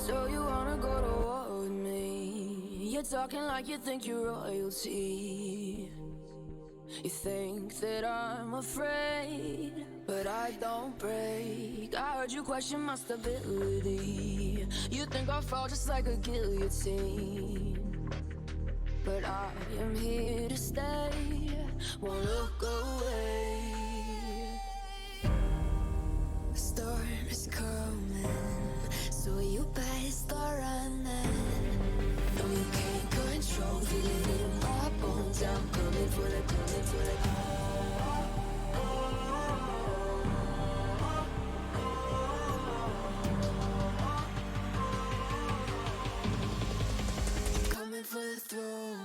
So you wanna go to war with me? You're talking like you think you're royalty. You think that I'm afraid, but I don't break. I heard you question my stability. You think I'll fall just like a guillotine, but I am here to stay, won't look away. The storm is coming, so you better start running. No, you can't control, feel it in my bones. I'm coming for the, coming for the. Coming for the throne.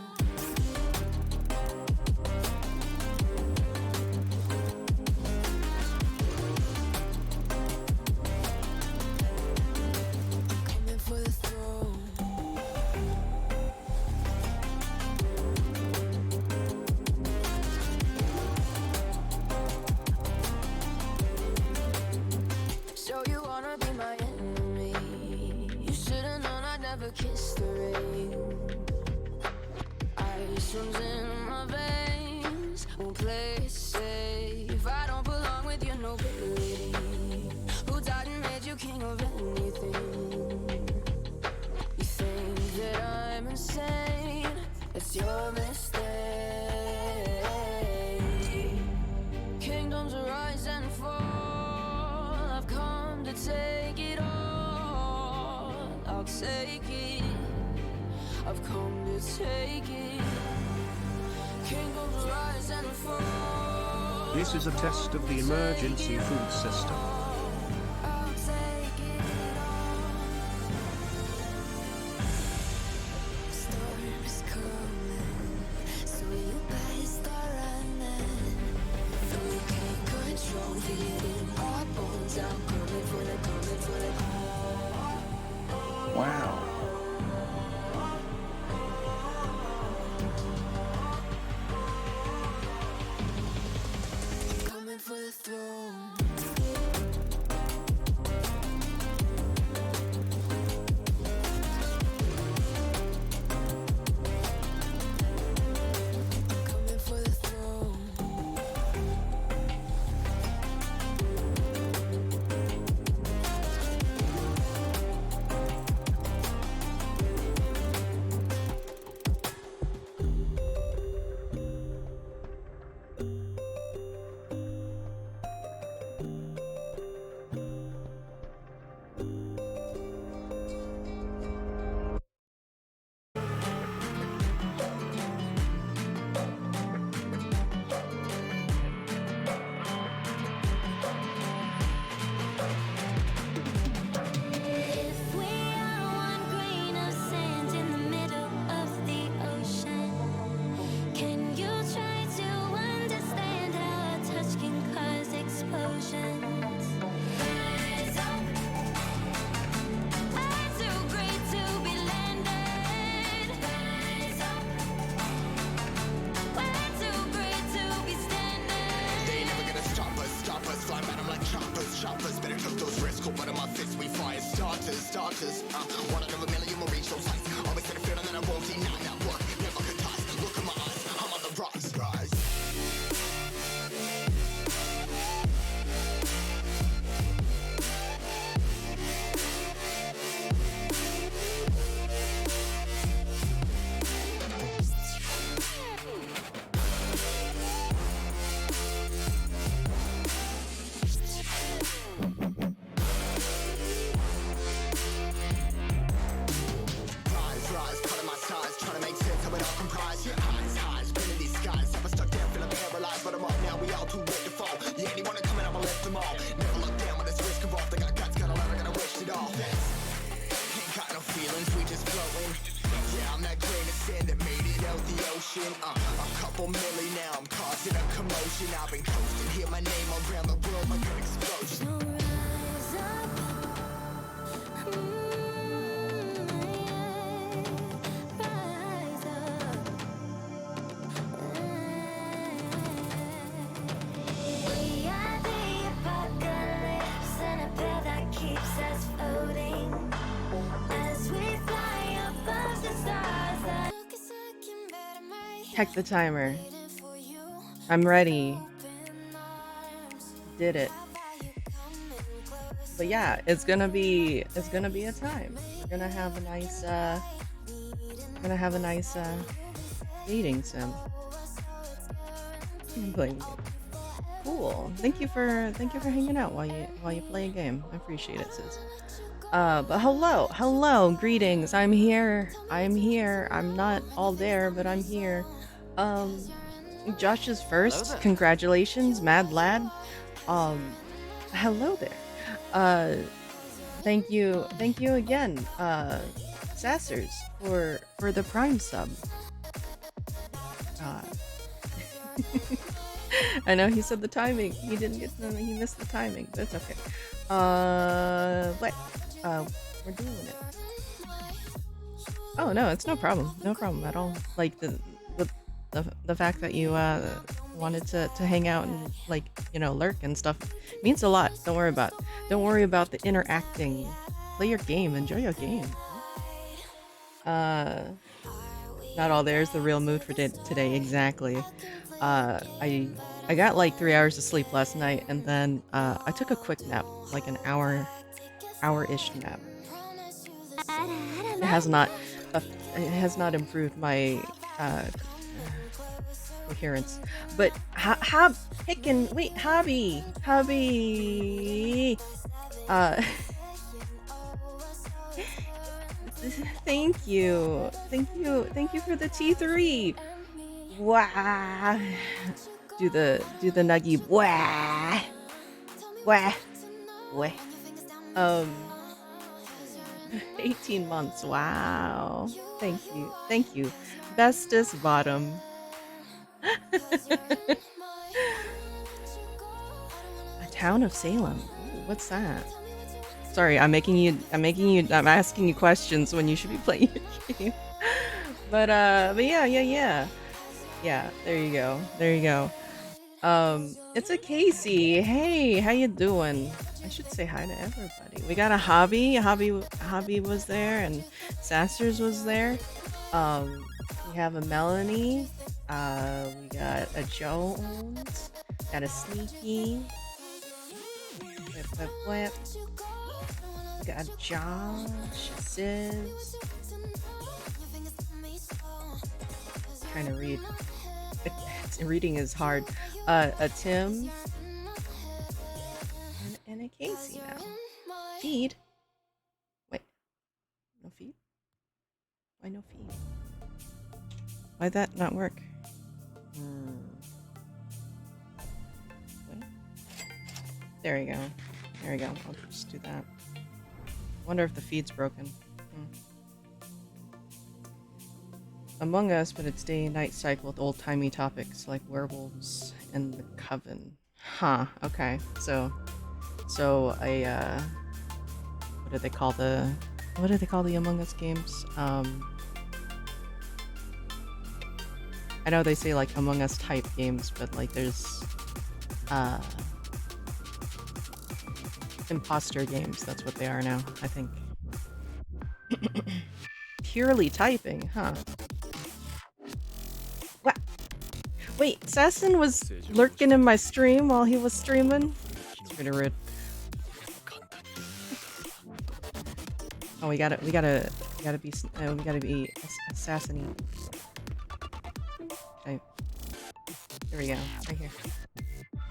Kiss the rain. Ice runs in my veins. Won't play it safe. I don't belong with your nobility. Who died and made you king of anything? You think that I'm insane? It's your mistake. Kingdoms rise and fall. I've come to take it all. I'll take it. I've come to take it. Kingdoms rise and fall. This is a test of the emergency food system. I'll take it all. Storm is coming, so you better start running. Though you can't control, feel it in my bones. I'm coming for the, coming for the. Wow. Coming for the throne. Coming for the throne. If we are one grain of sand in the middle of the ocean, can you try to understand how a touch can cause explosions? Rise up, I'm too great to be landed. Rise up, we're too great to be standing. They never gonna stop us, fly at 'em like choppers, better cook those risks, cold butter my fists, we fire starters, one out of a million will reach those heights, always had a feeling that I won't deny that work, never could toss, look in my eyes, I'm on the rise. Rise, cutting my size, trying to make sense of it all comprised. Highs, pinning these skies. Never stuck down, feeling paralyzed, but I'm up now. We all too late to fall. Yeah, anyone coming, I'ma lift them all. Never look down when this risk involved. I got guts, got a lot, I gotta wish it all. Ain't got no feelings, we just floating. Yeah, I'm that grain of sand that made it out the ocean. A couple milli now, I'm causing a commotion. I've been coasting, hear my name around the world like an explosion. So rise up. Rise up. We are the apocalypse, and a bell that keeps us floating. Heck the timer. I'm ready. Did it. But yeah, it's gonna be a time. We're gonna have a nice dating sim. Playing game. Cool. Thank you for hanging out while you play a game. I appreciate it, sis. But hello, greetings. I'm here. I'm not all there, but I'm here. Josh is first. Congratulations, mad lad. Hello there. Thank you again, Sassers, for the Prime sub. I know he said the timing. He didn't get he missed the timing. That's okay. But we're doing it. Oh no, it's no problem. No problem at all. Like the fact that you wanted to hang out and like, you know, lurk and stuff means a lot. Don't worry about the interacting. Play your game, enjoy your game. Not all there's the real mood for today, exactly. I got like 3 hours of sleep last night, and then I took a quick nap, like an hour-ish nap. It has not improved my coherence, but wait, hobby. Thank you for the T3. Wow. Do the nuggy. Wah. 18 months. Wow. Thank you. Bestest bottom. A town of Salem. Ooh, what's that? Sorry, I'm asking you questions when you should be playing your game. But yeah. Yeah, there you go. It's a Casey. Hey, how you doing? I should say hi to everybody. We got a Hobby was there, and Sassers was there. We have a Melanie. We got a Jones. Got a Sneaky. Whip. We got Josh. Sis. Trying to read. Reading is hard. A Tim. And a Casey now. Feed. Wait. No feed? Why no feed? Why'd that not work? Wait. There we go. I'll just do that. Wonder if the feed's broken. Among Us, but it's day and night cycle with old-timey topics like werewolves and the coven. Huh, okay. So a what do they call the Among Us games? I know they say like Among Us type games, but like there's imposter games. That's what they are now, I think. Purely typing, huh? What? Wait, Assassin was lurking in my stream while he was streaming? It's pretty rude. Oh, we gotta be assassinating. Okay. There we go. Right here.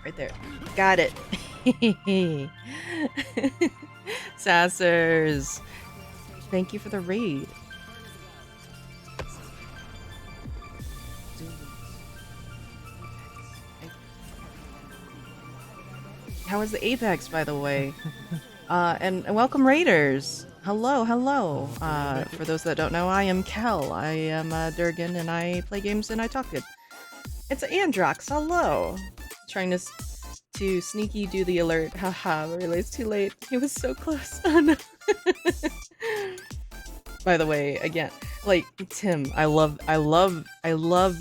Right there. Got it. Sassers. Thank you for the raid. How was the Apex, by the way? And welcome raiders. Hello. For those that don't know, I am Kel. I am Durgan, and I play games and I talk good. It's Androx. Hello. Trying to sneaky do the alert. Haha, realized too late. He was so close. Oh no. By the way, again, like Tim, I love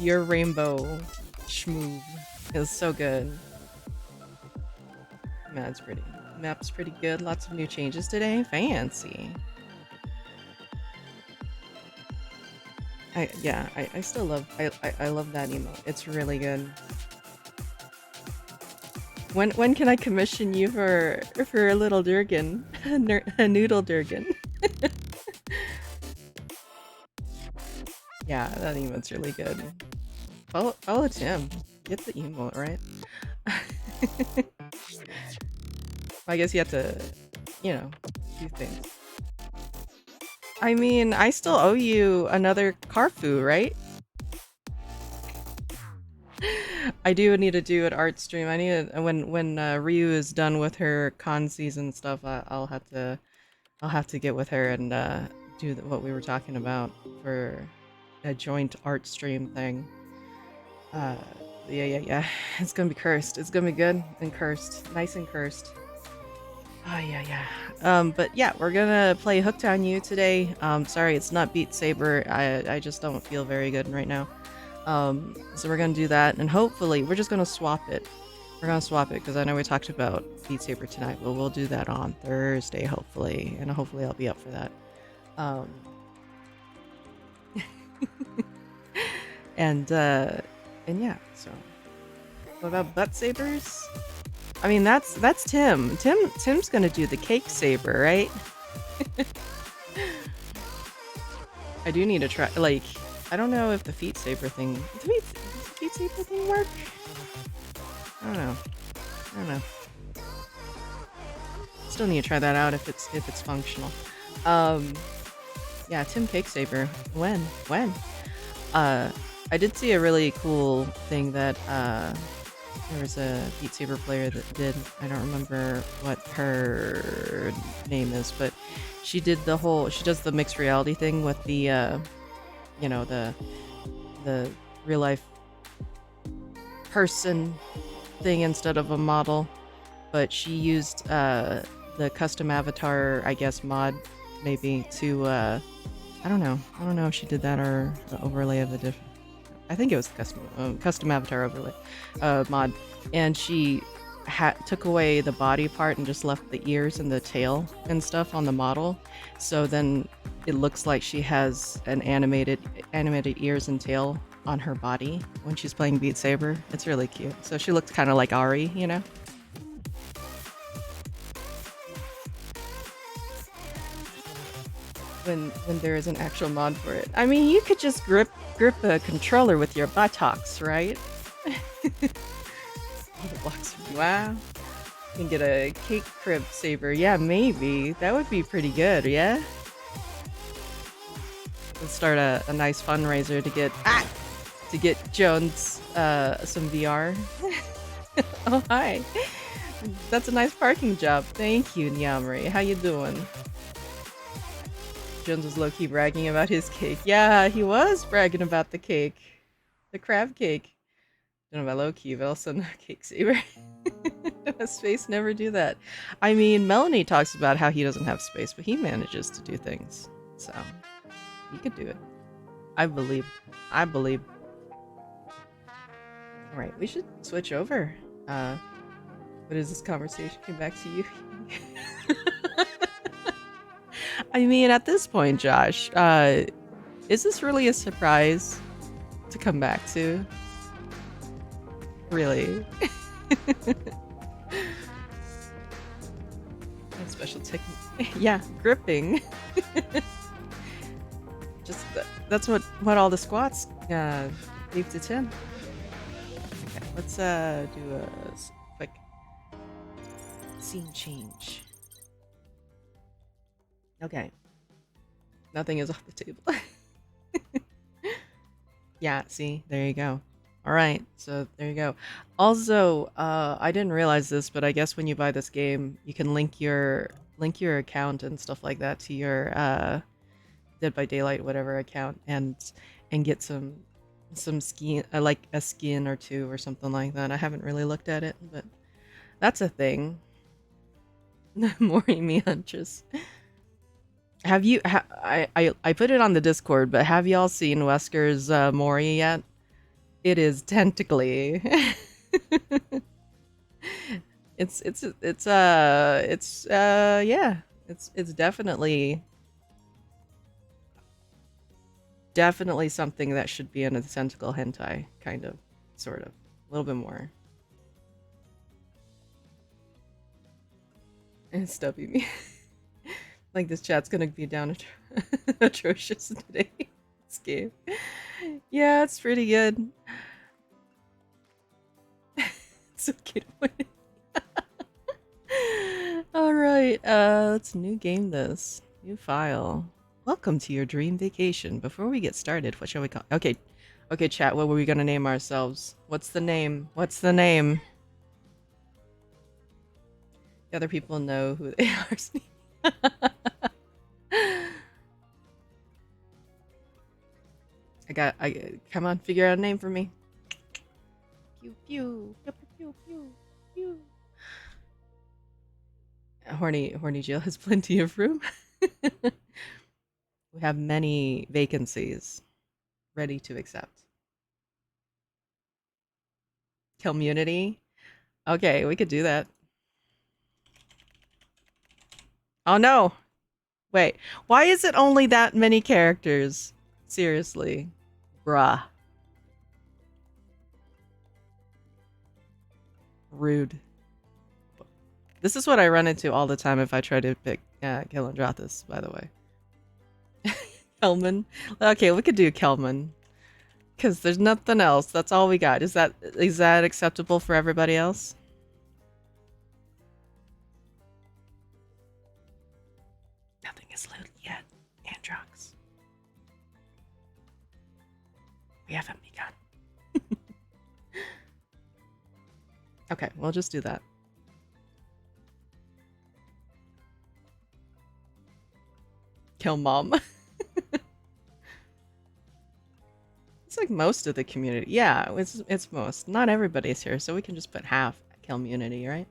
your rainbow schmoove. It's so good. Map's pretty good. Lots of new changes today. Fancy. I still love I love that emote. It's really good. When can I commission you for a little Durgan, a noodle Durgan? Yeah, that emote's really good. Follow Tim. Get the emote right. I guess you have to, you know, do things. I mean, I still owe you another Carfu, right? I do need to do an art stream. I need to, when Ryu is done with her con season stuff. I'll have to get with her and do what we were talking about for a joint art stream thing. Yeah. It's gonna be cursed. It's gonna be good and cursed, nice and cursed. Oh yeah. But yeah, we're gonna play Hooked on You today. Sorry, it's not Beat Saber. I just don't feel very good right now. So we're gonna do that, and hopefully we're just gonna swap it. We're gonna swap it because I know we talked about Beat Saber tonight, but we'll do that on Thursday, hopefully, and hopefully I'll be up for that. And yeah. So, what about butt sabers? I mean, that's Tim. Tim's gonna do the cake saber, right? I do need to try. Like, I don't know if the feet saber thing. Does the feet saber thing work? I don't know. Still need to try that out if it's functional. Yeah, Tim Cake Saber. When? I did see a really cool thing that there was a Beat Saber player that did. I don't remember what her name is, but she did she does the mixed reality thing with the you know, the real life person thing instead of a model, but she used the custom avatar, I guess, mod maybe to I don't know if she did that or the overlay of the different. I think it was custom avatar overlay mod, and she took away the body part and just left the ears and the tail and stuff on the model. So then it looks like she has an animated ears and tail on her body when she's playing Beat Saber. It's really cute. So she looks kind of like Ari, you know. When there is an actual mod for it. I mean, you could just grip a controller with your buttocks, right? All the blocks. Wow. You can get a cake crib saber. Yeah, maybe. That would be pretty good, yeah? Let's start a nice fundraiser to get Jones some VR. Oh, hi. That's a nice parking job. Thank you, Nyamri. How you doing? Jones was low-key bragging about his cake. Yeah, he was bragging about the cake. The crab cake. Don't know about low-key, but also not cake saver. Space never do that. I mean, Melanie talks about how he doesn't have space, but he manages to do things. So, he could do it. I believe. Alright, we should switch over. What is this conversation? Came back to you. I mean, at this point, Josh, is this really a surprise to come back to? Really? Special technique. Yeah, gripping. Just that's what all the squats gave to Tim. Okay, let's do a quick scene change. Okay. Nothing is off the table. Yeah, see? There you go. Alright, so there you go. Also, I didn't realize this, but I guess when you buy this game, you can link your account and stuff like that to your Dead by Daylight whatever account and get some skin, like a skin or two or something like that. I haven't really looked at it, but that's a thing. Mori me hunches. Have you? I put it on the Discord, but have y'all seen Wesker's Mori yet? It is tentacly. It's definitely something that should be in a tentacle hentai, kind of, sort of, a little bit more. And stubby me. Like this chat's gonna be down atrocious today. This game. Yeah, it's pretty good. So cute. Alright, let's new game this. New file. Welcome to your dream vacation. Before we get started, what shall we call? Okay, chat, what were we gonna name ourselves? What's the name? What's the name? The other people know who they are. Come on, figure out a name for me. Pew pew pew pew pew pew. Horny Jill has plenty of room. We have many vacancies ready to accept. Community? Okay, we could do that. Oh no! Wait, why is it only that many characters? Seriously. Bruh. Rude. This is what I run into all the time if I try to pick Khellendrathas, by the way. Kelman? Okay, we could do Kelman. Because there's nothing else. That's all we got. Is that acceptable for everybody else? Nothing is loaded yet, Androx. We haven't begun. Okay, we'll just do that. Kill mom. It's like most of the community. Yeah, it's most. Not everybody's here, so we can just put half community, right?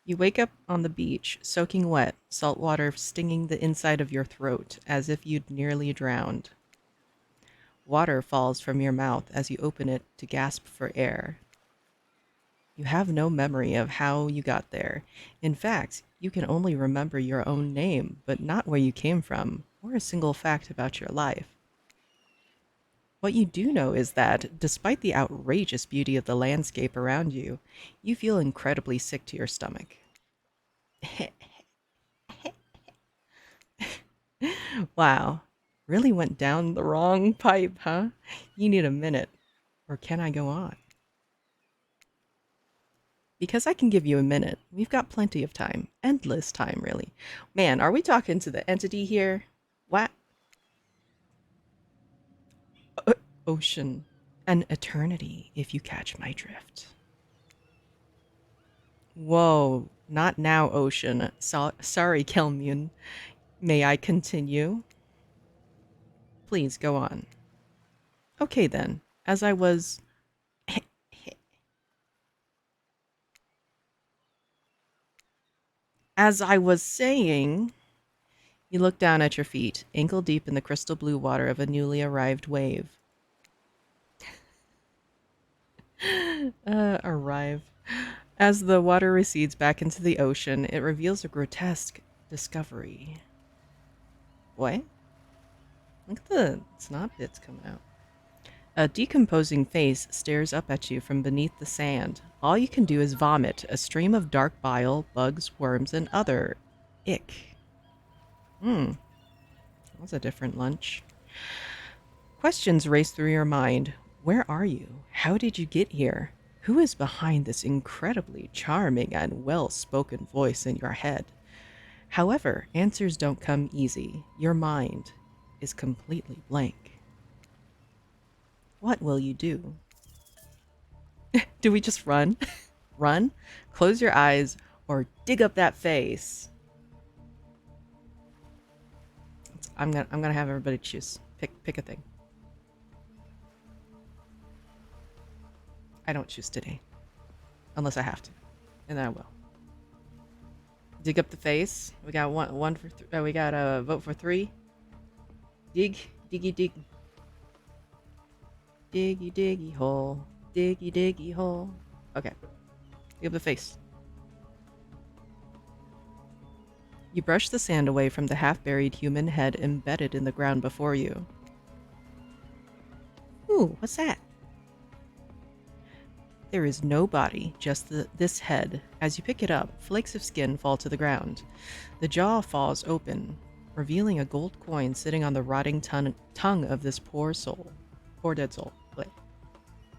You wake up on the beach, soaking wet, salt water stinging the inside of your throat, as if you'd nearly drowned. Water falls from your mouth as you open it to gasp for air. You have no memory of how you got there. In fact, you can only remember your own name, but not where you came from, or a single fact about your life. What you do know is that, despite the outrageous beauty of the landscape around you, you feel incredibly sick to your stomach. Wow, really went down the wrong pipe, huh? You need a minute. Or can I go on? Because I can give you a minute. We've got plenty of time. Endless time, really. Man, are we talking to the entity here? What? Ocean. An eternity, if you catch my drift. Whoa, not now, Ocean. Sorry, Kelmun. May I continue? Please, go on. Okay, then. As I was... As I was saying... You look down at your feet, ankle deep in the crystal blue water of a newly arrived wave. Arrive. As the water recedes back into the ocean, it reveals a grotesque discovery. What? Look at the snot bits coming out. A decomposing face stares up at you from beneath the sand. All you can do is vomit, a stream of dark bile, bugs, worms, and other ick. That's a different lunch. Questions race through your mind. Where are you? How did you get here? Who is behind this incredibly charming and well-spoken voice in your head? However, answers don't come easy. Your mind is completely blank. What will you do? Do we just run? Run? Close your eyes or dig up that face? I'm gonna have everybody choose. Pick a thing. I don't choose today. Unless I have to. And then I will. Dig up the face. We got one for we got a vote for 3. Dig. Diggy dig. Diggy diggy hole. Diggy diggy hole. Okay. You have the face. You brush the sand away from the half-buried human head embedded in the ground before you. Ooh, what's that? There is no body, just this head. As you pick it up, flakes of skin fall to the ground. The jaw falls open, revealing a gold coin sitting on the rotting tongue of this poor soul. Poor dead soul. Wait.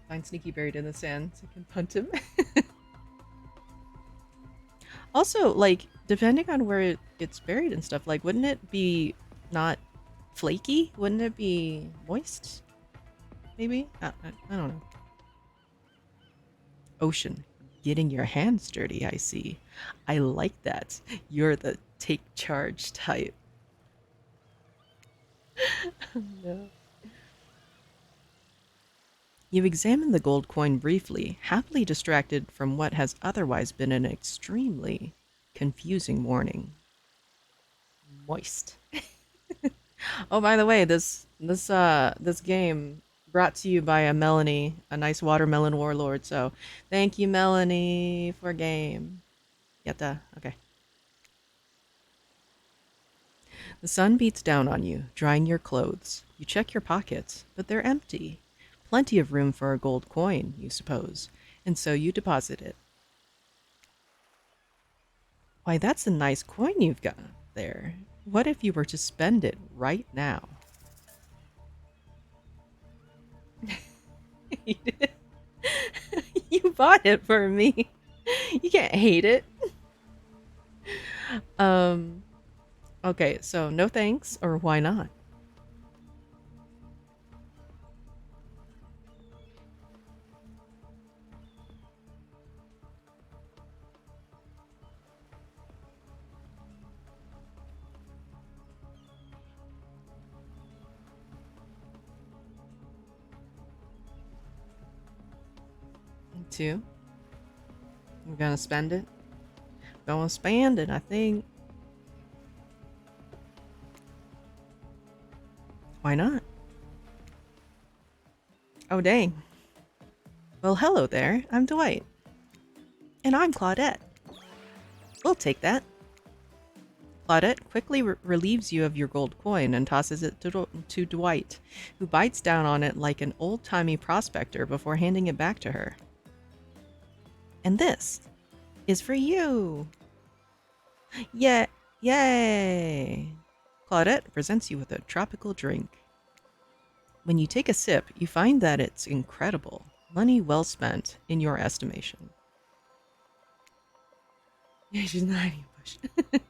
Find Sneaky buried in the sand so you can punt him. Also, like, depending on where it's buried and stuff, like, wouldn't it be not flaky? Wouldn't it be moist? Maybe? I don't know. Ocean. Getting your hands dirty, I see. I like that. You're the take charge type. No. You examine the gold coin briefly, happily distracted from what has otherwise been an extremely confusing morning. Moist. Oh, by the way, this game brought to you by a Melanie, a nice watermelon warlord. So, thank you, Melanie, for game. Yatta. Okay. The sun beats down on you, drying your clothes. You check your pockets, but they're empty. Plenty of room for a gold coin, you suppose, and so you deposit it. Why, that's a nice coin you've got there. What if you were to spend it right now? Hate it. You bought it for me. You can't hate it. Okay, so no thanks, or why not? Two. We're gonna spend it. Gonna spend it, I think. Why not? Oh, dang. Well, hello there. I'm Dwight. And I'm Claudette. We'll take that. Claudette quickly relieves you of your gold coin and tosses it to Dwight, who bites down on it like an old-timey prospector before handing it back to her. And this is for you. Yeah, yay! Claudette presents you with a tropical drink. When you take a sip, you find that it's incredible. Money well spent, in your estimation. Yeah, she's not hiding a bush.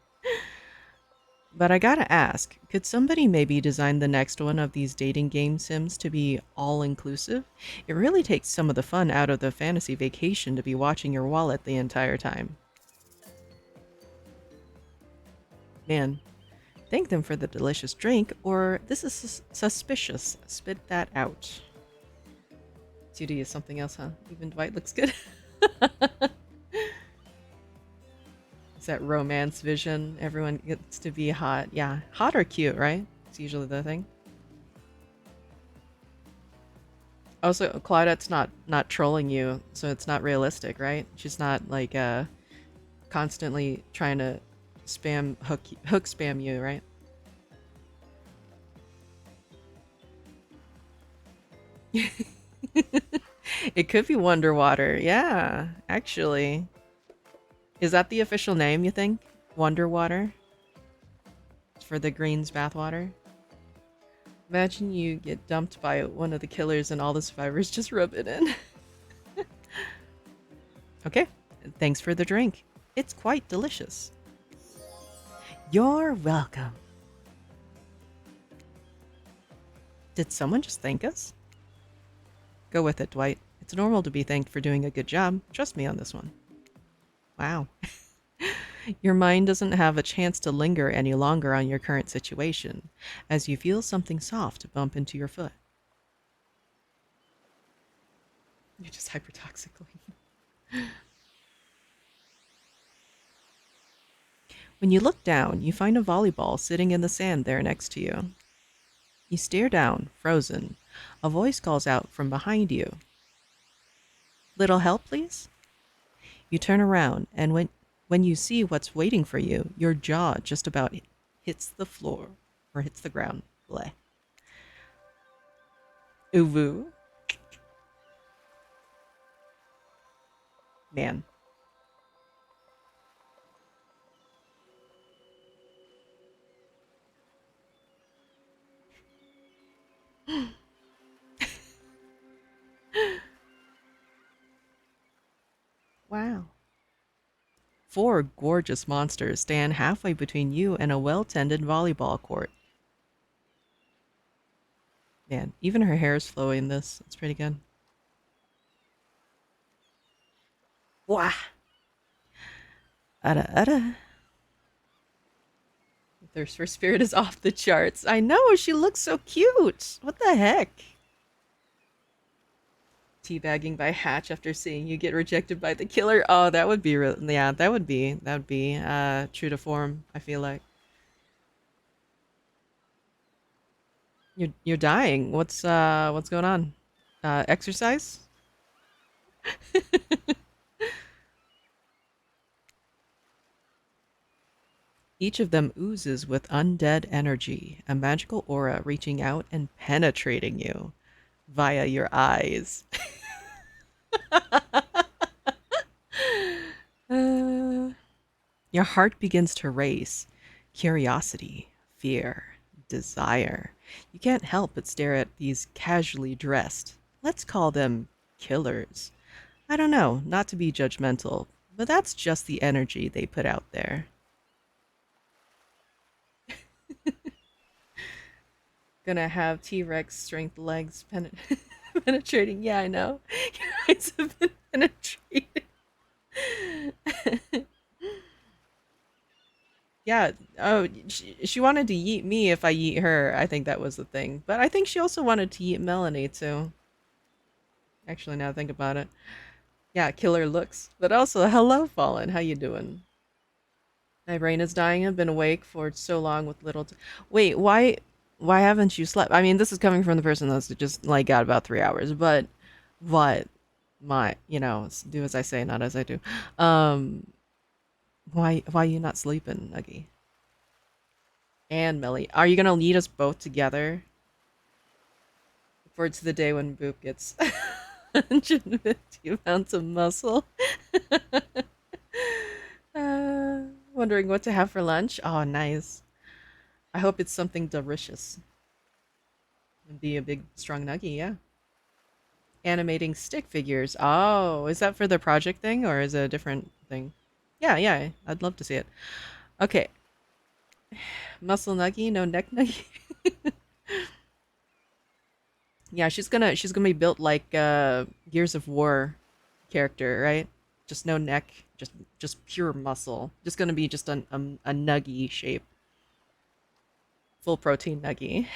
But I gotta ask, could somebody maybe design the next one of these dating game sims to be all-inclusive? It really takes some of the fun out of the fantasy vacation to be watching your wallet the entire time. Man, thank them for the delicious drink, or this is suspicious. Spit that out. 2D is something else, huh? Even Dwight looks good. It's that romance vision. Everyone gets to be hot. Yeah, hot or cute, right? It's usually the thing. Also, Claudette's not trolling you, so it's not realistic, right? She's not like constantly trying to hook spam you, right? It could be Wonder Water. Yeah, actually. Is that the official name, you think? Wonder Water? For the Greens bathwater? Imagine you get dumped by one of the killers and all the survivors just rub it in. Okay, thanks for the drink. It's quite delicious. You're welcome. Did someone just thank us? Go with it, Dwight. It's normal to be thanked for doing a good job. Trust me on this one. Wow. Your mind doesn't have a chance to linger any longer on your current situation, as you feel something soft bump into your foot. You're just hypertoxically. When you look down, you find a volleyball sitting in the sand there next to you. You stare down, frozen. A voice calls out from behind you. Little help, please? You turn around, and when you see what's waiting for you, your jaw just about hits the floor or hits the ground. Bleh. Uvu. Man. Wow. 4 gorgeous monsters stand halfway between you and a well-tended volleyball court. Man, even her hair is flowy in this. It's pretty good. Wah! Ada, ada. Thirst for Spirit is off the charts. I know, she looks so cute. What the heck? Teabagging by Hatch after seeing you get rejected by the killer. Oh, that would be yeah, that would be true to form, I feel like. You're dying. What's going on? Exercise? Each of them oozes with undead energy, a magical aura reaching out and penetrating you via your eyes. Uh, your heart begins to race. Curiosity, fear, desire. You can't help but stare at these casually dressed, let's call them killers. I don't know, not to be judgmental, but that's just the energy they put out there. Gonna have T-Rex strength legs penetrating. Yeah, I know. Your eyes have been penetrated. Yeah. Oh, she wanted to yeet me if I yeet her. I think that was the thing. But I think she also wanted to yeet Melanie too. Actually, now I think about it. Yeah, killer looks. But also, hello, Fallen. How you doing? My brain is dying. I've been awake for so long with little. Wait, why haven't you slept? I mean, this is coming from the person that's just like got about 3 hours. But what? My, do as I say, not as I do. Um, why you not sleeping, Nuggy? And Melly, are you gonna lead us both together? For it's the day when Boop gets 150 pounds of muscle. Wondering what to have for lunch. Oh, nice. I hope it's something delicious. And be a big, strong nuggy, yeah. Animating stick figures. Oh, is that for the project thing or is it a different thing? Yeah, yeah, I'd love to see it. Okay. Muscle nuggy, no neck nuggy. Yeah, she's gonna be built like Gears of War character, right? Just no neck, just pure muscle. Just gonna be just a nuggy shape. Full protein nuggy.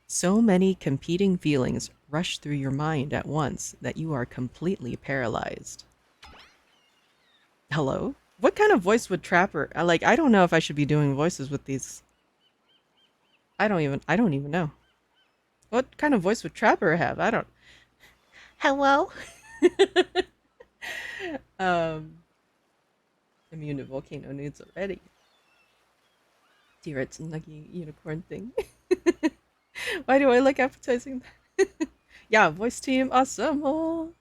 So many competing feelings rush through your mind at once that you are completely paralyzed. Hello? What kind of voice would Trapper... I don't know if I should be doing voices with these. I don't even know. What kind of voice would Trapper have? I don't... Hello? Immune to volcano nudes already. T-Rex nuggy unicorn thing. Why do I look appetizing? Yeah, voice team, awesome.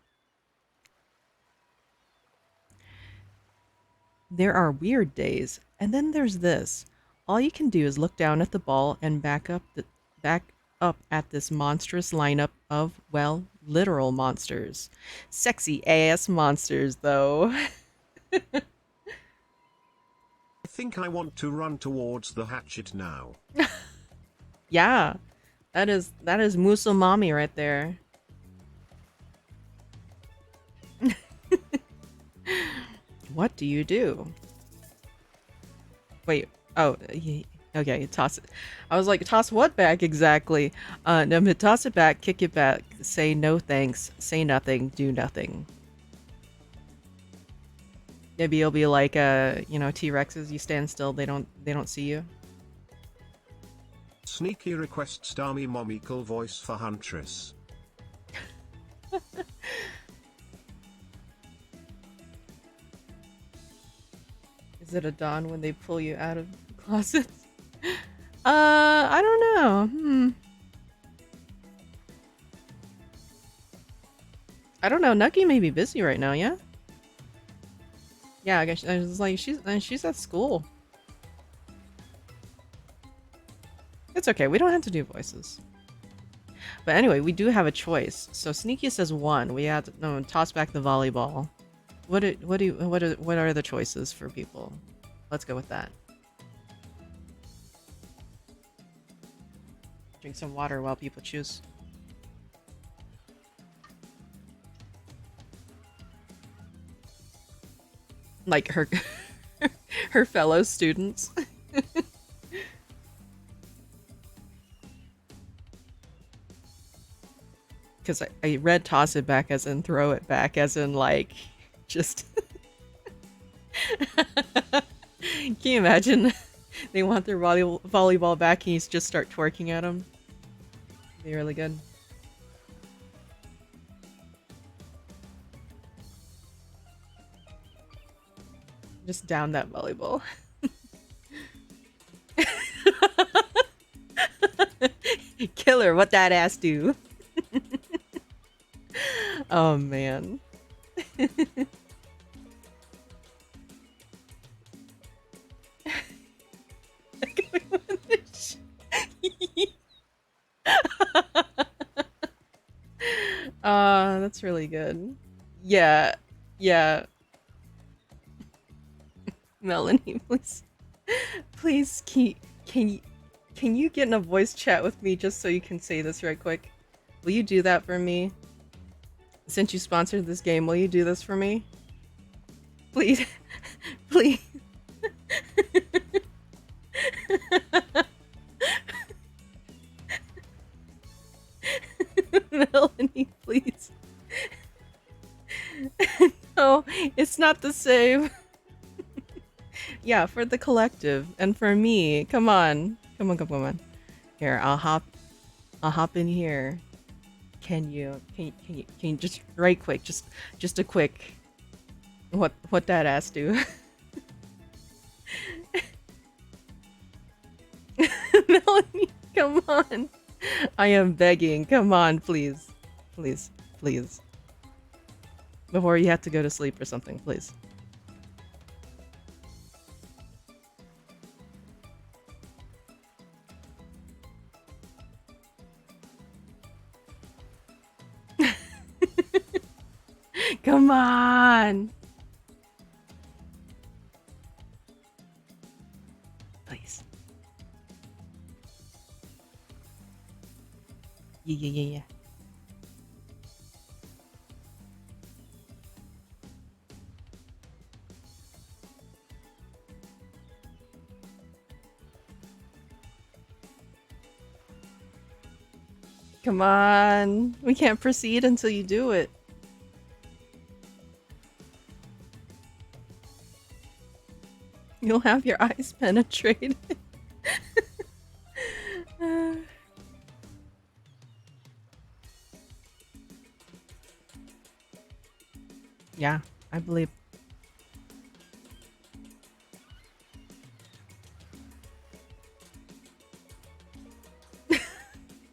There are weird days, and then there's this. All you can do is look down at the ball and back up at this monstrous lineup of, well, literal monsters. Sexy ass monsters, though. I think I want to run towards the hatchet now. Yeah. That is Muso Mommy right there. What do you do? Wait. Oh, okay. Toss it. I was like, toss what back exactly? No, but toss it back, kick it back, say no thanks, say nothing, do nothing. Maybe you'll be like, T-Rexes. You stand still, they don't see you. Sneaky requests Dami Momical voice for Huntress. Is it a dawn when they pull you out of the closet? I don't know. I don't know. Nucky may be busy right now, yeah? Yeah, I guess I was like, she's at school. It's okay, we don't have to do voices. But anyway, we do have a choice. So Sneaky says 1. We have to toss back the volleyball. What are the choices for people? Let's go with that. Drink some water while people choose. Like her her fellow students. Because I read toss it back as in throw it back as in like just Can you imagine? They want their volleyball back and you just start twerking at them. Be really good. Just down that volleyball. Killer, what that ass do? Oh man. That's really good. Yeah. Yeah. Melanie, please. Please can you get in a voice chat with me just so you can say this right quick? Will you do that for me? Since you sponsored this game, will you do this for me? Please. Please. Melanie, please. No, it's not the same. Yeah, for the collective and for me. Come on. Come on. Here, I'll hop in here. Can you just right quick, just a quick what that ass do? Melanie, come on. I am begging. Come on, please. Please. Please. Before you have to go to sleep or something, please. Come on. Please. Yeah. Come on. We can't proceed until you do it. You'll have your eyes penetrated. Yeah, I believe.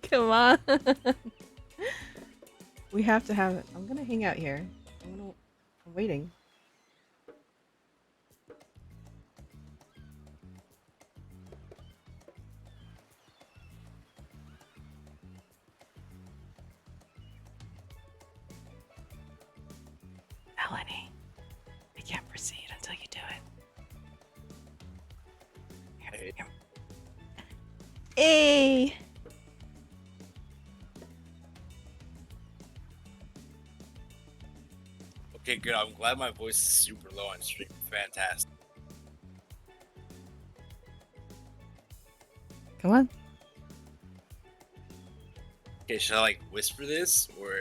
Come on. We have to have it. I'm gonna hang out here. I'm waiting. Melanie, we can't proceed until you do it. Here. Hey! Okay, good. I'm glad my voice is super low on stream. Fantastic. Come on. Okay, should I like whisper this or?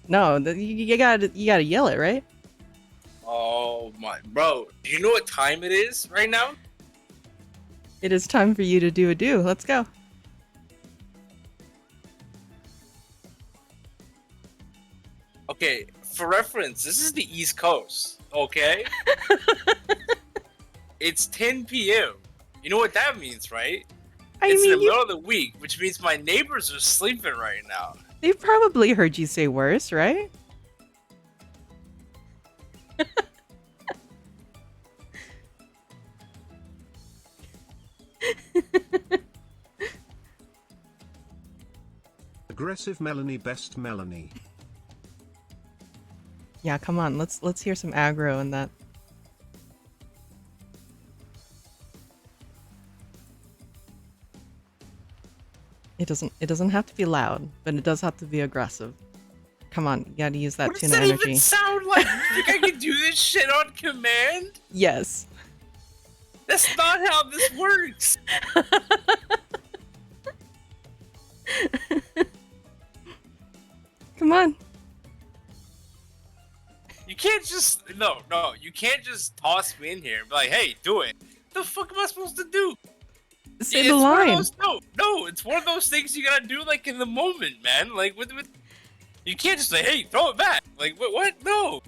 No, you gotta yell it, right? Oh my, bro! Do you know what time it is right now? It is time for you to do a do. Let's go. Okay, for reference, this is the East Coast. Okay. It's 10 p.m. You know what that means, right? I It's in the mean, middle of the week, which means my neighbors are sleeping right now. they've probably heard you say worse, right? Aggressive Melanie, best Melanie. Yeah, come on. Let's hear some aggro in that. It doesn't have to be loud, but it does have to be aggressive. Come on, you gotta use that What does tuna that energy. even sound like? You think I can do this shit on command? Yes. That's not how this works. Come on. You can't just no. You can't just toss me in here and be like, "Hey, do it." The fuck am I supposed to do? Say It's the one of line. those, no. It's one of those things you gotta do like in the moment, man. Like with you can't just say, "Hey, throw it back." Like what? No.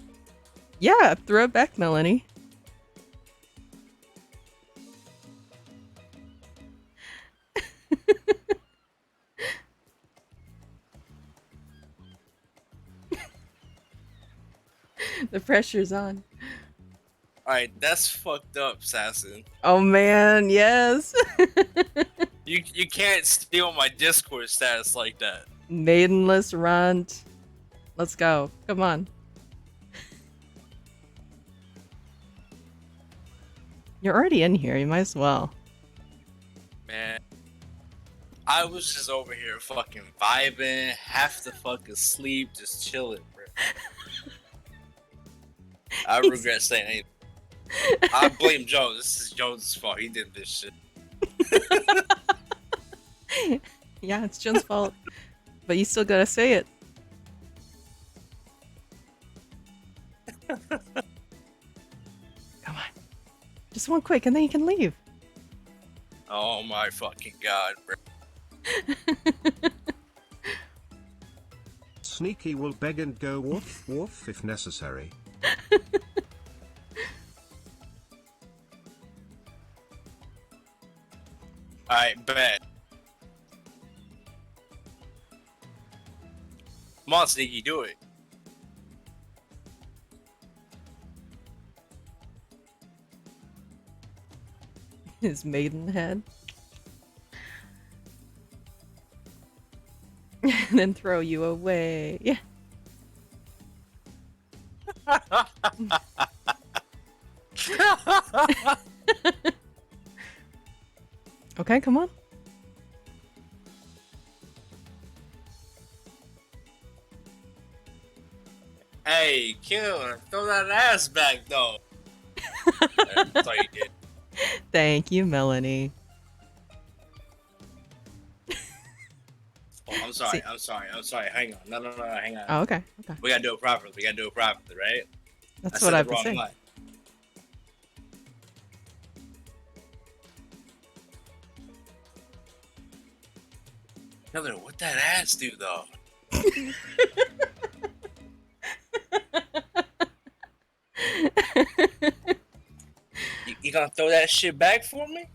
Yeah, throw it back, Melanie. The pressure's on. All right, that's fucked up, Assassin. Oh man, yes. You can't steal my Discord status like that. Maidenless runt. Let's go. Come on. You're already in here. You might as well. Man, I was just over here fucking vibing, half the fuck asleep, just chilling, bro. I regret saying anything. I blame Jones. This is Jones' fault. He did this shit. Yeah, it's Jen's fault. But you still gotta say it. Come on. Just one quick and then you can leave. Oh my fucking god, bro. Sneaky will beg and go woof woof if necessary. Alright, bet. Come on, Sneaky, do it. His maiden head. And then throw you away. Yeah. Okay, come on. Hey, killer, throw that ass back, though. That's all you did. Thank you, Melanie. Oh, I'm sorry, See- I'm sorry. Hang on. No, hang on. Oh, okay. Okay. We gotta do it properly. Right? That's I what said I've the been wrong saying. line. Killer, what that ass do, though? You gonna throw that shit back for me?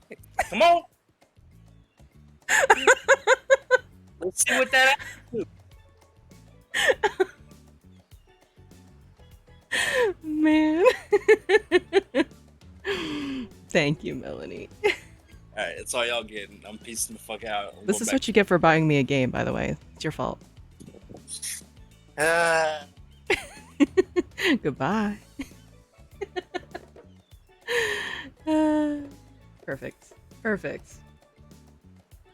Come on. Let's see what that ass do. Man. Thank you, Melanie. Alright, that's all y'all getting. I'm piecing the fuck out. This is what you get for buying me a game, by the way. It's your fault. Goodbye. Perfect. Perfect.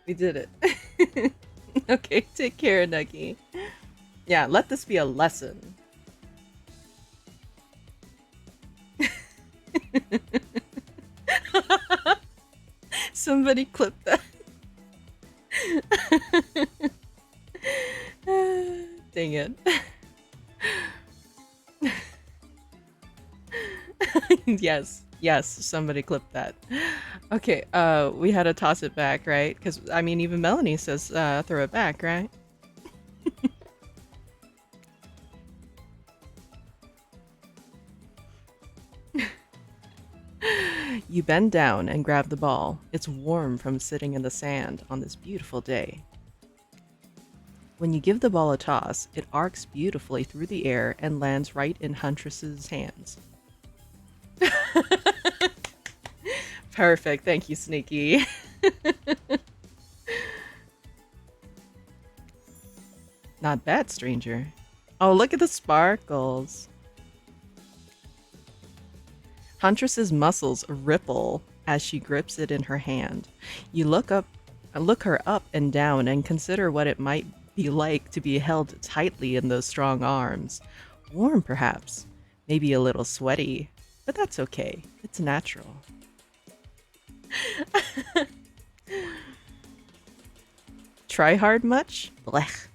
We did it. Okay, take care, Nucky. Yeah, let this be a lesson. Somebody clip that. Dang it. Yes, somebody clip that. Okay, we had to toss it back, right? Because, I mean, even Melanie says throw it back, right? You bend down and grab the ball. It's warm from sitting in the sand on this beautiful day. When you give the ball a toss, it arcs beautifully through the air and lands right in Huntress's hands. Perfect. Thank you, Sneaky. Not bad, stranger. Oh, look at the sparkles. Huntress's muscles ripple as she grips it in her hand. You look her up and down and consider what it might be like to be held tightly in those strong arms. Warm, perhaps. Maybe a little sweaty. But that's okay. It's natural. Try hard much? Blech.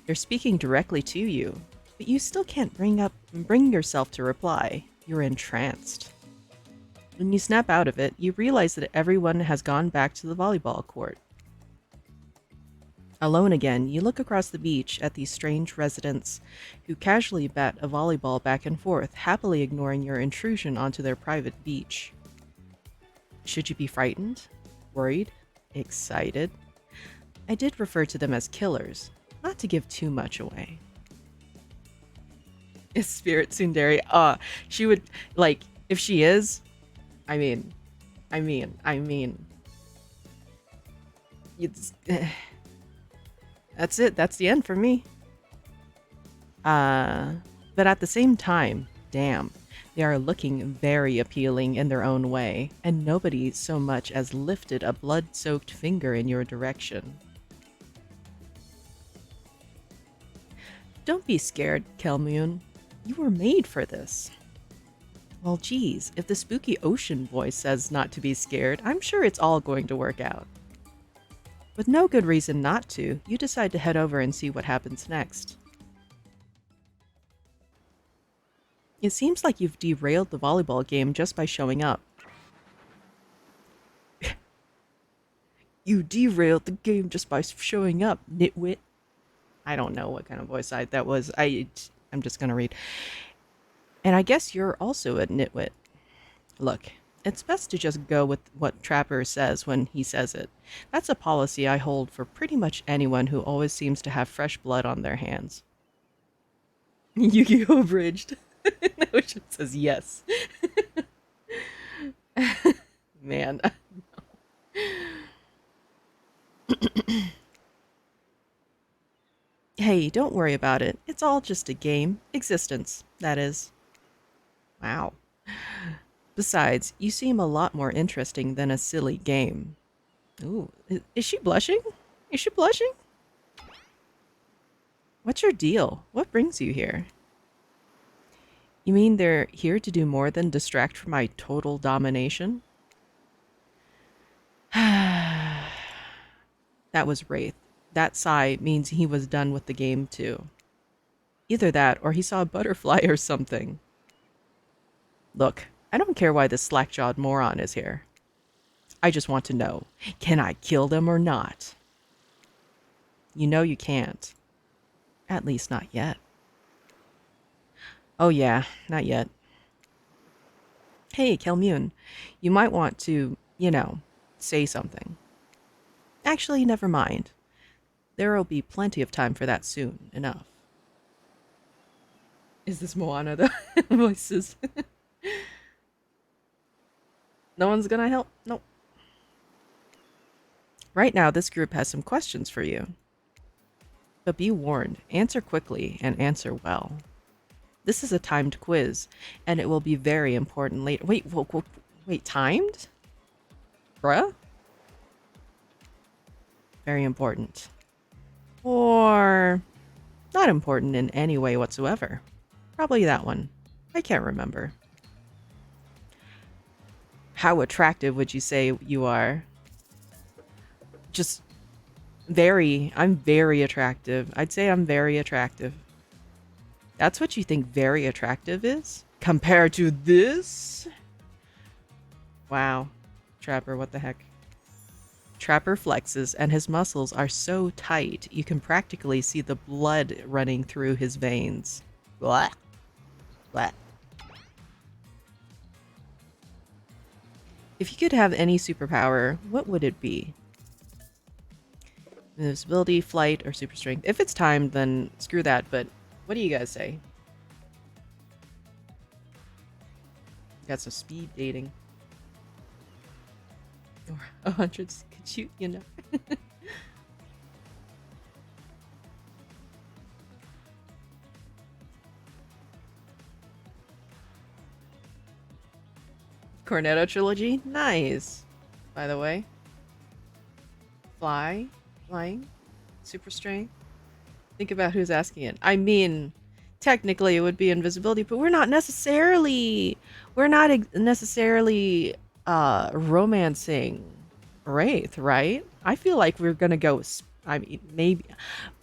They're speaking directly to you, but you still can't bring yourself to reply. You're entranced. When you snap out of it, you realize that everyone has gone back to the volleyball court. Alone again, you look across the beach at these strange residents who casually bat a volleyball back and forth, happily ignoring your intrusion onto their private beach. Should you be frightened? Worried? Excited? I did refer to them as killers, not to give too much away. Is Spirit Tsundere? She would, like, if she is, I mean, it's, that's it. That's the end for me. But at the same time, damn, they are looking very appealing in their own way, and nobody so much as lifted a blood-soaked finger in your direction. Don't be scared, Kelmune. You were made for this. Well, geez, if the spooky ocean voice says not to be scared, I'm sure it's all going to work out. With no good reason not to, you decide to head over and see what happens next. It seems like you've derailed the volleyball game just by showing up. You derailed the game just by showing up, nitwit. I don't know what kind of voice that was. I'm just gonna read. And I guess you're also a nitwit. Look, it's best to just go with what Trapper says when he says it. That's a policy I hold for pretty much anyone who always seems to have fresh blood on their hands. Yu-Gi-Oh! Bridged. The ocean says yes. Man. Hey, don't worry about it. It's all just a game. Existence, that is. Wow. Besides, you seem a lot more interesting than a silly game. Ooh, is she blushing? Is she blushing? What's your deal? What brings you here? You mean they're here to do more than distract from my total domination? That was Wraith. That sigh means he was done with the game too. Either that or he saw a butterfly or something. Look, I don't care why this slack-jawed moron is here. I just want to know, can I kill them or not? You know you can't. At least not yet. Oh yeah, not yet. Hey, Kelmune, you might want to, say something. Actually, never mind. There'll be plenty of time for that soon enough. Is this Moana, the voices? No one's gonna help? Nope. Right now, this group has some questions for you. But be warned, answer quickly and answer well. This is a timed quiz, and it will be very important later. Wait, timed? Bruh? Very important. Or not important in any way whatsoever. Probably that one. I can't remember. How attractive would you say you are? Just I'm very attractive. I'd say I'm very attractive. That's what you think very attractive is? Compared to this? Wow. Trapper, what the heck? Trapper flexes, and his muscles are so tight you can practically see the blood running through his veins. Blah. Blah. If you could have any superpower, what would it be? Invisibility, flight, or super strength? If it's timed, then screw that, but what do you guys say? Got some speed dating. Or 100s could shoot, you know. Cornetto trilogy? Nice. By the way. Flying, super strength. Think about who's asking it. I mean, technically it would be invisibility, but we're not necessarily romancing Wraith, right? I feel like we're gonna go. I mean, maybe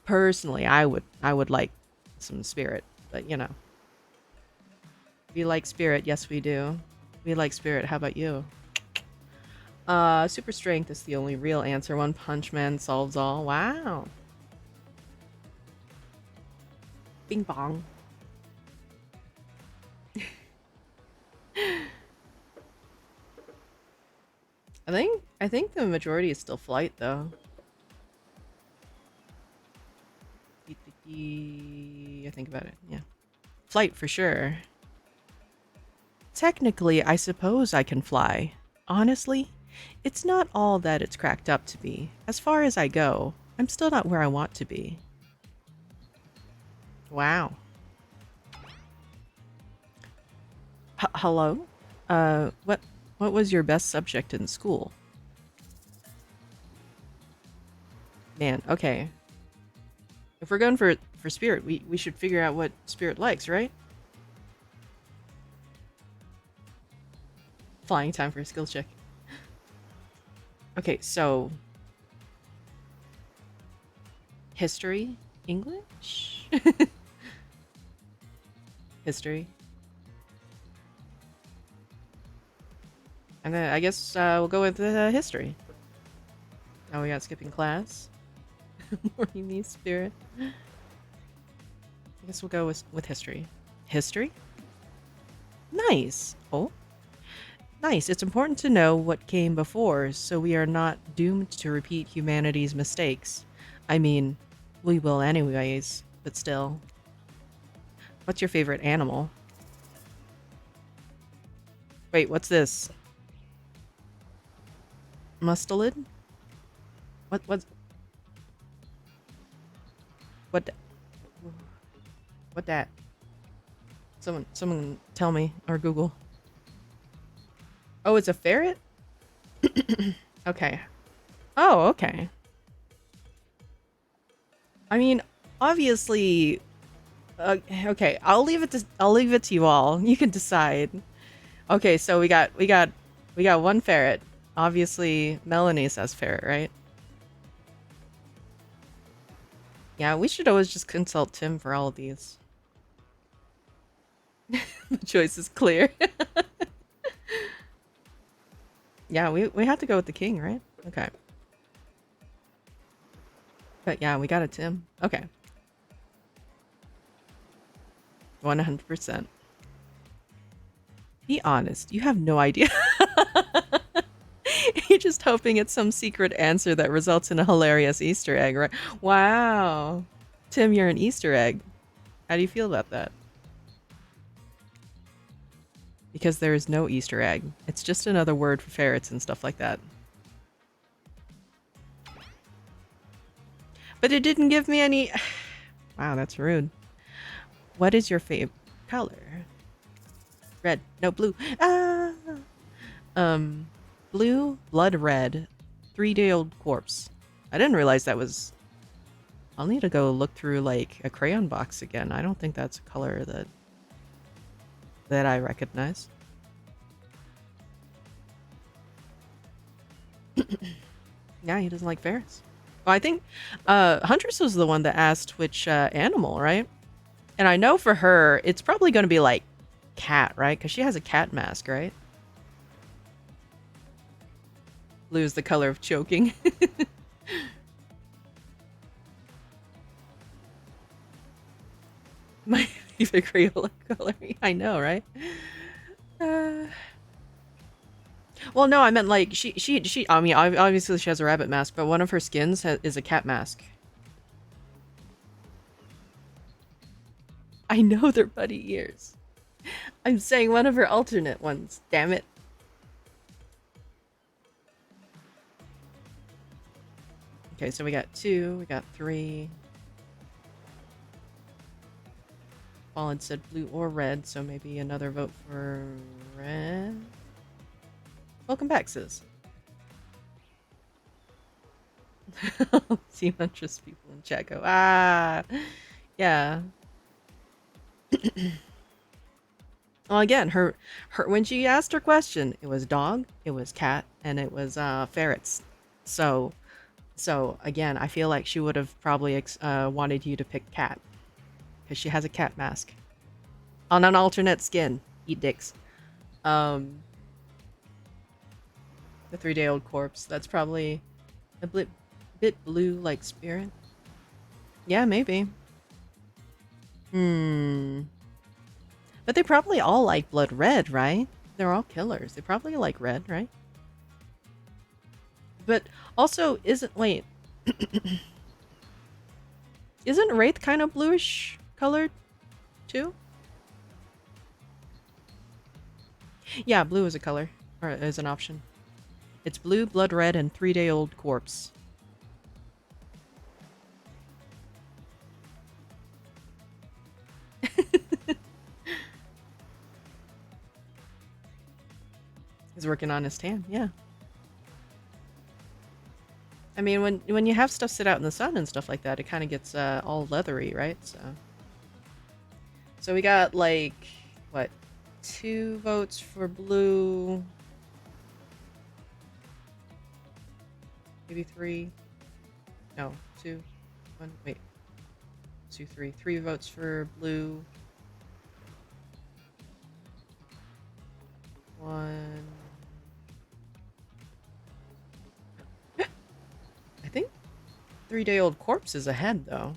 personally, I would like some spirit, but you know, we like spirit. Yes, we do. We like spirit. How about you? Super strength is the only real answer. One Punch Man solves all. Wow. Bing bong. I think the majority is still flight though. I think about it. Yeah. Flight for sure. Technically, I suppose I can fly. Honestly, it's not all that it's cracked up to be. As far as I go, I'm still not where I want to be. Wow. Hello? What was your best subject in school? Man, okay. If we're going for spirit, we should figure out what spirit likes, right? Flying time for a skill check. Okay, so history, English, history. I guess we'll go with history. Oh, we got skipping class. Morning me spirit. I guess we'll go with history. History? Nice. Oh. Nice. It's important to know what came before, so we are not doomed to repeat humanity's mistakes. I mean, we will anyways, but still. What's your favorite animal? Wait, what's this? Mustelid? What that? Someone tell me, or Google. Oh, it's a ferret? Okay. Oh, okay. I mean, obviously okay, I'll leave it to you all. You can decide. Okay, so we got one ferret. Obviously, Melanie says ferret, right? Yeah, we should always just consult Tim for all of these. The choice is clear. Yeah, we have to go with the king, right? Okay. But yeah, we got a Tim. Okay. 100%. Be honest, you have no idea. You're just hoping it's some secret answer that results in a hilarious Easter egg, right? Wow. Tim, you're an Easter egg. How do you feel about that? Because there is no Easter egg. It's just another word for ferrets and stuff like that. But it didn't give me any... Wow, that's rude. What is your favorite color? Red. No, blue. Ah! Blue, blood red, 3-day-old corpse. I didn't realize that was... I'll need to go look through, like, a crayon box again. I don't think that's a color that I recognize. Yeah, he doesn't like ferrets. Well, I think Huntress was the one that asked which animal, right? And I know for her, it's probably going to be like cat, right? Because she has a cat mask, right? Blue is the color of choking. My favorite Crayola color. I know, right? Well, no, I meant like she. I mean, obviously she has a rabbit mask, but one of her skins is a cat mask. I know they're bunny ears. I'm saying one of her alternate ones. Damn it. Okay, so we got 2, we got 3. Fallen said blue or red, so maybe another vote for red. Welcome back, sis. See huntress people in chat go, ah, yeah. Well, again, her when she asked her question, it was dog, it was cat, and it was ferrets. So again, I feel like she would have probably wanted you to pick cat because she has a cat mask on an alternate skin. Eat dicks. The 3-day-old corpse. That's probably a bit blue like spirit. Yeah, maybe. But they probably all like blood red, right? They're all killers. They probably like red, right? But also, wait. Isn't Wraith kind of bluish colored too? Yeah, blue is a color, or is an option. It's blue, blood red, and 3-day-old corpse. He's working on his tan, yeah. I mean, when you have stuff sit out in the sun and stuff like that, it kind of gets all leathery, right? So we got like what, 2 votes for blue, maybe 3. No, 2, 1. Wait, 2, 3. 3 votes for blue. 1. I think 3-day-old corpse is ahead, though.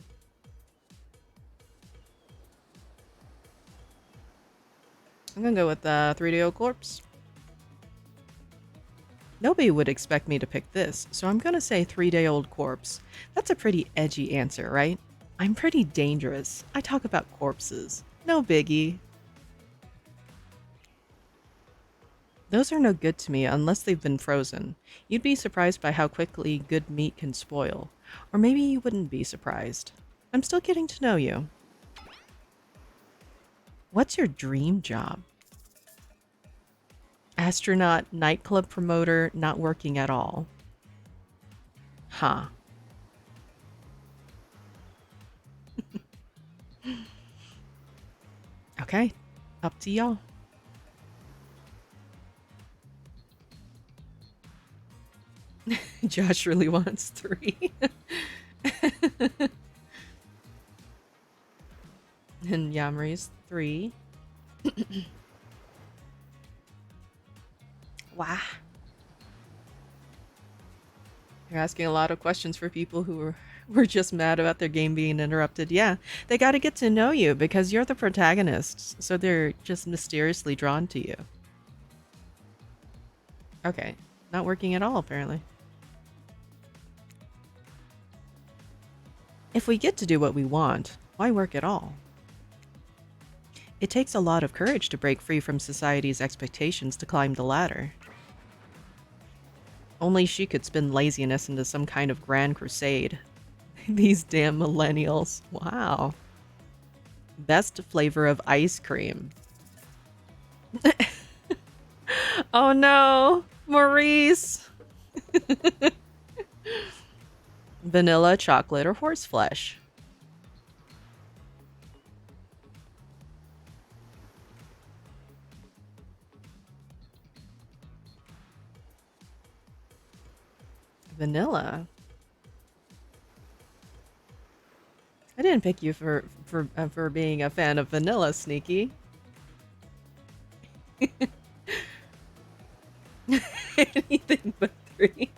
I'm gonna go with 3-day-old corpse. Nobody would expect me to pick this, so I'm gonna say 3-day-old corpse. That's a pretty edgy answer, right? I'm pretty dangerous. I talk about corpses. No biggie. Those are no good to me unless they've been frozen. You'd be surprised by how quickly good meat can spoil. Or maybe you wouldn't be surprised. I'm still getting to know you. What's your dream job? Astronaut, nightclub promoter, not working at all. Huh. Okay, up to y'all. Josh really wants 3. And Yamri's 3. Wow. You're asking a lot of questions for people who were just mad about their game being interrupted. Yeah, they got to get to know you because you're the protagonist, so they're just mysteriously drawn to you. Okay, not working at all, apparently. If we get to do what we want, why work at all? It takes a lot of courage to break free from society's expectations to climb the ladder. Only she could spin laziness into some kind of grand crusade. These damn millennials. Wow. Best flavor of ice cream. Oh no, Maurice. Vanilla, chocolate, or horseflesh? Vanilla. I didn't pick you for being a fan of vanilla, Sneaky. Anything but 3.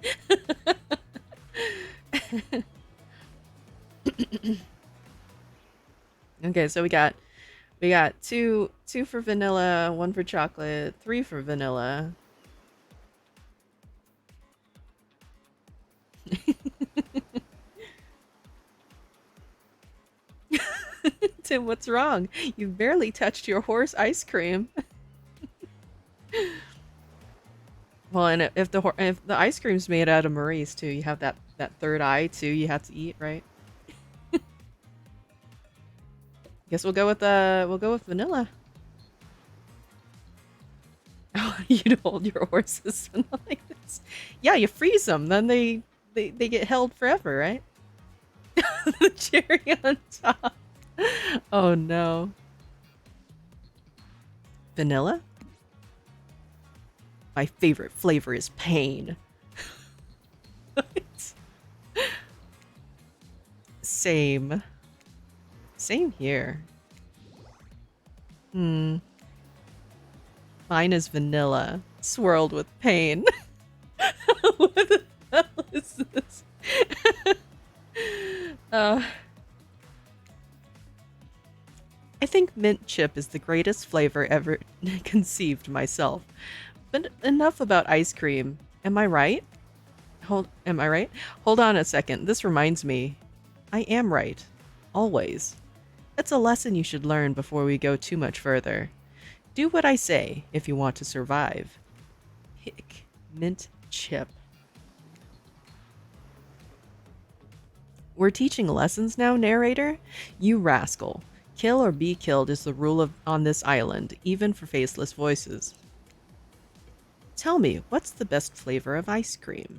Okay, so we got 2 for vanilla, 1 for chocolate, 3 for vanilla. Tim, what's wrong? You've barely touched your horse ice cream. Well, and if the ice cream's made out of Maurice too, you have that third eye too. You have to eat, right? Guess we'll go with vanilla. Oh, you'd hold your horses like this. Yeah, you freeze them, then they get held forever, right? The cherry on top. Oh no. Vanilla? My favorite flavor is pain. What? Same. Same here. Mine is vanilla, swirled with pain. What the hell is this? I think mint chip is the greatest flavor ever conceived myself. But enough about ice cream. Am I right? Am I right? Hold on a second. This reminds me. I am right. Always. It's a lesson you should learn before we go too much further. Do what I say if you want to survive. Pick mint chip. We're teaching lessons now, narrator? You rascal. Kill or be killed is the rule on this island, even for faceless voices. Tell me, what's the best flavor of ice cream?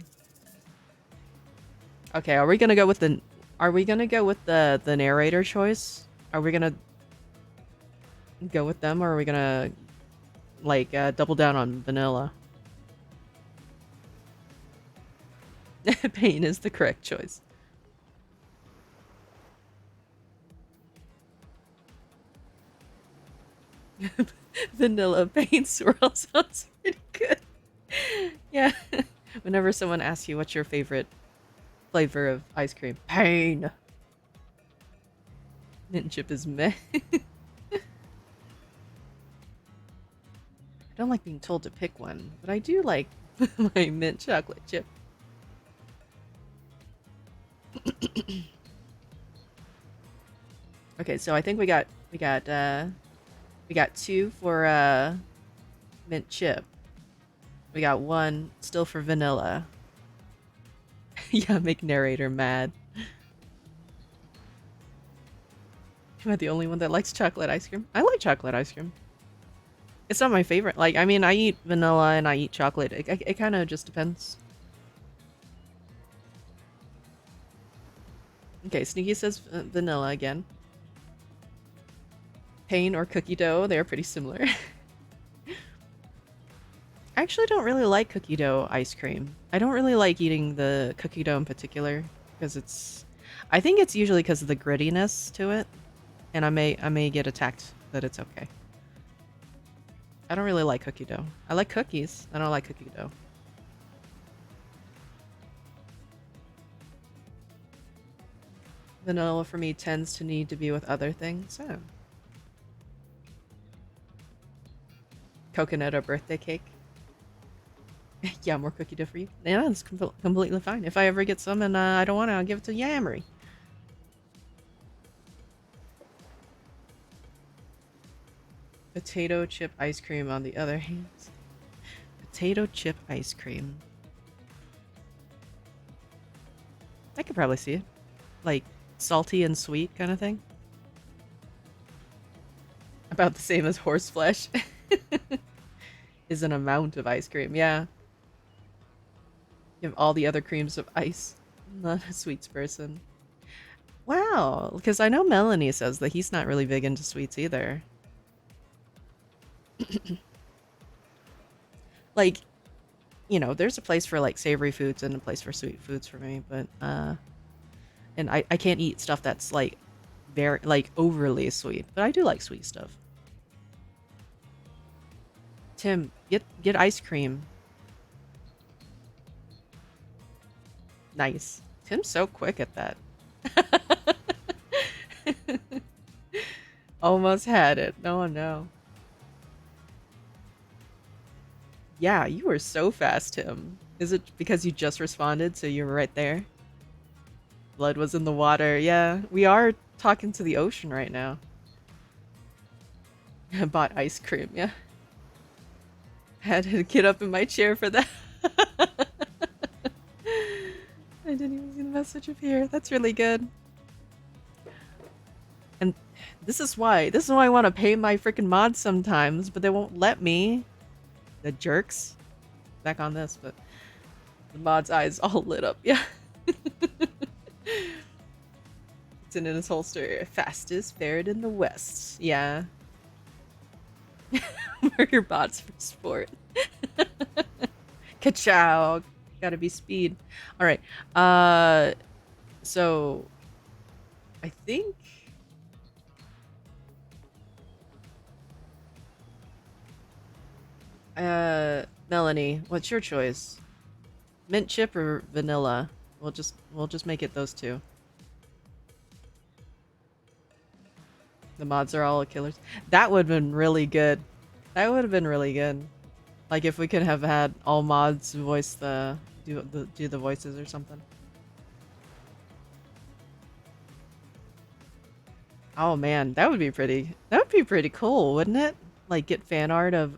Okay, are we gonna go with the narrator choice? Are we gonna go with them, or are we gonna like double down on vanilla? Pain is the correct choice. Vanilla pain swirl sounds pretty good. Yeah. Whenever someone asks you what's your favorite flavor of ice cream, pain. Mint chip is meh. I don't like being told to pick one, but I do like my mint chocolate chip. Okay, so I think we got two for mint chip. We got one still for vanilla. Yeah, make narrator mad. Am I the only one that likes chocolate ice cream? I like chocolate ice cream. It's not my favorite. Like, I mean, I eat vanilla and I eat chocolate. It kind of just depends. Okay, Sneaky says vanilla again. Pain or cookie dough, they are pretty similar. I actually don't really like cookie dough ice cream. I don't really like eating the cookie dough in particular because it's... I think it's usually because of the grittiness to it, and I may get attacked, but it's okay. I don't really like cookie dough. I like cookies. I don't like cookie dough. Vanilla for me tends to need to be with other things. Oh. Coconut or birthday cake. Yeah, more cookie dough for you. Yeah, that's completely fine. If I ever get some and I don't want it, I'll give it to Yammery. Potato chip ice cream on the other hand. Potato chip ice cream. I could probably see it. Like, salty and sweet kind of thing. About the same as horse flesh. Is an amount of ice cream, yeah. You have all the other creams of ice. Not a sweets person. Wow, because I know Melanie says that he's not really big into sweets either. Like, you know, there's a place for like savory foods and a place for sweet foods for me, but and I can't eat stuff that's like very like overly sweet, but I do like sweet stuff. Tim, get ice cream. Nice. Tim's so quick at that. Almost had it. No, no. Yeah, you were so fast, Tim. Is it because you just responded, so you were right there? Blood was in the water. Yeah, we are talking to the ocean right now. I bought ice cream, yeah. Had to get up in my chair for that. I didn't even see the message appear. That's really good. And this is why I want to pay my freaking mods sometimes, but they won't let me. The jerks. Back on this, but the mod's eyes all lit up. Yeah. It's in his holster. Fastest ferret in the West. Yeah. Murder bots for sport. Ka-chow. Gotta be speed. Alright. So I think Melanie, what's your choice? Mint chip or vanilla? We'll just make it those two. The mods are all killers. That would have been really good. That would have been really good. Like if we could have had all mods voice do the voices or something. Oh man, that would be pretty cool, wouldn't it? Like get fan art of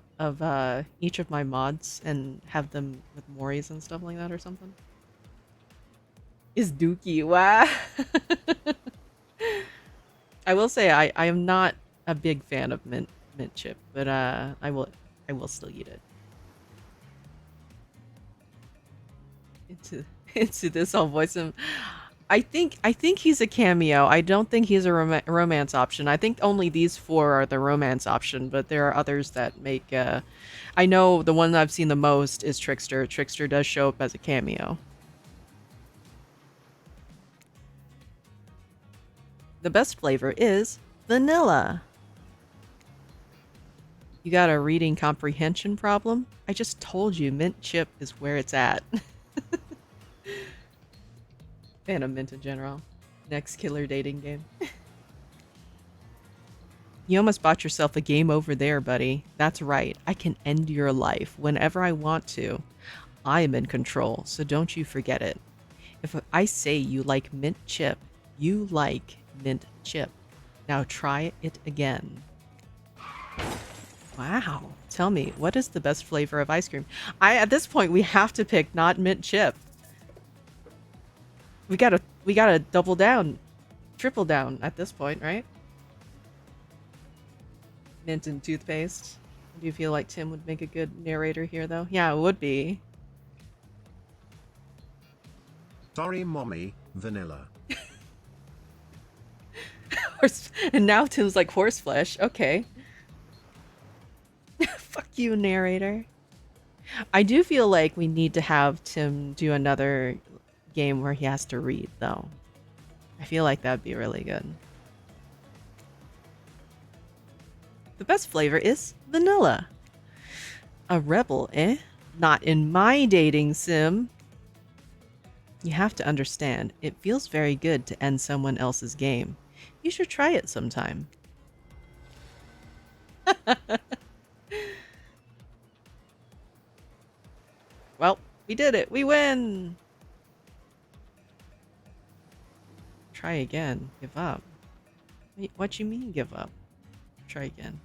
each of my mods and have them with Moris and stuff like that or something. Is Dookie, wow. I will say I am not a big fan of mint chip, but I will still eat it. Into this, I'll voice him. I think he's a cameo. I don't think he's a romance option. I think only these four are the romance option, but there are others that make I know the one I've seen the most is Trickster. Trickster does show up as a cameo. The best flavor is vanilla. You got a reading comprehension problem? I just told you mint chip is where it's at. Fan of mint in general. Next killer dating game. You almost bought yourself a game over there, buddy. That's right. I can end your life whenever I want to. I am in control, so don't you forget it. If I say you like mint chip, you like mint chip. Now try it again. Wow. Tell me, what is the best flavor of ice cream? At this point, we have to pick not mint chip. We gotta double down, triple down at this point, right? Mint and toothpaste. Do you feel like Tim would make a good narrator here, though? Yeah, it would be. Sorry, mommy, vanilla. And now Tim's like horseflesh. Okay. Fuck you, narrator. I do feel like we need to have Tim do another game where he has to read, though. I feel like that'd be really good. The best flavor is vanilla. A rebel, eh? Not in my dating sim. You have to understand, it feels very good to end someone else's game. You should try it sometime. Well, we did it. We win. Try again. Give up. What you mean give up? Try again.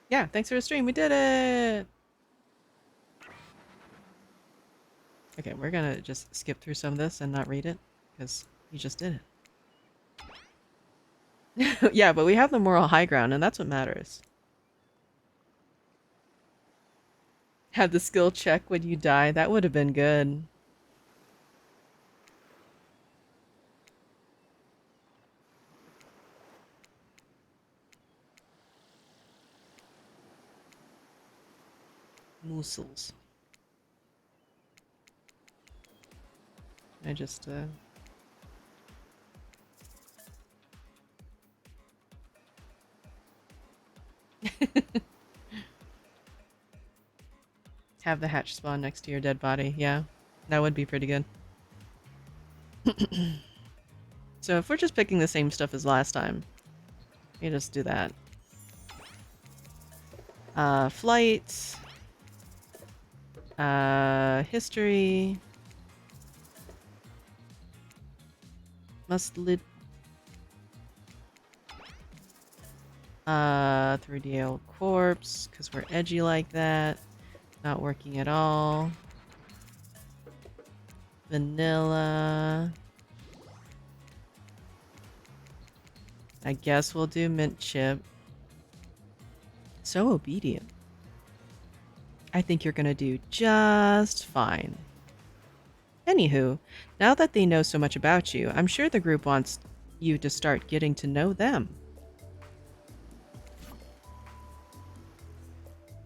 Yeah, thanks for the stream. We did it. Okay, we're gonna just skip through some of this and not read it because you just did it. Yeah, but we have the moral high ground, and that's what matters. Have the skill check when you die. That would have been good. Moosels. I just, have the hatch spawn next to your dead body. Yeah, that would be pretty good. So if we're just picking the same stuff as last time, we just do that. Flight. History. Must lid. 3DL corpse, because we're edgy like that. Not working at all. Vanilla. I guess we'll do mint chip. So obedient. I think you're gonna do just fine. Anywho, now that they know so much about you, I'm sure the group wants you to start getting to know them.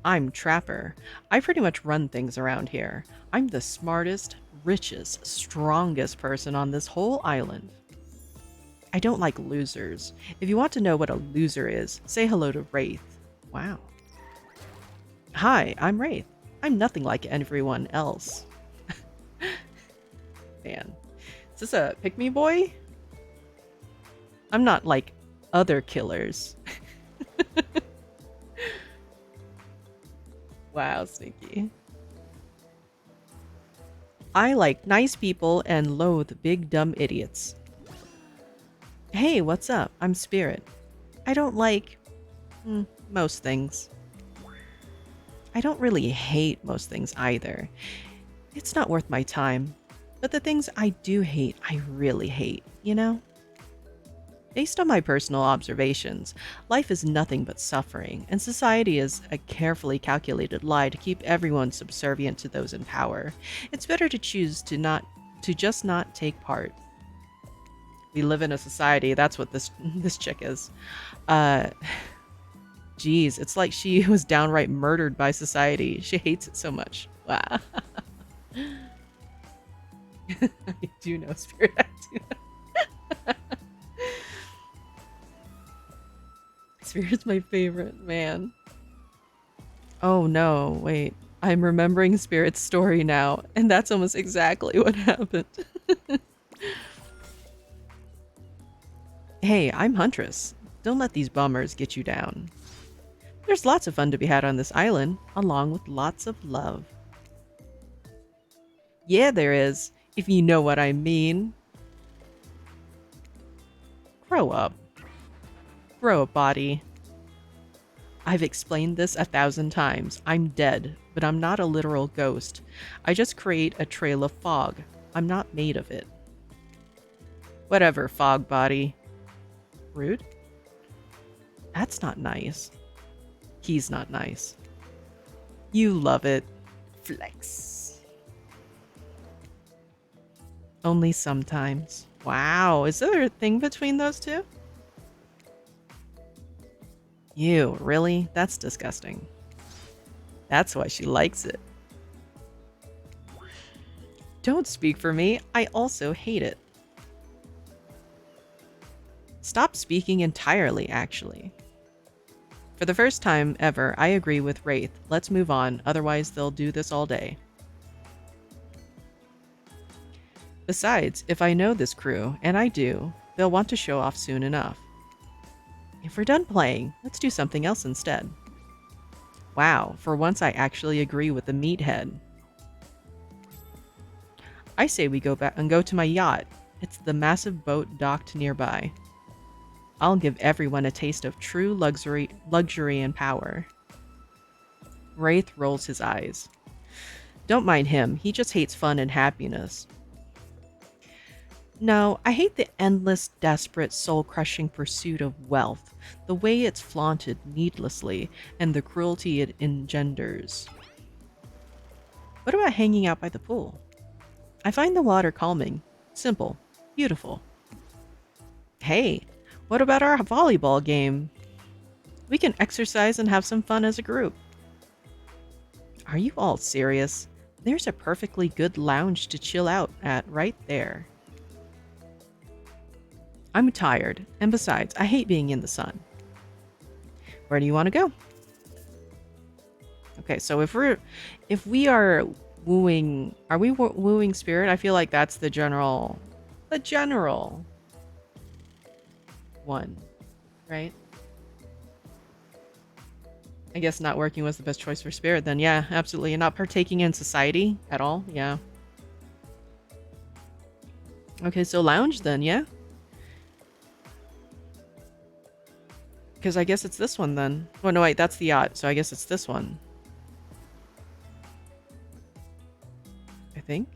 I'm Trapper. I pretty much run things around here. I'm the smartest, richest, strongest person on this whole island. I don't like losers. If you want to know what a loser is, say hello to Wraith. Wow. Hi, I'm Wraith. I'm nothing like everyone else. Man. Is this a pick-me boy? I'm not like other killers. Wow, sneaky. I like nice people and loathe big dumb idiots. Hey, what's up? I'm Spirit. I don't like most things. I don't really hate most things either. It's not worth my time. But the things I do hate, I really hate, you know? Based on my personal observations, life is nothing but suffering, and society is a carefully calculated lie to keep everyone subservient to those in power. It's better to choose to just not take part. We live in a society, that's what this chick is. Geez, it's like she was downright murdered by society. She hates it so much. Wow. I do know, Spirit. I do. Spirit's my favorite, man. Oh no, wait. I'm remembering Spirit's story now, and that's almost exactly what happened. Hey, I'm Huntress. Don't let these bummers get you down. There's lots of fun to be had on this island, along with lots of love. Yeah, there is, if you know what I mean. Grow up. Grow a body. I've explained this 1,000 times. I'm dead, but I'm not a literal ghost. I just create a trail of fog. I'm not made of it. Whatever, fog body. Rude? That's not nice. He's not nice. You love it. Flex. Only sometimes. Wow, is there a thing between those two? Ew, really? That's disgusting. That's why she likes it. Don't speak for me. I also hate it. Stop speaking entirely, actually. For the first time ever, I agree with Wraith. Let's move on, otherwise they'll do this all day. Besides, if I know this crew, and I do, they'll want to show off soon enough. If we're done playing, let's do something else instead. Wow, for once I actually agree with the meathead. I say we go back and go to my yacht. It's the massive boat docked nearby. I'll give everyone a taste of true luxury and power. Wraith rolls his eyes. Don't mind him, he just hates fun and happiness. No, I hate the endless, desperate, soul-crushing pursuit of wealth, the way it's flaunted needlessly, and the cruelty it engenders. What about hanging out by the pool? I find the water calming, simple, beautiful. Hey, what about our volleyball game? We can exercise and have some fun as a group. Are you all serious? There's a perfectly good lounge to chill out at right there. I'm tired, and besides, I hate being in the sun. Where do you want to go? Okay, so if we are wooing, are we wooing Spirit? I feel like that's the general one, right? I guess not working was the best choice for Spirit then. Yeah, absolutely. And not partaking in society at all. Yeah. Okay, so lounge then, yeah? Because I guess it's this one then. Oh, no, wait, that's the yacht. So I guess it's this one. I think.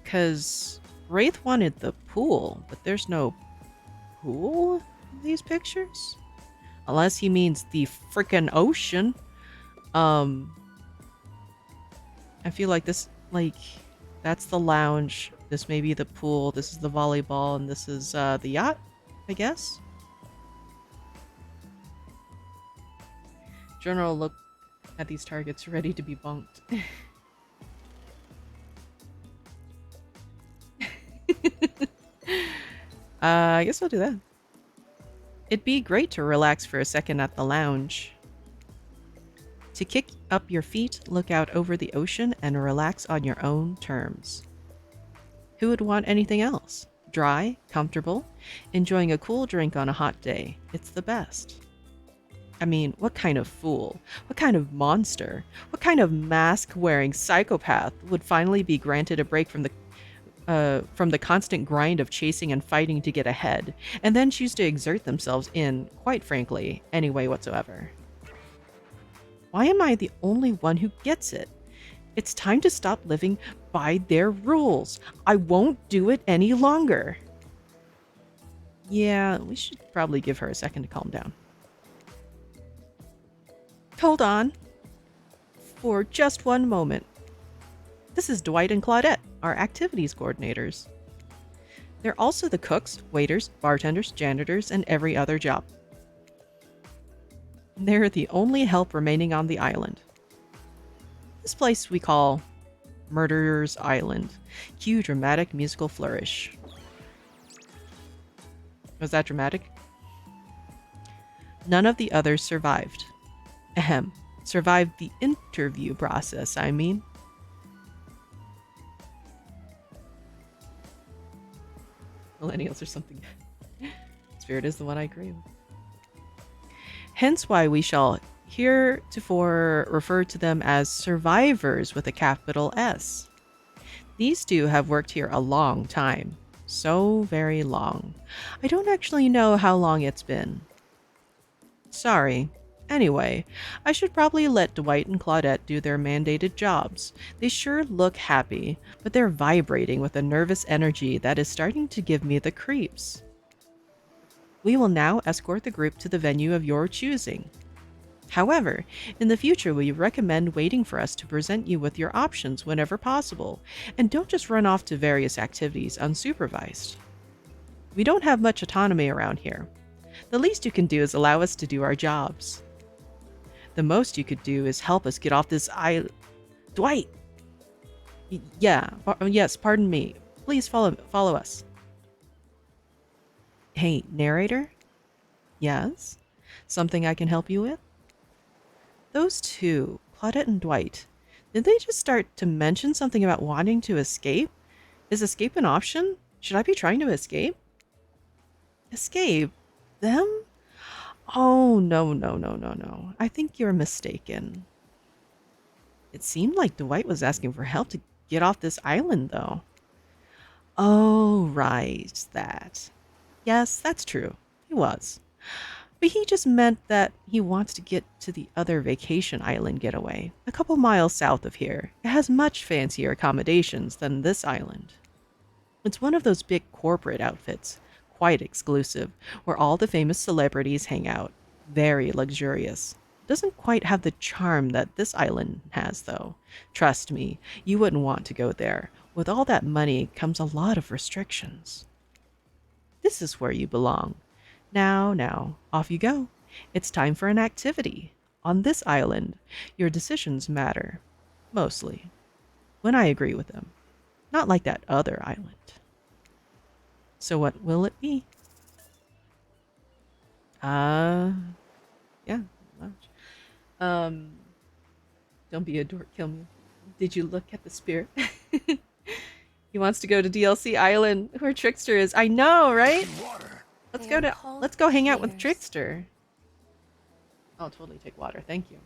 Because Wraith wanted the pool, but there's no pool in these pictures? Unless he means the freaking ocean. I feel like this, like, that's the lounge. This may be the pool. This is the volleyball, and this is the yacht, I guess. General look at these targets ready to be bunked. I guess I'll do that. It'd be great to relax for a second at the lounge. To kick up your feet, look out over the ocean, and relax on your own terms. Who would want anything else? Dry, comfortable, enjoying a cool drink on a hot day. It's the best. I mean, what kind of fool? What kind of monster? What kind of mask-wearing psychopath would finally be granted a break from the constant grind of chasing and fighting to get ahead, and then choose to exert themselves in, quite frankly, any way whatsoever? Why am I the only one who gets it? It's time to stop living by their rules. I won't do it any longer. Yeah, we should probably give her a second to calm down. Hold on. For just one moment. This is Dwight and Claudette, our activities coordinators. They're also the cooks, waiters, bartenders, janitors, and every other job. They're the only help remaining on the island. This place we call Murderer's Island. Cue dramatic musical flourish. Was that dramatic? None of the others survived. Ahem. Survived the interview process, I mean. Millennials or something. Spirit is the one I agree with. Hence why we shall heretofore refer to them as survivors with a capital S. These two have worked here a long time. So very long. I don't actually know how long it's been. Sorry. Anyway, I should probably let Dwight and Claudette do their mandated jobs. They sure look happy, but they're vibrating with a nervous energy that is starting to give me the creeps. We will now escort the group to the venue of your choosing. However, in the future we recommend waiting for us to present you with your options whenever possible, and don't just run off to various activities unsupervised. We don't have much autonomy around here. The least you can do is allow us to do our jobs. The most you could do is help us get off this island. Dwight! Yes, pardon me. Please follow us. Hey, narrator? Yes? Something I can help you with? Those two, Claudette and Dwight, did they just start to mention something about wanting to escape? Is escape an option? Should I be trying to escape? Escape? Them? Oh, no. I think you're mistaken. It seemed like Dwight was asking for help to get off this island, though. Oh, right, that. Yes, that's true. He was. But he just meant that he wants to get to the other vacation island getaway, a couple miles south of here. It has much fancier accommodations than this island. It's one of those big corporate outfits, quite exclusive, where all the famous celebrities hang out. Very luxurious. Doesn't quite have the charm that this island has, though. Trust me, you wouldn't want to go there. With all that money comes a lot of restrictions. This is where you belong. Now, off you go. It's time for an activity. On this island, your decisions matter. Mostly. When I agree with them. Not like that other island. So what will it be? Yeah. Don't be a dork, kill me. Did you look at the spirit? He wants to go to DLC Island where Trickster is. I know, right? Let's go hang out with Trickster. I'll totally take water. Thank you.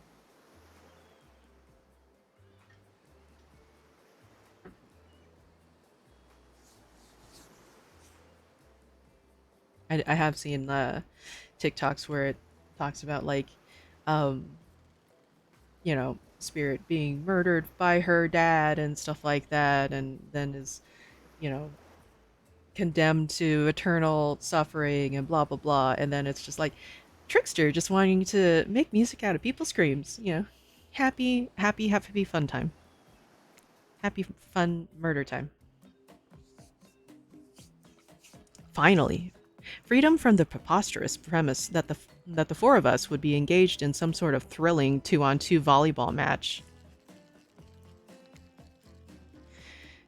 I have seen TikToks where it talks about like, um, Spirit being murdered by her dad and stuff like that, and then is, you know, condemned to eternal suffering and blah blah blah, and then it's just like Trickster just wanting to make music out of people's screams, happy, happy, happy fun time, happy fun murder time. Finally, freedom from the preposterous premise that the four of us would be engaged in some sort of thrilling 2-on-2 volleyball match.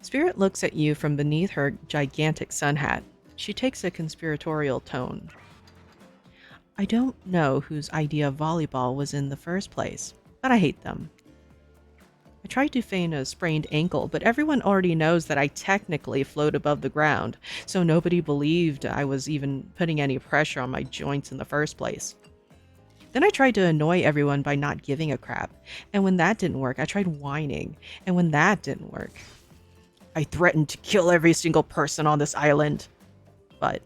Spirit looks at you from beneath her gigantic sun hat. She takes a conspiratorial tone. I don't know whose idea of volleyball was in the first place, but I hate them. I tried to feign a sprained ankle, but everyone already knows that I technically float above the ground, so nobody believed I was even putting any pressure on my joints in the first place. Then I tried to annoy everyone by not giving a crap, and when that didn't work, I tried whining, and when that didn't work, I threatened to kill every single person on this island. But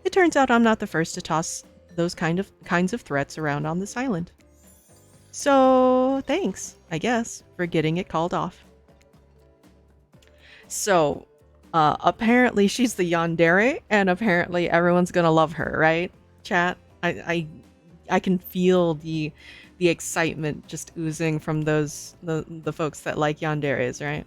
it turns out I'm not the first to toss those kinds of threats around on this island. So, thanks, I guess, for getting it called off. So, apparently she's the yandere, and apparently everyone's gonna love her, right? Chat? I can feel the excitement just oozing from the folks that like yanderes, right?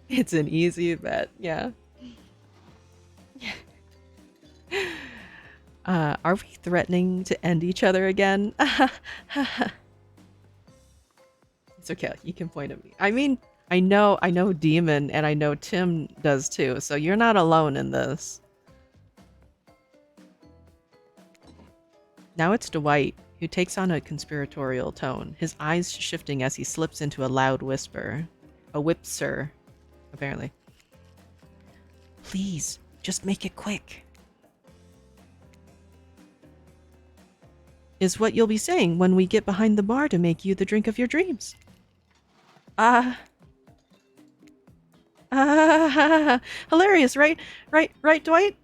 It's an easy bet, yeah. Are we threatening to end each other again? It's okay, you can point at me. I mean, I know Demon and I know Tim does too, so you're not alone in this. Now it's Dwight, who takes on a conspiratorial tone, his eyes shifting as he slips into a loud whisper. A whipser, apparently. Please, just make it quick. Is what you'll be saying when we get behind the bar to make you the drink of your dreams. Hilarious, right? Right, Dwight?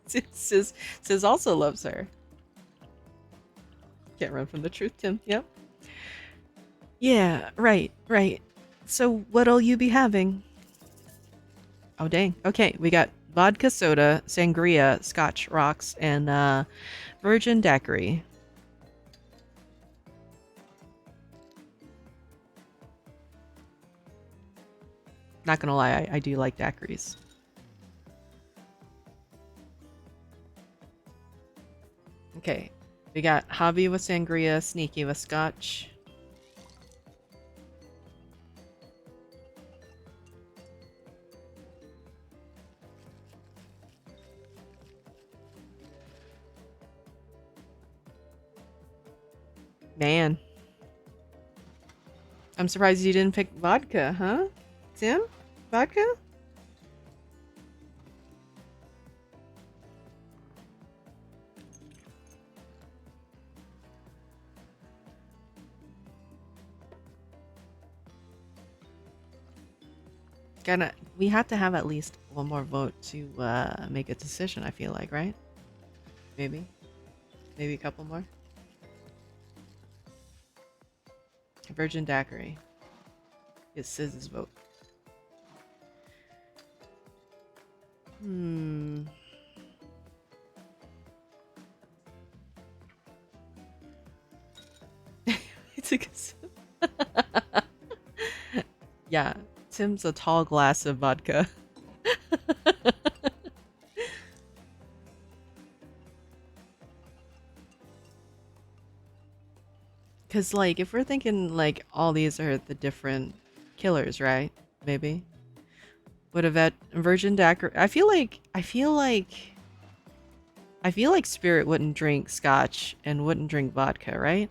Sis also loves her. Can't run from the truth, Tim. Yep. Yeah, right. So what'll you be having? Oh, dang. Okay, we got vodka soda, sangria, scotch rocks, and virgin daiquiri. Not gonna lie, I do like daiquiris. Okay, we got hobby with sangria, sneaky with scotch. Man. I'm surprised you didn't pick vodka, huh? Tim? Vodka? We have to have at least one more vote to make a decision, I feel like, right? Maybe a couple more. Virgin daiquiri. It's Siz's vote. It's a yeah, Tim's a tall glass of vodka. Because, like, if we're thinking, like, all these are the different killers, right? Maybe. Would have had virgin daiquiri. I feel like Spirit wouldn't drink scotch and wouldn't drink vodka, right?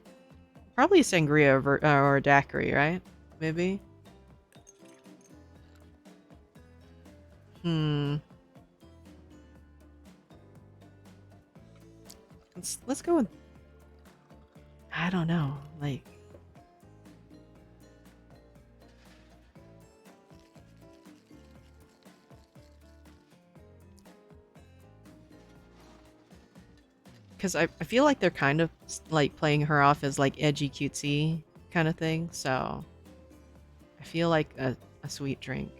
Probably sangria or a daiquiri, right? Maybe. Let's go with. I don't know. Like. Because I feel like they're kind of like playing her off as like edgy cutesy kind of thing. So I feel like a sweet drink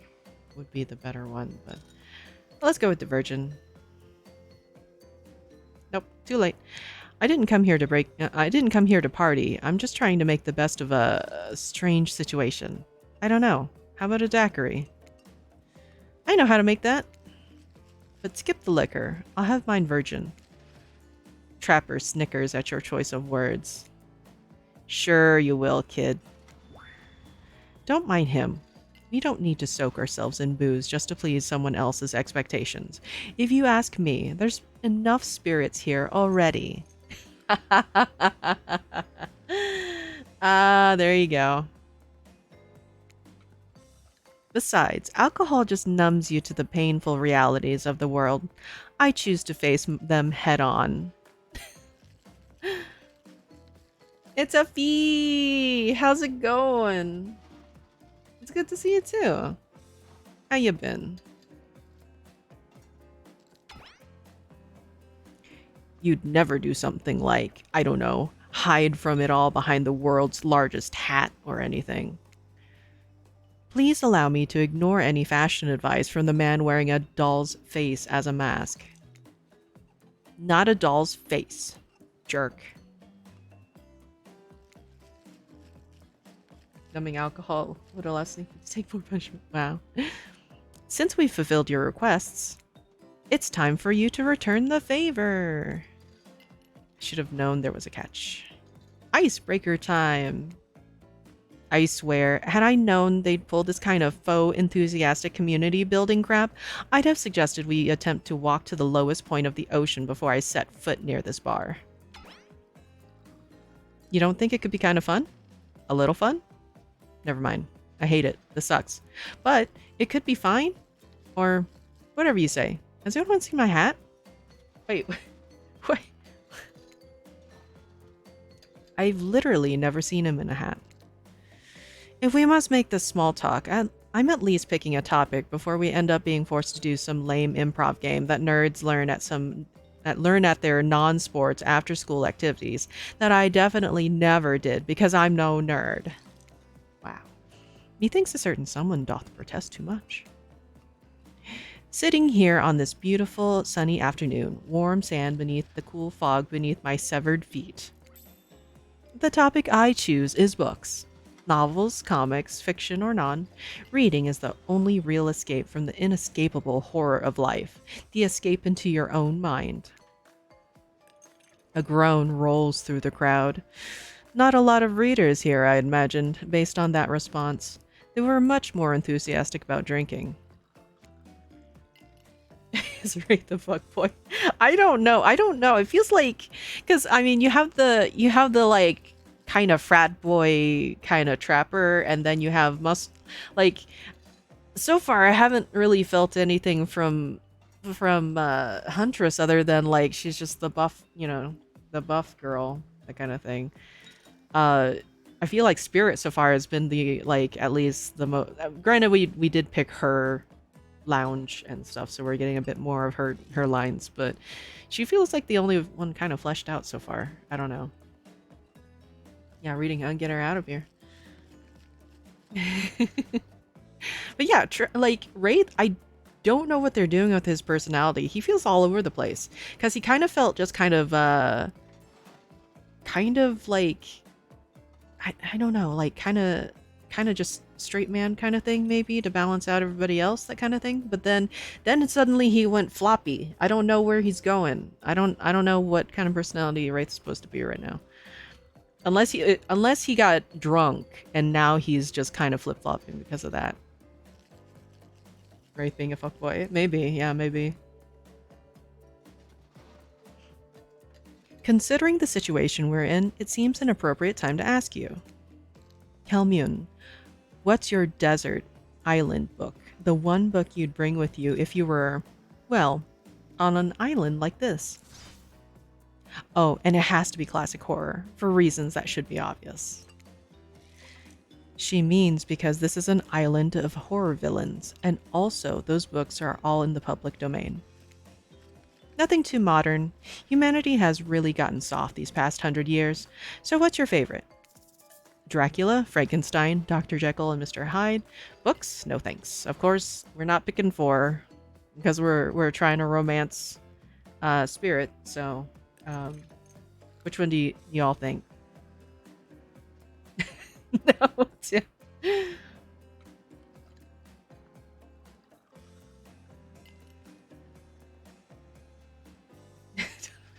would be the better one. But let's go with the virgin. Nope, too late. I didn't come here to I didn't come here to party. I'm just trying to make the best of a strange situation. I don't know. How about a daiquiri? I know how to make that. But skip the liquor. I'll have mine virgin. Trapper snickers at your choice of words. Sure you will, kid. Don't mind him. We don't need to soak ourselves in booze just to please someone else's expectations. If you ask me, there's enough spirits here already. There you go. Besides, alcohol just numbs you to the painful realities of the world. I choose to face them head on. It's a Fee! How's it going? It's good to see you too. How you been? You'd never do something like, I don't know, hide from it all behind the world's largest hat or anything. Please allow me to ignore any fashion advice from the man wearing a doll's face as a mask. Not a doll's face, jerk. Numbing alcohol would allow us to take more punishment. Wow. Since we've fulfilled your requests, it's time for you to return the favor. I should have known there was a catch. Icebreaker time. I swear, had I known they'd pull this kind of faux enthusiastic community building crap, I'd have suggested we attempt to walk to the lowest point of the ocean before I set foot near this bar. You don't think it could be kind of fun? A little fun? Never mind. I hate it. This sucks. But it could be fine. Or whatever you say. Has anyone seen my hat? Wait. Wait. I've literally never seen him in a hat. If we must make this small talk, I'm at least picking a topic before we end up being forced to do some lame improv game that nerds learn at their non-sports after-school activities that I definitely never did because I'm no nerd. Wow. Methinks a certain someone doth protest too much. Sitting here on this beautiful sunny afternoon, warm sand beneath the cool fog beneath my severed feet. The topic I choose is books. Novels, comics, fiction or non. Reading is the only real escape from the inescapable horror of life, the escape into your own mind. A groan rolls through the crowd. Not a lot of readers here, I imagined, based on that response. They were much more enthusiastic about drinking. Is right the fuck boy? I don't know. It feels like, because I mean, you have the like kind of frat boy kind of trapper, and then you have like. So far, I haven't really felt anything from Huntress other than like she's just the buff, the buff girl, that kind of thing. I feel like Spirit so far has been the like at least the most. Granted, we did pick her lounge and stuff, so we're getting a bit more of her lines, but she feels like the only one kind of fleshed out so far. I don't know. Yeah, reading how to get her out of here. But yeah, like Wraith, I don't know what they're doing with his personality. He feels all over the place because he kind of felt just kind of like I don't know, like kind of just straight man kind of thing, maybe to balance out everybody else, that kind of thing. But then suddenly he went floppy. I don't know where he's going. I don't know what kind of personality Wraith's supposed to be right now. Unless he got drunk and now he's just kind of flip-flopping because of that. Wraith being a fuckboy. Maybe, yeah, maybe. Considering the situation we're in, it seems an appropriate time to ask you. Kelmune, what's your desert island book? The one book you'd bring with you if you were, well, on an island like this. Oh, and it has to be classic horror, for reasons that should be obvious. She means because this is an island of horror villains, and also those books are all in the public domain. Nothing too modern. Humanity has really gotten soft these past 100 years. So what's your favorite? Dracula, Frankenstein, Dr. Jekyll and Mr. Hyde. Books? No thanks. Of course, we're not picking 4 because we're trying to romance Spirit. So, which one do y'all think? No.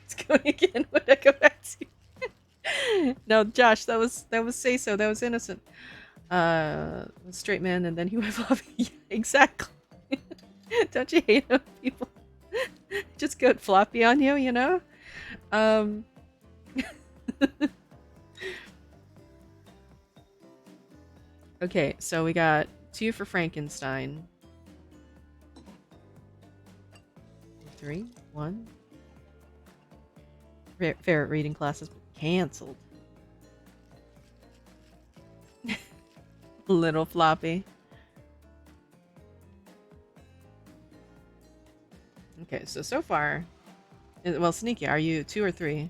It's going again. What I go back to? No, Josh, that was say so. That was innocent. Straight man, and then he went floppy. Yeah, exactly. Don't you hate him, people? Just go floppy on you, you know? Okay, so we got 2 for Frankenstein. 3, 1. Favorite reading classes canceled. Little floppy. Okay, so far, well, Sneaky, are you 2 or 3?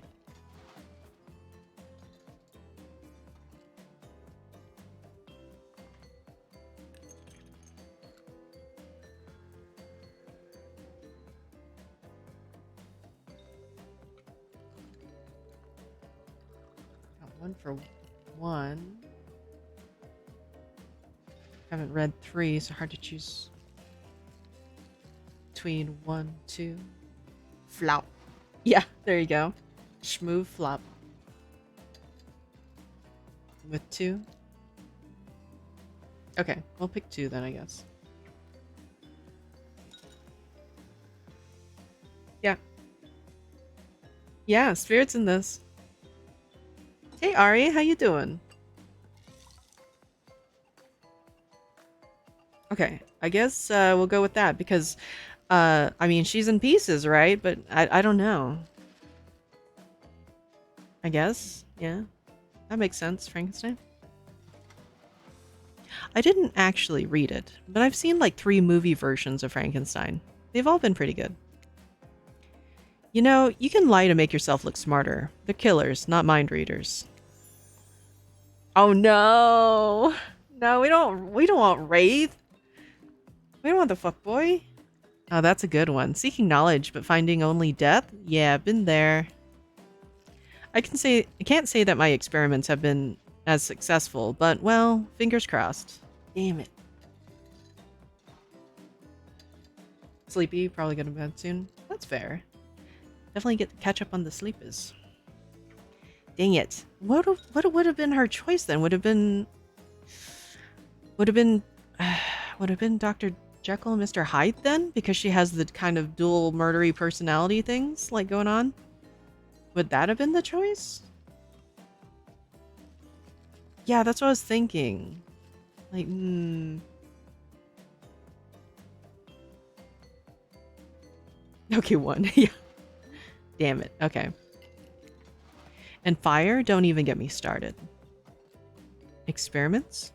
Got 1 for 1. Haven't read 3, so hard to choose between 1, 2. Flop. Yeah, there you go. Schmoove flop. With 2. Okay, we'll pick 2 then, I guess. Yeah. Yeah, Spirit's in this. Hey Ari, how you doing? Okay, I guess we'll go with that because, I mean, she's in pieces, right? But I don't know. I guess, yeah. That makes sense, Frankenstein. I didn't actually read it, but I've seen like 3 movie versions of Frankenstein. They've all been pretty good. You know, you can lie to make yourself look smarter. They're killers, not mind readers. Oh no! No, we don't want Wraith. We don't want the fuckboy. Oh, that's a good one. Seeking knowledge, but finding only death? Yeah, been there. I can't say that my experiments have been as successful, but, well, fingers crossed. Damn it. Sleepy, probably going to bed soon. That's fair. Definitely get to catch up on the sleepers. Dang it. What would have been her choice then? Would have been Dr. Jekyll and Mr. Hyde then? Because she has the kind of dual murdery personality things like going on? Would that have been the choice? Yeah, that's what I was thinking. Like, Okay, 1. Yeah. Damn it. Okay. And fire? Don't even get me started. Experiments?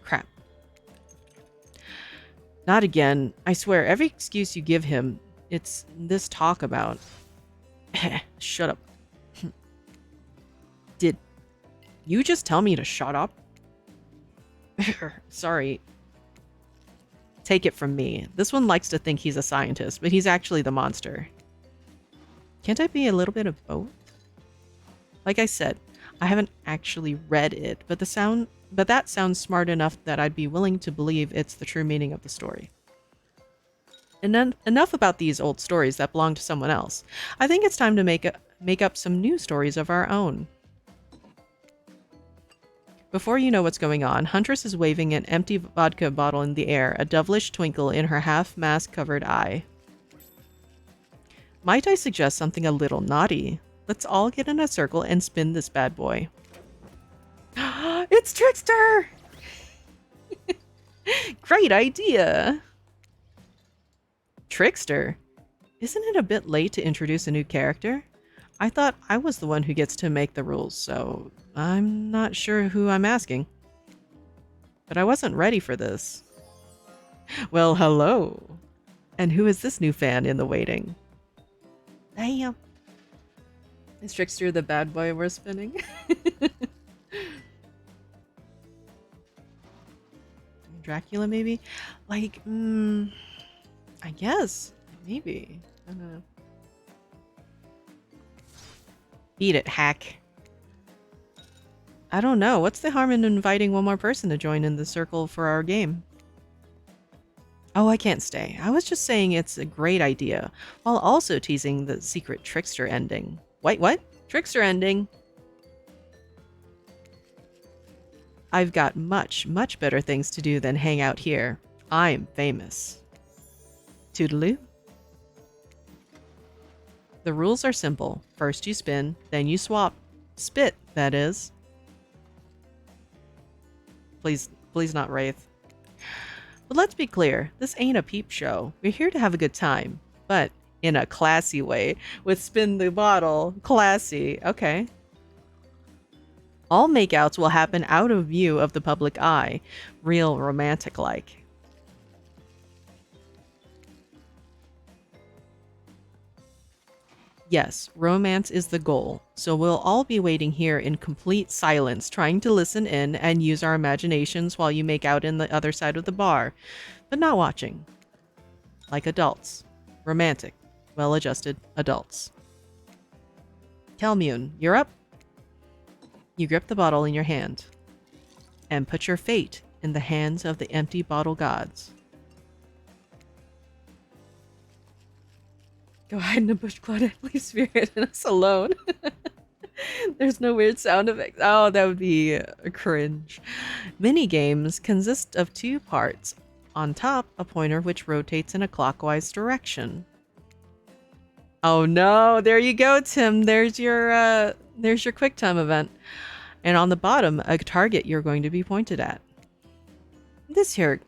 Crap. Not again. I swear, every excuse you give him, it's this talk about... Shut up. Did you just tell me to shut up? Sorry. Take it from me. This one likes to think he's a scientist, but he's actually the monster. Can't I be a little bit of both? Like I said, I haven't actually read it, but that sounds smart enough that I'd be willing to believe it's the true meaning of the story. And then enough about these old stories that belong to someone else. I think it's time to make up some new stories of our own. Before you know what's going on, Huntress is waving an empty vodka bottle in the air, a devilish twinkle in her half-mask covered eye. Might I suggest something a little naughty? Let's all get in a circle and spin this bad boy. It's Trickster! Great idea! Trickster? Isn't it a bit late to introduce a new character? I thought I was the one who gets to make the rules, so I'm not sure who I'm asking. But I wasn't ready for this. Well, hello. And who is this new fan in the waiting? Damn. Is Trickster the bad boy we're spinning? Dracula, maybe? Like, I guess. Maybe. I don't know. Beat it, hack. I don't know. What's the harm in inviting one more person to join in the circle for our game? Oh, I can't stay. I was just saying it's a great idea, while also teasing the secret Trickster ending. Wait, what? Trickster ending? I've got much, much better things to do than hang out here. I'm famous. Toodaloo. The rules are simple. First you spin, then you swap. Spit, that is. Please not Wraith. But let's be clear, this ain't a peep show. We're here to have a good time, but in a classy way. With spin the bottle. Classy. Okay. All makeouts will happen out of view of the public eye. Real romantic-like. Yes, romance is the goal, so we'll all be waiting here in complete silence, trying to listen in and use our imaginations while you make out in the other side of the bar, but not watching. Like adults. Romantic. Well-adjusted adults. Kelmune, you're up. You grip the bottle in your hand, and put your fate in the hands of the empty bottle gods. Go hide in a bush, Claudette. Leave Spirit and us alone. There's no weird sound effects. Oh, that would be a cringe. Mini games consist of two parts. On top, a pointer which rotates in a clockwise direction. Oh no, there you go, Tim. There's your quick time event. And on the bottom, a target you're going to be pointed at. This here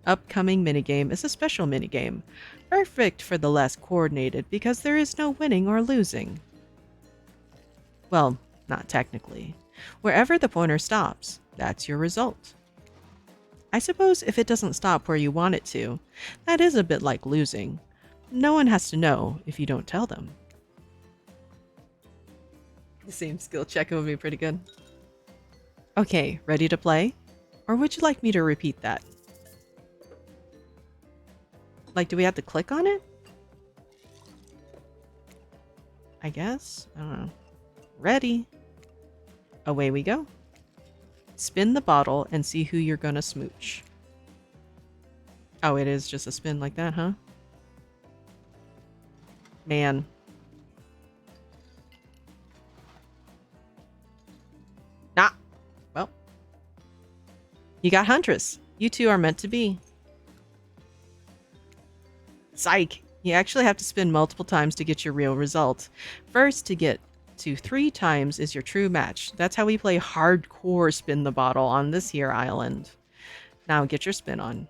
upcoming minigame is a special minigame. Perfect for the less coordinated because there is no winning or losing. Well, not technically. Wherever the pointer stops, that's your result. I suppose if it doesn't stop where you want it to, that is a bit like losing. No one has to know if you don't tell them. The same skill check would be pretty good. Okay, ready to play? Or would you like me to repeat that? Like, do we have to click on it? I guess? I don't know. Ready. Away we go. Spin the bottle and see who you're gonna smooch. Oh, it is just a spin like that, huh? Man. Nah. Well. You got Huntress. You two are meant to be. Psych! You actually have to spin multiple times to get your real result. First, to get to 3 times is your true match. That's how we play hardcore spin the bottle on this here island. Now get your spin on.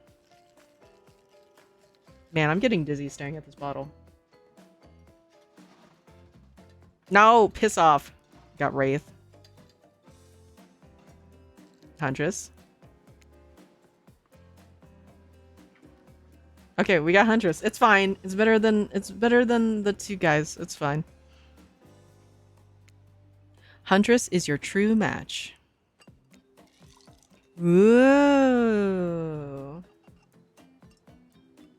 Man, I'm getting dizzy staring at this bottle. No! Piss off! Got Wraith. Huntress. Okay, we got Huntress. It's fine. It's better than the two guys. It's fine. Huntress is your true match. Whoa.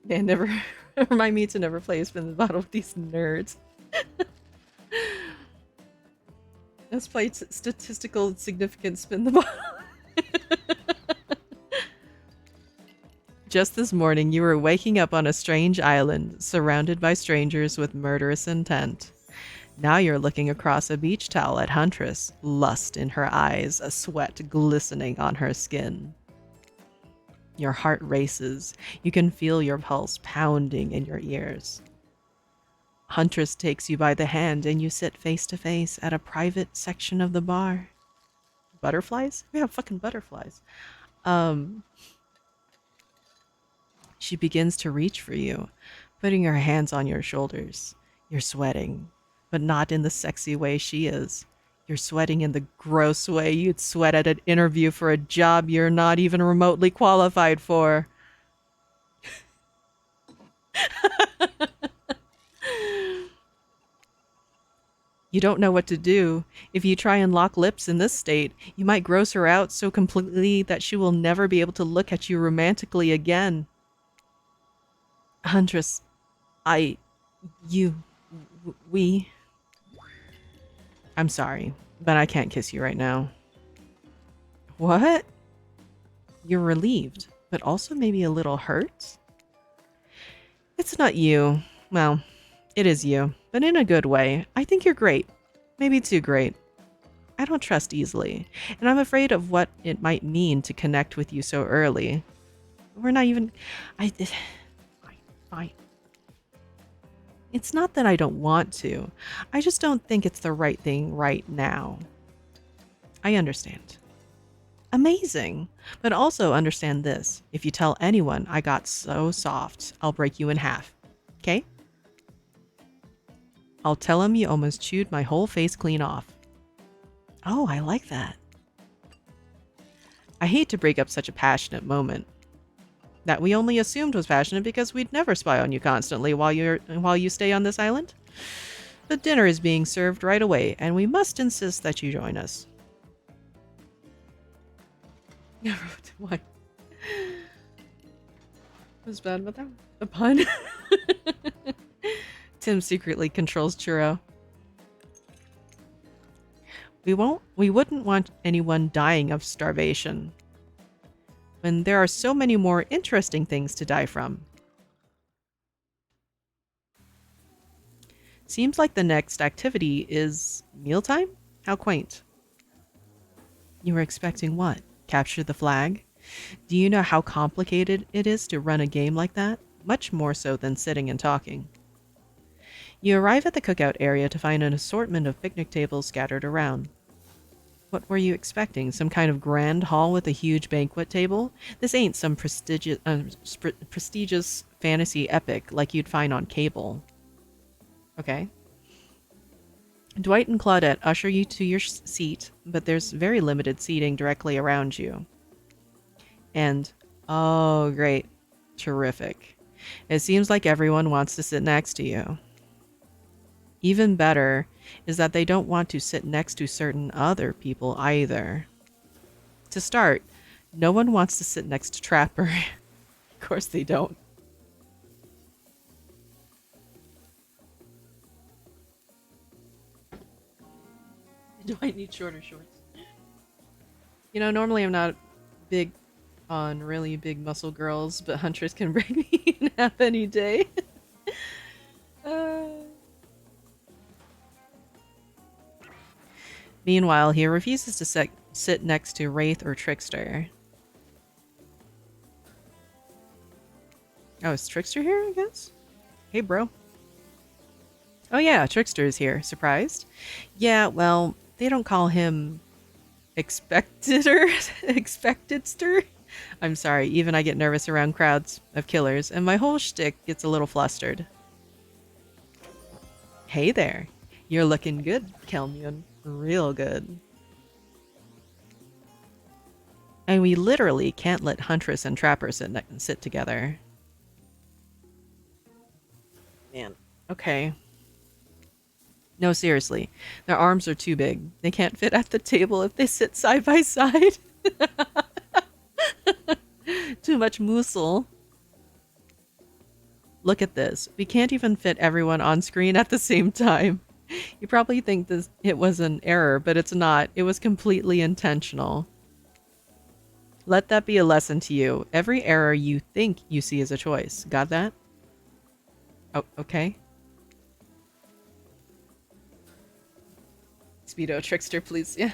Man, never remind me to never play a spin the bottle with these nerds. Let's play statistical significance spin the bottle. Just this morning, you were waking up on a strange island, surrounded by strangers with murderous intent. Now you're looking across a beach towel at Huntress, lust in her eyes, a sweat glistening on her skin. Your heart races. You can feel your pulse pounding in your ears. Huntress takes you by the hand and you sit face to face at a private section of the bar. Butterflies? We have fucking butterflies. She begins to reach for you, putting her hands on your shoulders. You're sweating, but not in the sexy way she is. You're sweating in the gross way you'd sweat at an interview for a job you're not even remotely qualified for. You don't know what to do. If you try and lock lips in this state, you might gross her out so completely that she will never be able to look at you romantically again. Huntress, we... I'm sorry, but I can't kiss you right now. What? You're relieved, but also maybe a little hurt? It's not you. Well, it is you, but in a good way. I think you're great. Maybe too great. I don't trust easily, and I'm afraid of what it might mean to connect with you so early. We're not even... Fine. It's not that I don't want to. I just don't think it's the right thing right now. I understand. Amazing. But also understand this. If you tell anyone I got so soft, I'll break you in half. Okay? I'll tell them you almost chewed my whole face clean off. Oh, I like that. I hate to break up such a passionate moment. That we only assumed was passionate because we'd never spy on you constantly while you stay on this island. The dinner is being served right away, and we must insist that you join us. Why? What's bad about that? The pun? Tim secretly controls Churro. We wouldn't want anyone dying of starvation. When there are so many more interesting things to die from. Seems like the next activity is mealtime? How quaint. You were expecting what? Capture the flag? Do you know how complicated it is to run a game like that? Much more so than sitting and talking. You arrive at the cookout area to find an assortment of picnic tables scattered around. What were you expecting? Some kind of grand hall with a huge banquet table? This ain't some prestigious fantasy epic like you'd find on cable. Okay. Dwight and Claudette usher you to your seat, but there's very limited seating directly around you. And, oh great, terrific. It seems like everyone wants to sit next to you. Even better is that they don't want to sit next to certain other people either. To start, no one wants to sit next to Trapper. Of course they don't. Do I need shorter shorts? You know, normally I'm not big on really big muscle girls, but Huntress can break me in half any day. Meanwhile, he refuses to sit next to Wraith or Trickster. Oh, is Trickster here, I guess? Hey, bro. Oh yeah, Trickster is here. Surprised? Yeah, well, they don't call him Expectedster? I'm sorry, even I get nervous around crowds of killers, and my whole shtick gets a little flustered. Hey there. You're looking good, Kelmion. Real good. And we literally can't let Huntress and Trapper sit together. Man. Okay. No, seriously. Their arms are too big. They can't fit at the table if they sit side by side. Too much muscle. Look at this. We can't even fit everyone on screen at the same time. You probably think it was an error, but it's not. It was completely intentional. Let that be a lesson to you. Every error you think you see is a choice. Got that? Oh, okay. Speedo Trickster, please. Yeah.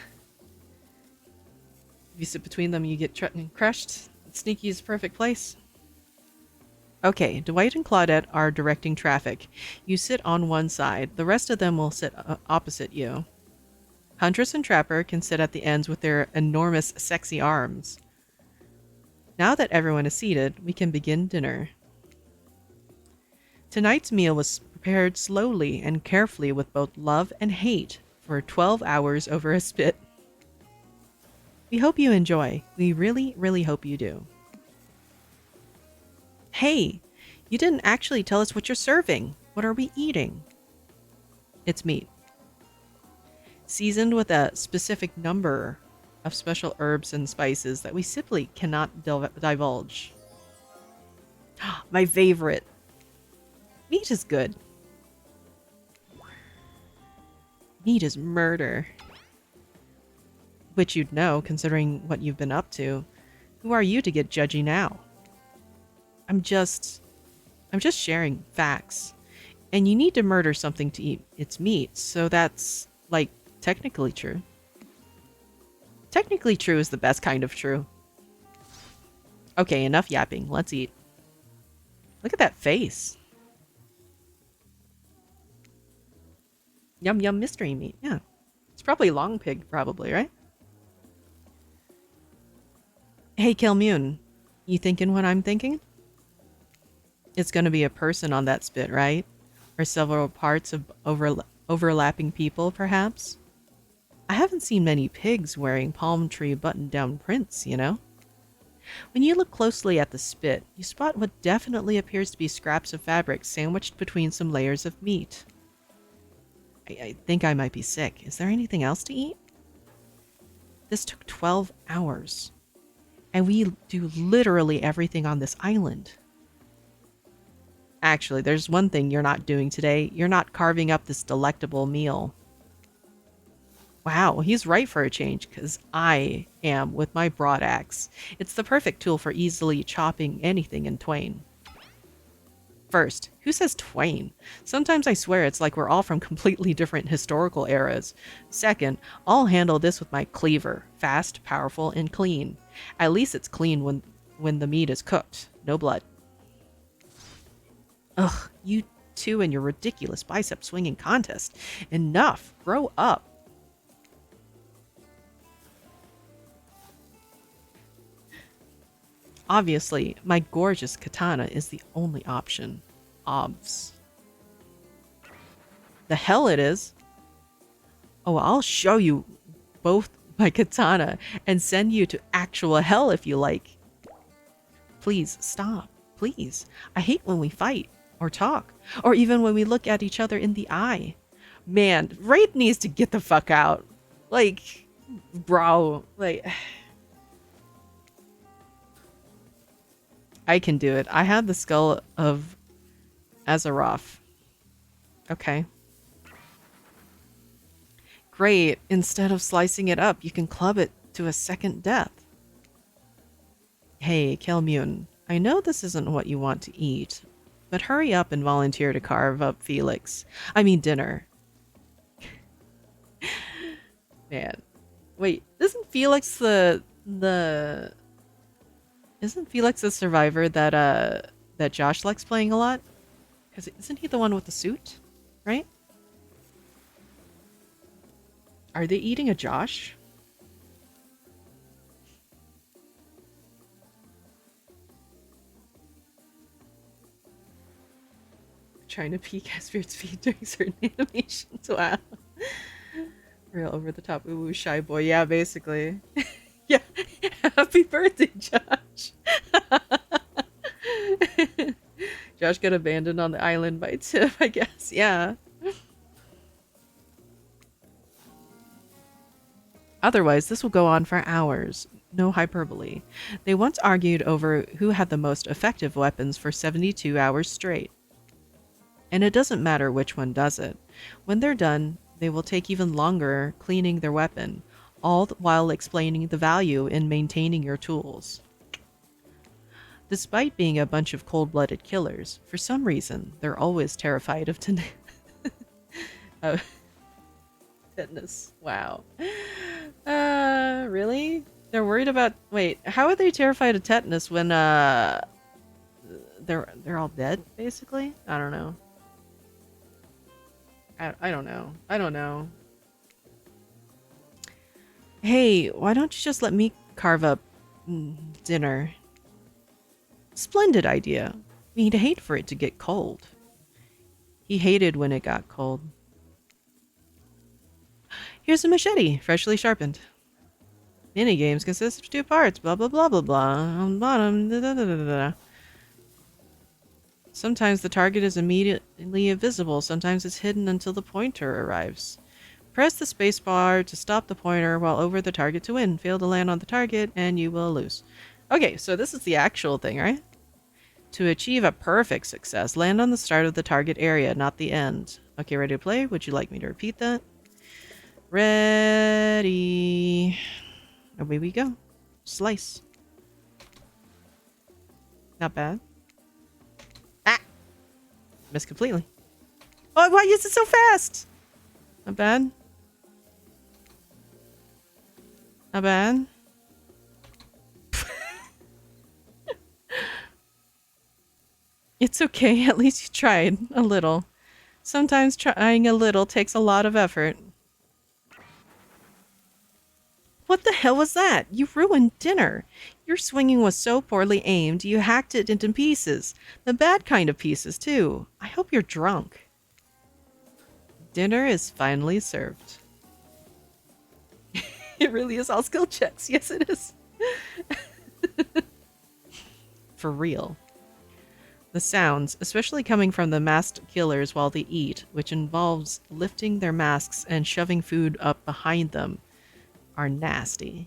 If you sit between them, you get crushed. Sneaky is a perfect place. Okay, Dwight and Claudette are directing traffic. You sit on one side. The rest of them will sit opposite you. Huntress and Trapper can sit at the ends with their enormous, sexy arms. Now that everyone is seated, we can begin dinner. Tonight's meal was prepared slowly and carefully with both love and hate for 12 hours over a spit. We hope you enjoy. We really, really hope you do. Hey, you didn't actually tell us what you're serving. What are we eating? It's meat. Seasoned with a specific number of special herbs and spices that we simply cannot divulge. My favorite. Meat is good. Meat is murder. Which you'd know, considering what you've been up to. Who are you to get judgy now? I'm just sharing facts. And you need to murder something to eat its meat, so that's, like, technically true. Technically true is the best kind of true. Okay, enough yapping. Let's eat. Look at that face. Yum yum mystery meat. Yeah. It's probably long pig, probably, right? Hey, Kelmune. You thinking what I'm thinking? It's gonna be a person on that spit, right? Or several parts of overlapping people, perhaps? I haven't seen many pigs wearing palm tree button-down prints, you know? When you look closely at the spit, you spot what definitely appears to be scraps of fabric sandwiched between some layers of meat. I think I might be sick. Is there anything else to eat? This took 12 hours. And we do literally everything on this island. Actually, there's one thing you're not doing today. You're not carving up this delectable meal. Wow, he's right for a change, because I am with my broad axe. It's the perfect tool for easily chopping anything in twain. First, who says twain? Sometimes I swear it's like we're all from completely different historical eras. Second, I'll handle this with my cleaver. Fast, powerful, and clean. At least it's clean when the meat is cooked. No blood. Ugh, you two and your ridiculous bicep swinging contest. Enough. Grow up. Obviously, my gorgeous katana is the only option. Obs. The hell it is. Oh, I'll show you both my katana and send you to actual hell if you like. Please, stop. Please. I hate when we fight, or talk, or even when we look at each other in the eye. Man, Raid needs to get the fuck out. Like, bro, like... I can do it. I have the skull of Azeroth. Okay. Great. Instead of slicing it up, you can club it to a second death. Hey, Kelmune. I know this isn't what you want to eat, but hurry up and volunteer to carve up Felix. I mean dinner. Man. Wait, isn't Felix Isn't Felix the survivor that Josh likes playing a lot? Because isn't he the one with the suit? Right? Are they eating a Josh? Trying to peek at Spirit's feet during certain animations. Wow. Real over the top ooh shy boy. Yeah, basically. Yeah. Happy birthday, Josh. Josh got abandoned on the island by Tiff, I guess. Yeah. Otherwise, this will go on for hours. No hyperbole. They once argued over who had the most effective weapons for 72 hours straight. And it doesn't matter which one does it. When they're done, they will take even longer cleaning their weapon, all while explaining the value in maintaining your tools. Despite being a bunch of cold-blooded killers, for some reason, they're always terrified of tetanus. Wow. Really? They're worried about... Wait, how are they terrified of tetanus when, they're all dead, basically? I don't know. I don't know. I don't know. Hey, why don't you just let me carve up dinner? Splendid idea. We'd hate for it to get cold. He hated when it got cold. Here's a machete, freshly sharpened. Minigames consist of 2 parts, blah blah blah blah blah. On the bottom, da, da, da, da, da. Sometimes the target is immediately visible, sometimes it's hidden until the pointer arrives. Press the spacebar to stop the pointer while over the target to win. Fail to land on the target and you will lose. Okay, so this is the actual thing, right? To achieve a perfect success, land on the start of the target area, not the end. Okay, ready to play? Would you like me to repeat that? Ready. Away we go. Slice. Not bad. Ah! Missed completely. Oh, why is it so fast? Not bad. Not bad. It's okay, at least you tried a little. Sometimes trying a little takes a lot of effort. What the hell was that? You ruined dinner. Your swinging was so poorly aimed, you hacked it into pieces. The bad kind of pieces, too. I hope you're drunk. Dinner is finally served. It really is all skill checks. Yes, it is. For real. The sounds, especially coming from the masked killers while they eat, which involves lifting their masks and shoving food up behind them, are nasty.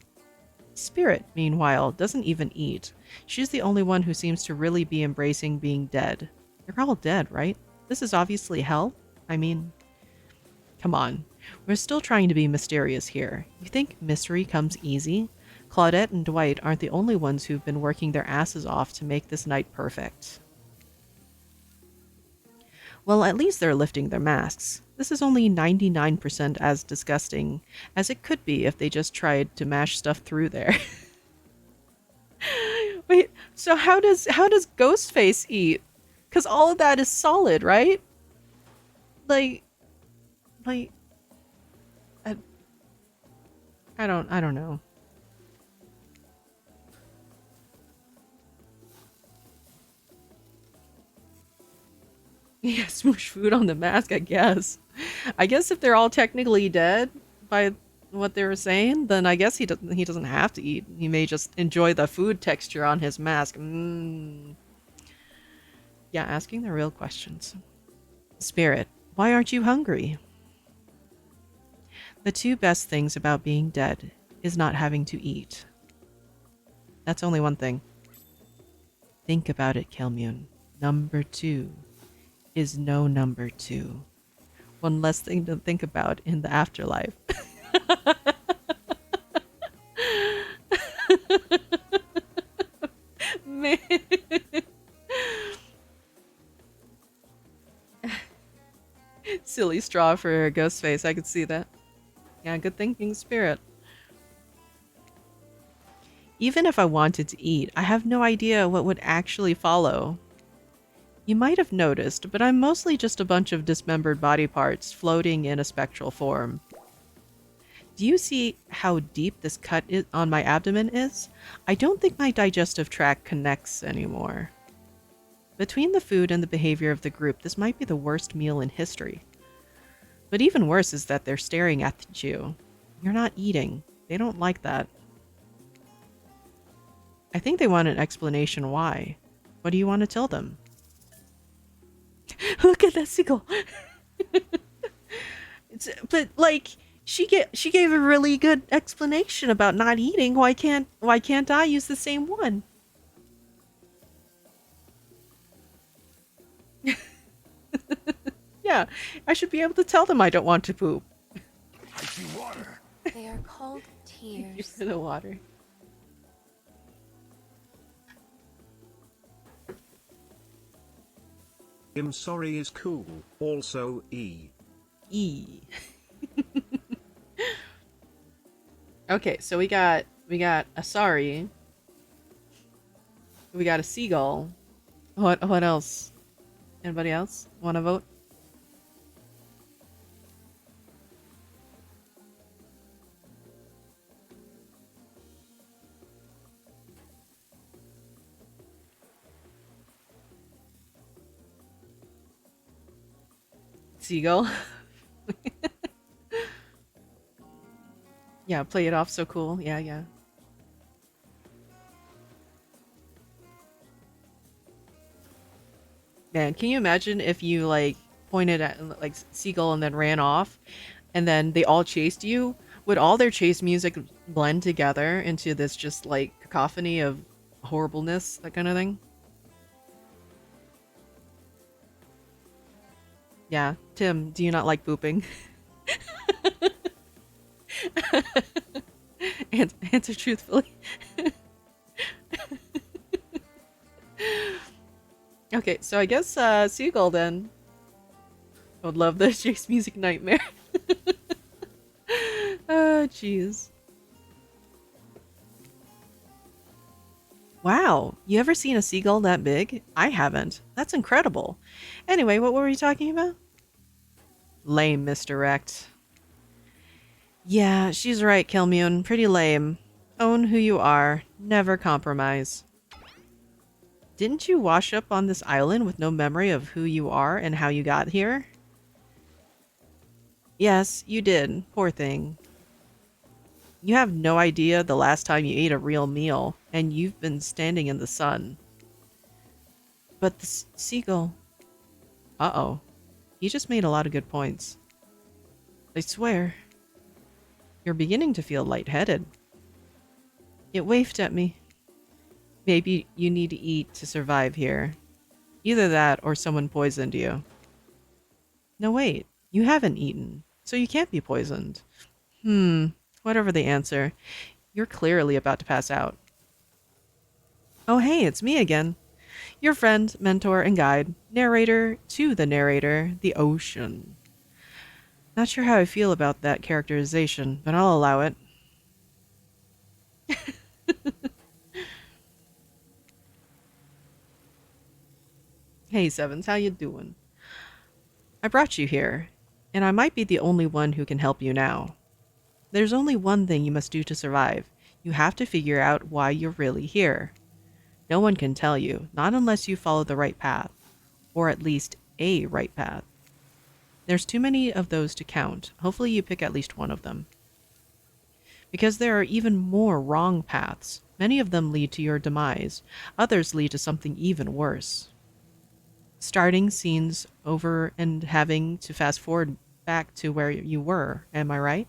Spirit, meanwhile, doesn't even eat. She's the only one who seems to really be embracing being dead. You're all dead, right? This is obviously hell? I mean, come on. We're still trying to be mysterious here. You think mystery comes easy? Claudette and Dwight aren't the only ones who've been working their asses off to make this night perfect. Well, at least they're lifting their masks. This is only 99% as disgusting as it could be if they just tried to mash stuff through there. Wait, so how does Ghostface eat? Because all of that is solid, right? Like, I don't know. Yeah, smoosh food on the mask, I guess. I guess if they're all technically dead by what they were saying, then I guess he doesn't have to eat. He may just enjoy the food texture on his mask. Yeah, asking the real questions. Spirit, why aren't you hungry? The 2 best things about being dead is not having to eat. That's only one thing. Think about it, Kelmune. Number 2 is no number 2. One less thing to think about in the afterlife. Man. Silly straw for Ghostface, I could see that. Yeah, good thinking, Spirit. Even if I wanted to eat, I have no idea what would actually follow. You might have noticed, but I'm mostly just a bunch of dismembered body parts floating in a spectral form. Do you see how deep this cut on my abdomen is? I don't think my digestive tract connects anymore. Between the food and the behavior of the group, this might be the worst meal in history. But even worse is that they're staring at you. You're not eating. They don't like that. I think they want an explanation why. What do you want to tell them? Look at that seagull. But like she gave a really good explanation about not eating. Why can't I use the same one? Yeah, I should be able to tell them I don't want to poop. Icy water. They are called tears. For the water. I'm sorry is cool. Also E. E. Okay, so we got a sorry. We got a seagull. What else? Anybody else want to vote? Seagull. Yeah, play it off so cool. Yeah, yeah. Man, can you imagine if you like pointed at like Seagull and then ran off and then they all chased you? Would all their chase music blend together into this just like cacophony of horribleness, that kind of thing? Yeah. Tim, do you not like booping? Answer truthfully. Okay, so I guess Seagull then. I would love the chase music nightmare. Oh, jeez. Wow, you ever seen a seagull that big? I haven't. That's incredible. Anyway, what were we talking about? Lame misdirect. Yeah, she's right, Kelmune. Pretty lame. Own who you are. Never compromise. Didn't you wash up on this island with no memory of who you are and how you got here? Yes, you did. Poor thing. You have no idea the last time you ate a real meal, and you've been standing in the sun. But the seagull... Uh-oh. He just made a lot of good points. I swear. You're beginning to feel lightheaded. It waved at me. Maybe you need to eat to survive here. Either that or someone poisoned you. No, wait. You haven't eaten, so you can't be poisoned. Whatever the answer, you're clearly about to pass out. Oh hey, it's me again. Your friend, mentor, and guide. Narrator to the narrator, the ocean. Not sure how I feel about that characterization, but I'll allow it. Hey Sevens, how you doing? I brought you here, and I might be the only one who can help you now. There's only one thing you must do to survive. You have to figure out why you're really here. No one can tell you, not unless you follow the right path. Or at least a right path. There's too many of those to count. Hopefully you pick at least one of them. Because there are even more wrong paths. Many of them lead to your demise. Others lead to something even worse. Starting scenes over and having to fast forward back to where you were, am I right?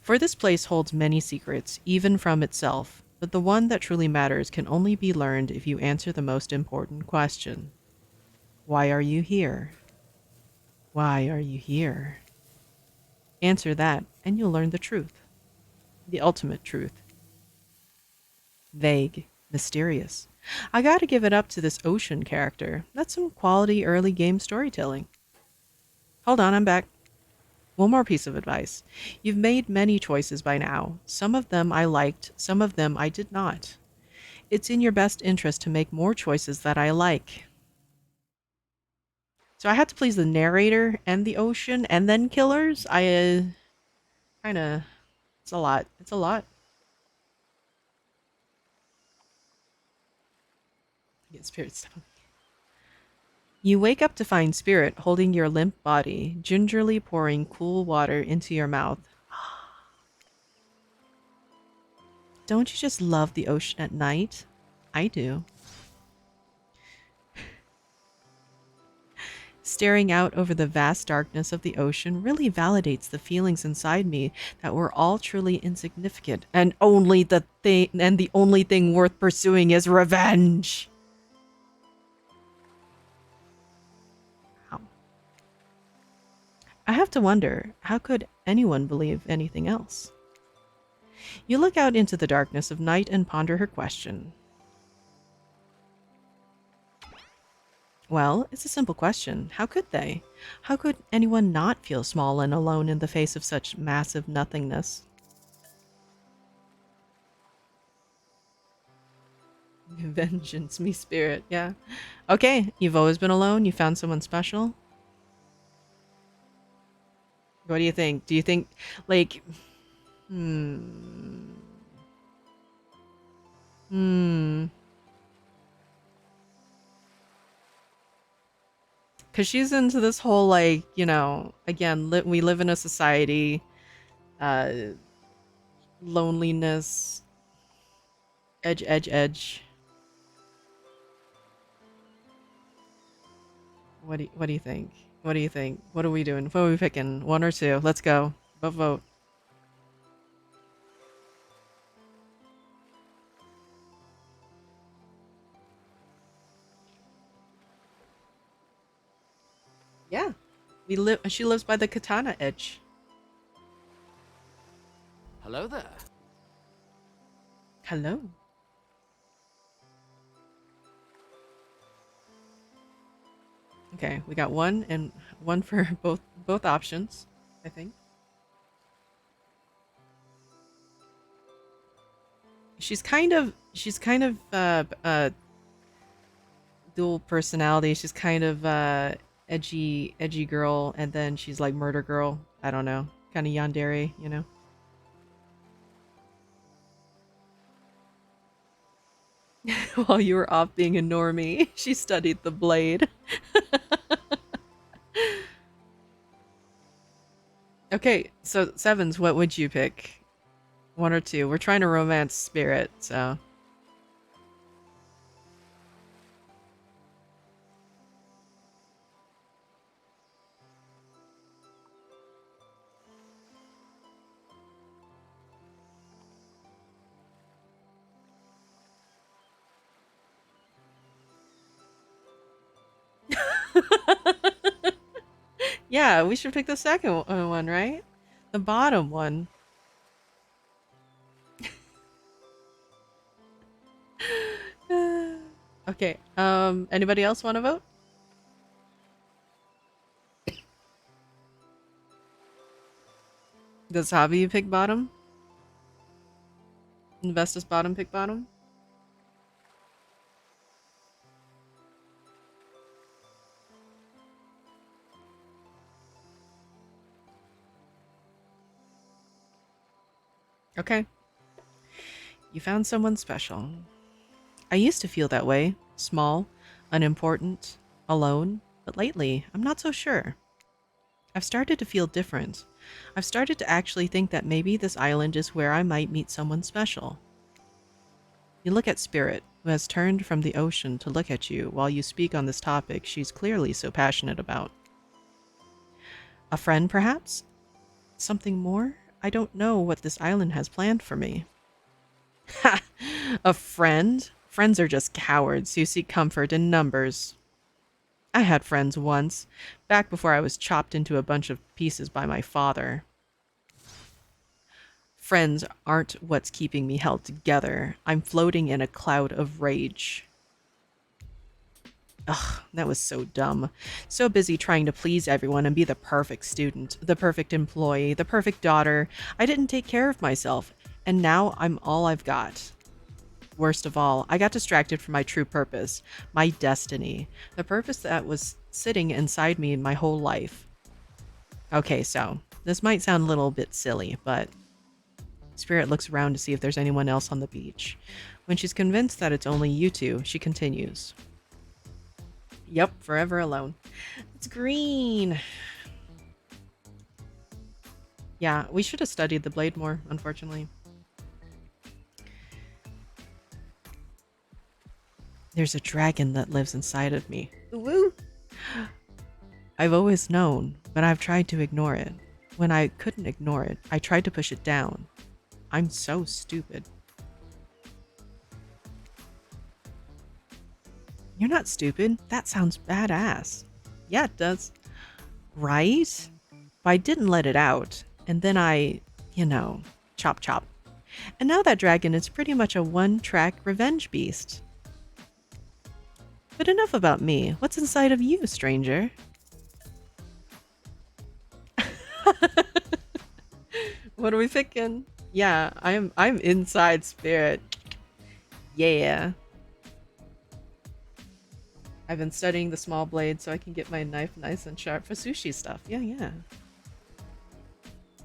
For this place holds many secrets, even from itself, but the one that truly matters can only be learned if you answer the most important question. Why are you here? Why are you here? Answer that, and you'll learn the truth. The ultimate truth. Vague, mysterious. I gotta give it up to this ocean character. That's some quality early game storytelling. Hold on, I'm back. One more piece of advice. You've made many choices by now. Some of them I liked, some of them I did not. It's in your best interest to make more choices that I like. So I had to please the narrator and the ocean and then killers. Kinda, it's a lot. It's a lot. Get spirit stuff. You wake up to find Spirit holding your limp body, gingerly pouring cool water into your mouth. Don't you just love the ocean at night? I do. Staring out over the vast darkness of the ocean really validates the feelings inside me that we're all truly insignificant, and the only thing worth pursuing is revenge. Wow. I have to wonder, how could anyone believe anything else? You look out into the darkness of night and ponder her question. Well, it's a simple question. How could they? How could anyone not feel small and alone in the face of such massive nothingness? Vengeance, me spirit. Yeah. Okay, you've always been alone. You found someone special. What do you think? Do you think, like, hmm, hmm, because she's into this whole, like, you know, again, we live in a society, uh, loneliness, edge, edge, edge. What do you think? What do you think? What are we doing? What are we picking? One or two? Let's go. Vote, vote. Yeah. She lives by the katana edge. Hello there. Hello. Okay, we got one and one for both options, I think. She's kind of dual personality. She's kind of edgy girl, and then she's like murder girl. I don't know, kind of yandere, you know. While you were off being a normie, she studied the blade. Okay, so Sevens, what would you pick? One or two? We're trying to romance spirit, so. Yeah, we should pick the second one, right? The bottom one. Okay, anybody else want to vote? Does Hobby pick bottom? Investus bottom pick bottom? Okay. You found someone special. I used to feel that way. Small, unimportant, alone. But lately, I'm not so sure. I've started to feel different. I've started to actually think that maybe this island is where I might meet someone special. You look at Spirit, who has turned from the ocean to look at you while you speak on this topic she's clearly so passionate about. A friend, perhaps? Something more? I don't know what this island has planned for me. Ha! A friend? Friends are just cowards who seek comfort in numbers. I had friends once, back before I was chopped into a bunch of pieces by my father. Friends aren't what's keeping me held together. I'm floating in a cloud of rage. Ugh, that was so dumb. So busy trying to please everyone and be the perfect student, the perfect employee, the perfect daughter. I didn't take care of myself, and now I'm all I've got. Worst of all, I got distracted from my true purpose, my destiny, the purpose that was sitting inside me my whole life. Okay, so this might sound a little bit silly, but Spirit looks around to see if there's anyone else on the beach. When she's convinced that it's only you two, she continues. Yep, forever alone. It's green. Yeah, we should have studied the blade more, unfortunately. There's a dragon that lives inside of me. Woo! I've always known, but I've tried to ignore it. When I couldn't ignore it, I tried to push it down. I'm so stupid. You're not stupid. That sounds badass. Yeah, it does. Right? But I didn't let it out. And then I, chop chop. And now that dragon is pretty much a one-track revenge beast. But enough about me. What's inside of you, stranger? What are we picking? Yeah, I'm inside Spirit. Yeah. I've been studying the small blade so I can get my knife nice and sharp for sushi stuff. Yeah, yeah.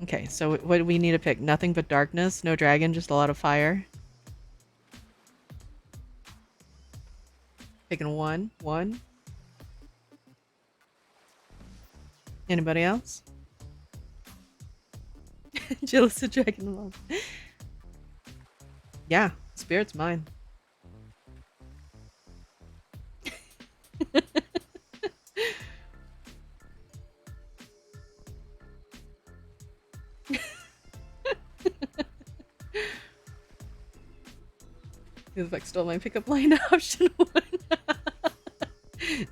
Okay, so what do we need to pick? Nothing but darkness? No dragon, just a lot of fire? Picking one. One. Anybody else? Jealous of dragon love. Yeah, spirit's mine. Feels like stole my pickup line option one.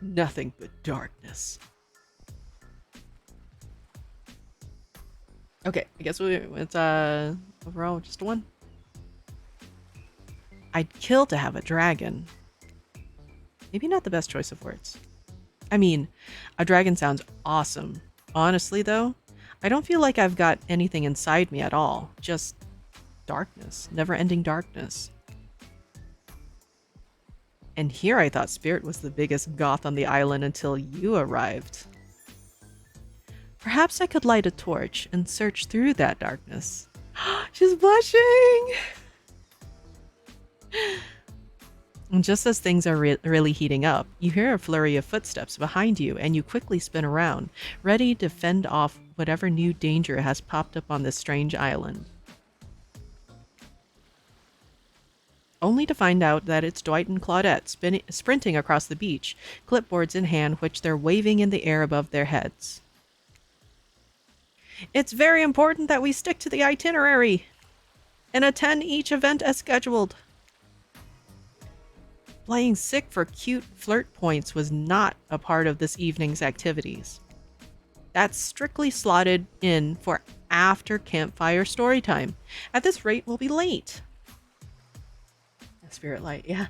Nothing but darkness. Okay, I guess it's overall just one. I'd kill to have a dragon. Maybe not the best choice of words. I mean, a dragon sounds awesome. Honestly though, I don't feel like I've got anything inside me at all. Just darkness, never-ending darkness. And here I thought Spirit was the biggest goth on the island until you arrived. Perhaps I could light a torch and search through that darkness. She's blushing! And just as things are really heating up, you hear a flurry of footsteps behind you and you quickly spin around, ready to fend off whatever new danger has popped up on this strange island. Only to find out that it's Dwight and Claudette sprinting across the beach, clipboards in hand, which they're waving in the air above their heads. It's very important that we stick to the itinerary and attend each event as scheduled. Playing sick for cute flirt points was not a part of this evening's activities. That's strictly slotted in for after campfire story time. At this rate, we'll be late. Spirit light, yeah.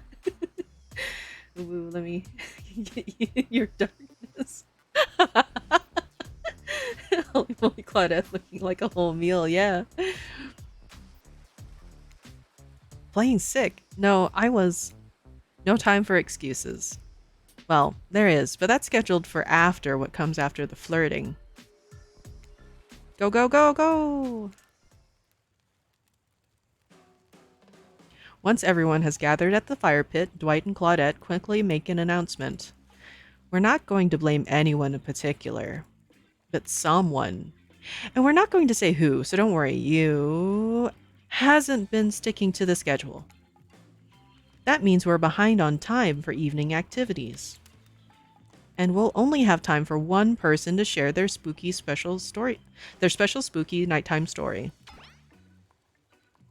Ooh, let me get you your darkness. Holy moly, Claudette looking like a whole meal, yeah. Playing sick? No, no time for excuses. Well, there is, but that's scheduled for after what comes after the flirting. Go, go, go, go! Once everyone has gathered at the fire pit, Dwight and Claudette quickly make an announcement. We're not going to blame anyone in particular, but someone. And we're not going to say who, so don't worry, you hasn't been sticking to the schedule. That means we're behind on time for evening activities. And we'll only have time for one person to share their special spooky nighttime story.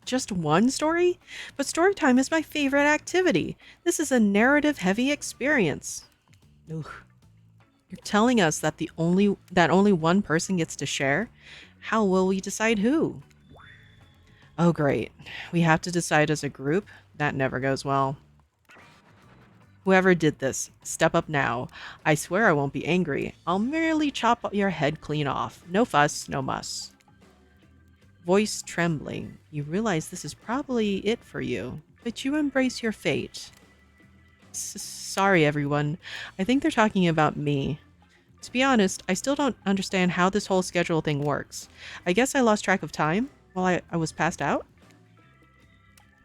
Just one story? But story time is my favorite activity. This is a narrative-heavy experience. Ugh. You're telling us that only one person gets to share? How will we decide who? Oh great. We have to decide as a group? That never goes well. Whoever did this, step up now. I swear I won't be angry. I'll merely chop your head clean off. No fuss, no muss. Voice trembling. You realize this is probably it for you, but you embrace your fate. Sorry, everyone. I think they're talking about me. To be honest, I still don't understand how this whole schedule thing works. I guess I lost track of time while I was passed out?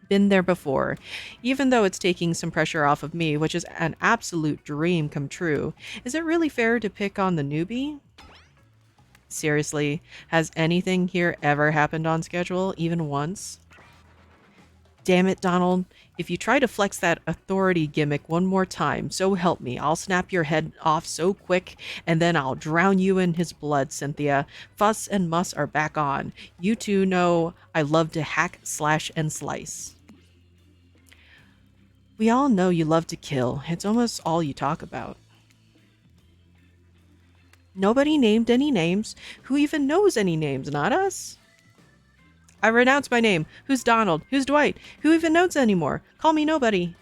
Been there before. Even though it's taking some pressure off of me, which is an absolute dream come true, is it really fair to pick on the newbie? Seriously, has anything here ever happened on schedule, even once? Damn it, Donald. If you try to flex that authority gimmick one more time, so help me, I'll snap your head off so quick, and then I'll drown you in his blood, Cynthia. Fuss and muss are back on. You two know I love to hack, slash, and slice. We all know you love to kill. It's almost all you talk about. Nobody named any names. Who even knows any names? Not us? I renounce my name. Who's Donald? Who's Dwight? Who even knows anymore? Call me nobody.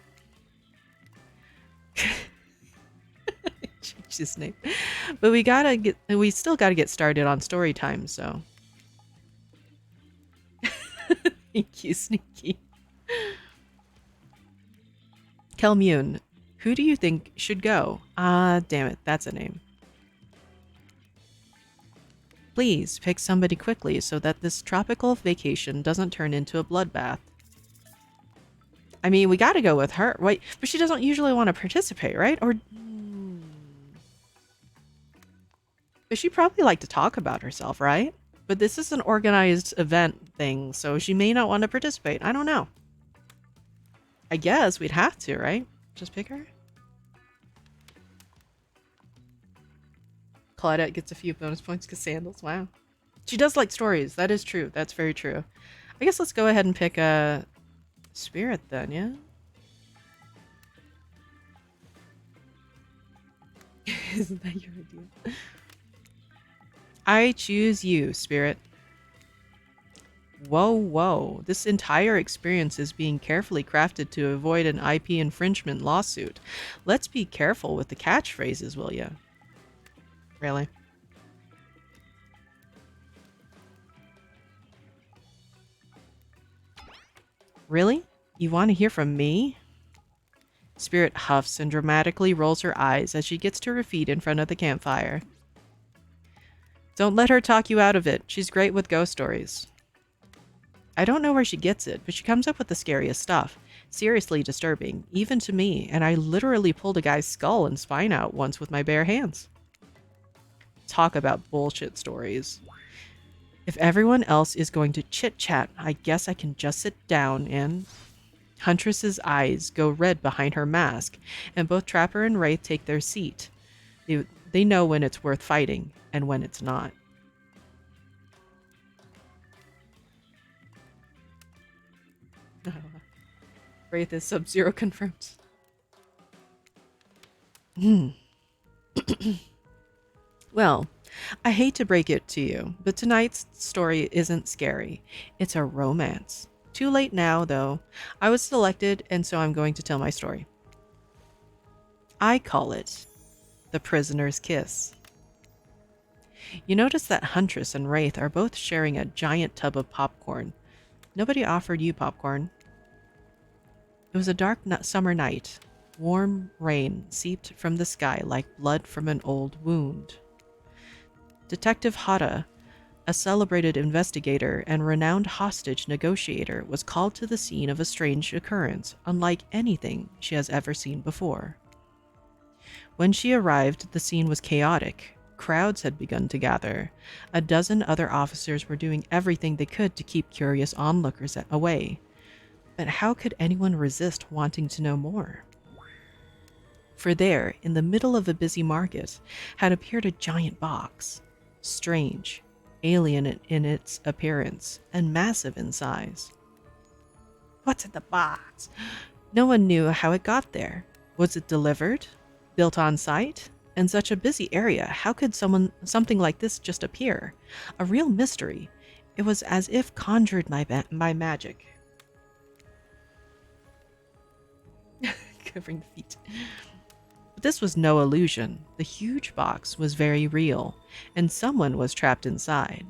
Change his name. But we still gotta get started on story time, so. Thank you, Sneaky. Kelmune. Who do you think should go? Ah, damn it, that's a name. Please pick somebody quickly so that this tropical vacation doesn't turn into a bloodbath. I mean, we gotta go with her. Wait, but she doesn't usually want to participate, right? Or... But she probably like to talk about herself, right? But this is an organized event thing, so she may not want to participate. I don't know. I guess we'd have to, right? Just pick her? Claudette gets a few bonus points because sandals. Wow. She does like stories. That is true. That's very true. I guess let's go ahead and pick a Spirit then, yeah? Isn't that your idea? I choose you, Spirit. Whoa, whoa. This entire experience is being carefully crafted to avoid an IP infringement lawsuit. Let's be careful with the catchphrases, will ya? Really? Really? You want to hear from me? Spirit huffs and dramatically rolls her eyes as she gets to her feet in front of the campfire. Don't let her talk you out of it. She's great with ghost stories. I don't know where she gets it, but she comes up with the scariest stuff. Seriously disturbing, even to me, and I literally pulled a guy's skull and spine out once with my bare hands. Talk about bullshit stories. If everyone else is going to chit-chat, I guess I can just sit down and... Huntress's eyes go red behind her mask, and both Trapper and Wraith take their seat. They know when it's worth fighting, and when it's not. Wraith is Sub-Zero confirmed. Well, I hate to break it to you, but tonight's story isn't scary. It's a romance. Too late now, though. I was selected, and so I'm going to tell my story. I call it The Prisoner's Kiss. You notice that Huntress and Wraith are both sharing a giant tub of popcorn. Nobody offered you popcorn. It was a dark summer night. Warm rain seeped from the sky like blood from an old wound. Detective Hata, a celebrated investigator and renowned hostage negotiator, was called to the scene of a strange occurrence, unlike anything she has ever seen before. When she arrived, the scene was chaotic. Crowds had begun to gather. A dozen other officers were doing everything they could to keep curious onlookers away. But how could anyone resist wanting to know more? For there, in the middle of a busy market, had appeared a giant box. Strange, alien in its appearance, and massive in size. What's in the box? No one knew how it got there. Was it delivered? Built on site? In such a busy area, how could something like this just appear? A real mystery. It was as if conjured by magic. Covering the feet. But this was no illusion. The huge box was very real, and someone was trapped inside.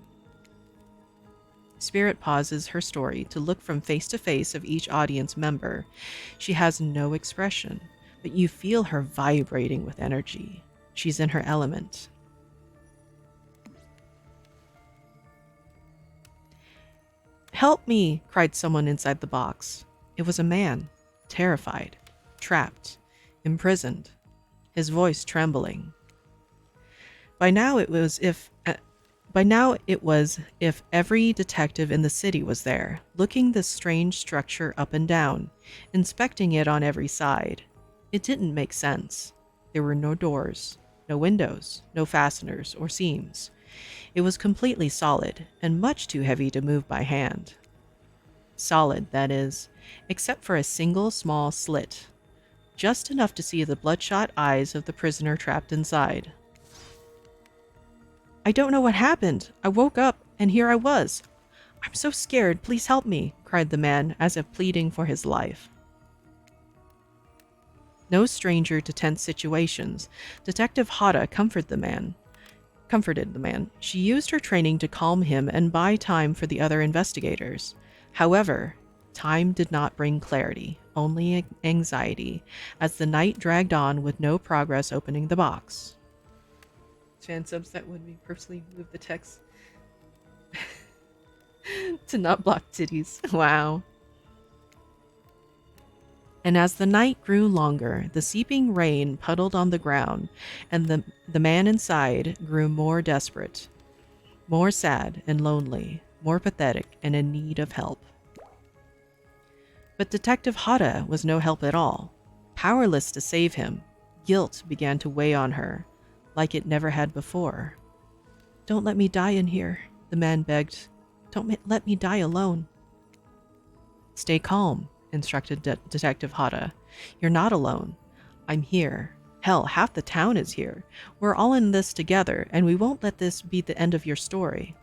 Spirit pauses her story to look from face to face of each audience member. She has no expression, but you feel her vibrating with energy. She's in her element. Help me, cried someone inside the box. It was a man, terrified, trapped, imprisoned, his voice trembling. By now it was if every detective in the city was there, looking this strange structure up and down, inspecting it on every side. It didn't make sense. There were no doors, no windows, no fasteners or seams. It was completely solid and much too heavy to move by hand. Solid, that is, except for a single small slit, just enough to see the bloodshot eyes of the prisoner trapped inside. I don't know what happened. I woke up, and here I was. I'm so scared. Please help me, cried the man, as if pleading for his life. No stranger to tense situations, Detective Hata comforted the man. She used her training to calm him and buy time for the other investigators. However, time did not bring clarity, only anxiety as the night dragged on with no progress opening the box. Fan subs that would be purposely move the text to not block titties. Wow. And as the night grew longer, the seeping rain puddled on the ground, and the man inside grew more desperate, more sad and lonely, more pathetic and in need of help. But Detective Hata was no help at all. Powerless to save him, guilt began to weigh on her, like it never had before. "Don't let me die in here," the man begged. "Don't let me die alone." "Stay calm," instructed Detective Hata. "You're not alone. I'm here. Hell, half the town is here. We're all in this together, and we won't let this be the end of your story."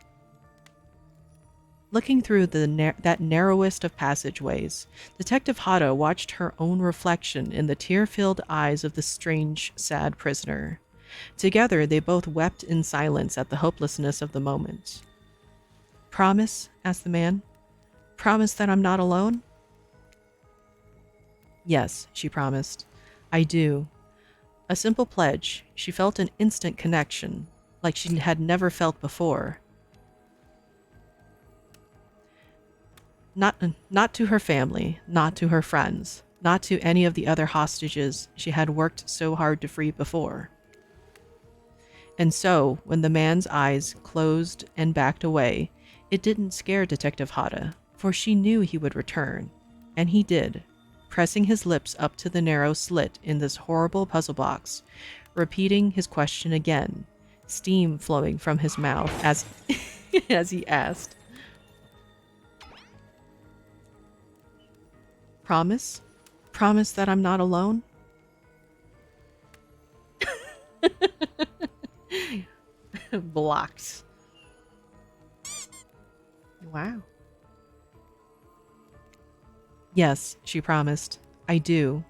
Looking through that narrowest of passageways, Detective Hata watched her own reflection in the tear-filled eyes of the strange, sad prisoner. Together, they both wept in silence at the hopelessness of the moment. "Promise?" asked the man. "Promise that I'm not alone?" "Yes," she promised. "I do." A simple pledge. She felt an instant connection, like she had never felt before. Not to her family, not to her friends, not to any of the other hostages she had worked so hard to free before. And so, when the man's eyes closed and backed away, it didn't scare Detective Hata, for she knew he would return. And he did, pressing his lips up to the narrow slit in this horrible puzzle box, repeating his question again, steam flowing from his mouth as, as he asked, "Promise? Promise that I'm not alone?" Blocked. Wow. "Yes," she promised. "I do."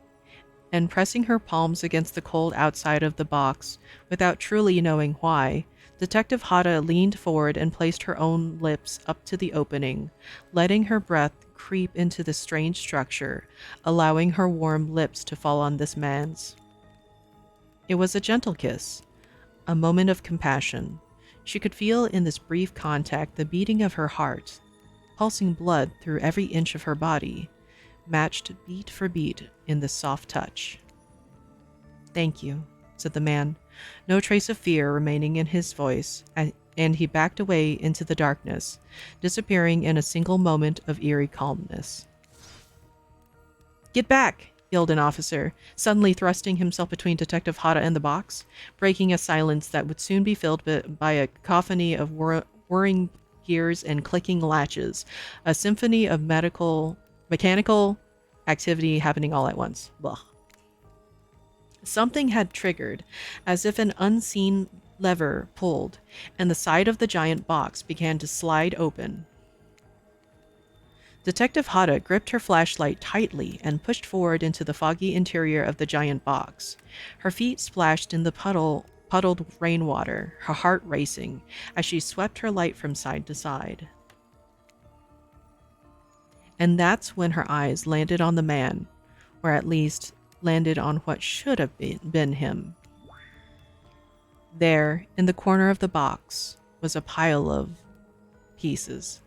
And pressing her palms against the cold outside of the box, without truly knowing why, Detective Hata leaned forward and placed her own lips up to the opening, letting her breath creep into the strange structure, allowing her warm lips to fall on this man's. It was a gentle kiss, a moment of compassion. She could feel in this brief contact the beating of her heart, pulsing blood through every inch of her body, matched beat for beat in this soft touch. "Thank you," said the man, no trace of fear remaining in his voice, and he backed away into the darkness, disappearing in a single moment of eerie calmness. "Get back!" yelled an officer, suddenly thrusting himself between Detective Hata and the box, breaking a silence that would soon be filled by a cacophony of whirring gears and clicking latches, a symphony of mechanical activity happening all at once. Blah. Something had triggered, as if an unseen lever pulled, and the side of the giant box began to slide open. Detective Hata gripped her flashlight tightly and pushed forward into the foggy interior of the giant box. Her feet splashed in the puddled rainwater, her heart racing, as she swept her light from side to side. And that's when her eyes landed on the man, or at least landed on what should have been him. There, in the corner of the box, was a pile of pieces,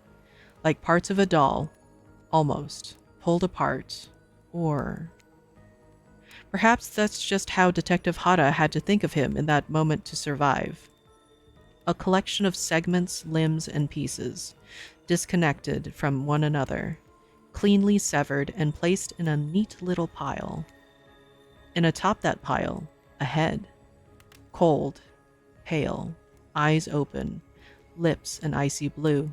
like parts of a doll, almost, pulled apart, or... Perhaps that's just how Detective Hata had to think of him in that moment to survive. A collection of segments, limbs, and pieces, disconnected from one another, cleanly severed and placed in a neat little pile. And atop that pile, a head. Cold, pale, eyes open, lips an icy blue.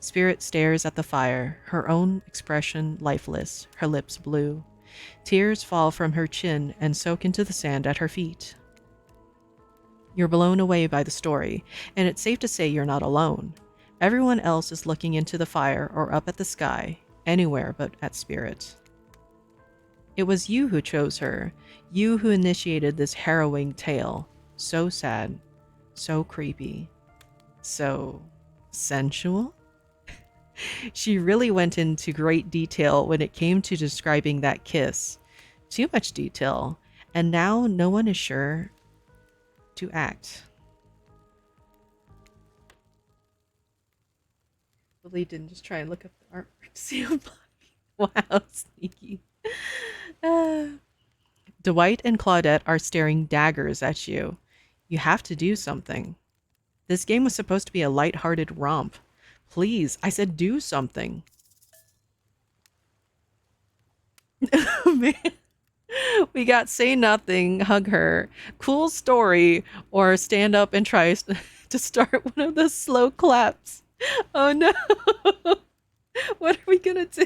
Spirit stares at the fire, her own expression lifeless, her lips blue. Tears fall from her chin and soak into the sand at her feet. You're blown away by the story, and it's safe to say you're not alone. Everyone else is looking into the fire or up at the sky, anywhere but at Spirit. It was you who chose her, you who initiated this harrowing tale. So sad, so creepy, so sensual? She really went into great detail when it came to describing that kiss. Too much detail, and now no one is sure to act. Lily didn't just try and look up the artwork to see how. Wow, sneaky. Dwight and Claudette are staring daggers at you. You have to do something. This game was supposed to be a light-hearted romp. Please, I said do something. Man. We got say nothing, hug her, cool story, or stand up and try to start one of the slow claps. Oh no. What are we gonna do?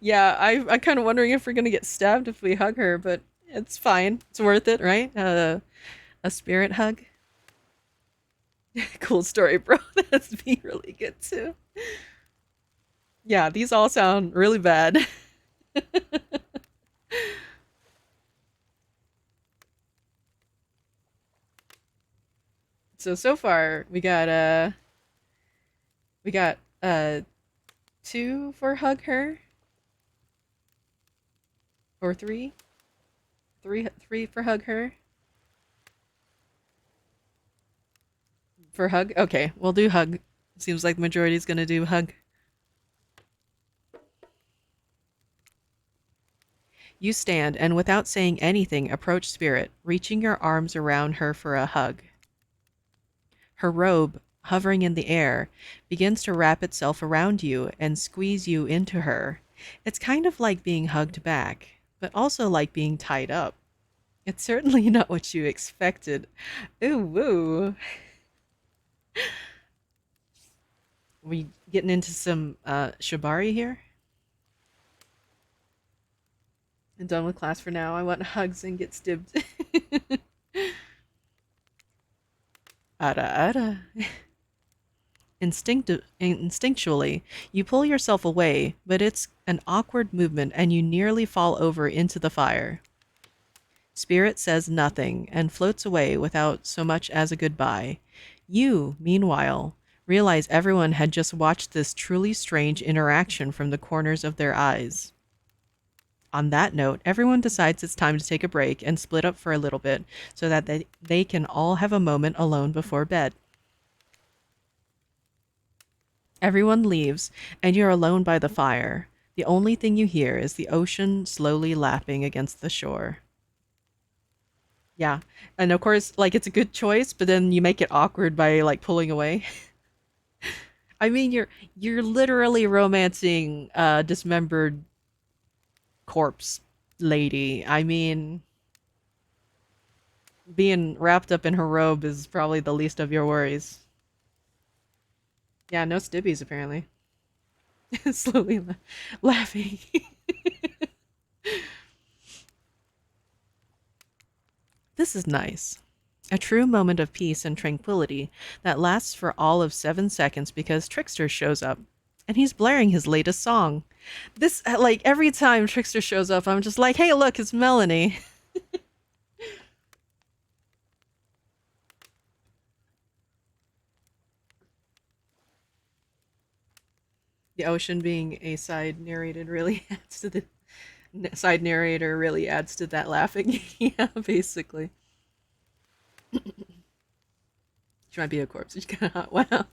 Yeah, I'm kind of wondering if we're gonna get stabbed if we hug her, but it's fine. It's worth it, right? A spirit hug. Cool story, bro. That's be really good too. Yeah, these all sound really bad. So far we got 2 for hug her, or 3. 3 for hug her. For hug? Okay, we'll do hug. Seems like the majority is gonna do hug. You stand and without saying anything approach Spirit, reaching your arms around her for a hug. Her robe, hovering in the air, begins to wrap itself around you and squeeze you into her. It's kind of like being hugged back, but also like being tied up. It's certainly not what you expected. Ooh, woo. We getting into some shibari here? I'm done with class for now. I want hugs and get stibbed. Ara ara. Instinctually, you pull yourself away, but it's an awkward movement and you nearly fall over into the fire. Spirit says nothing and floats away without so much as a goodbye. You, meanwhile, realize everyone had just watched this truly strange interaction from the corners of their eyes. On that note, everyone decides it's time to take a break and split up for a little bit so that they can all have a moment alone before bed. Everyone leaves, and you're alone by the fire. The only thing you hear is the ocean slowly lapping against the shore. Yeah, and of course, like, it's a good choice, but then you make it awkward by, like, pulling away. I mean, you're literally romancing a dismembered corpse lady. I mean, being wrapped up in her robe is probably the least of your worries. Yeah, no stibbies apparently. Slowly laughing. This is nice. A true moment of peace and tranquility that lasts for all of 7 seconds because Trickster shows up. And he's blaring his latest song. This, like, every time Trickster shows up, I'm just like, hey, look, it's Melanie. The ocean being a side narrated really adds to the side narrator really adds to that laughing. Yeah, basically. She might be a corpse. She's kind of hot. Wow.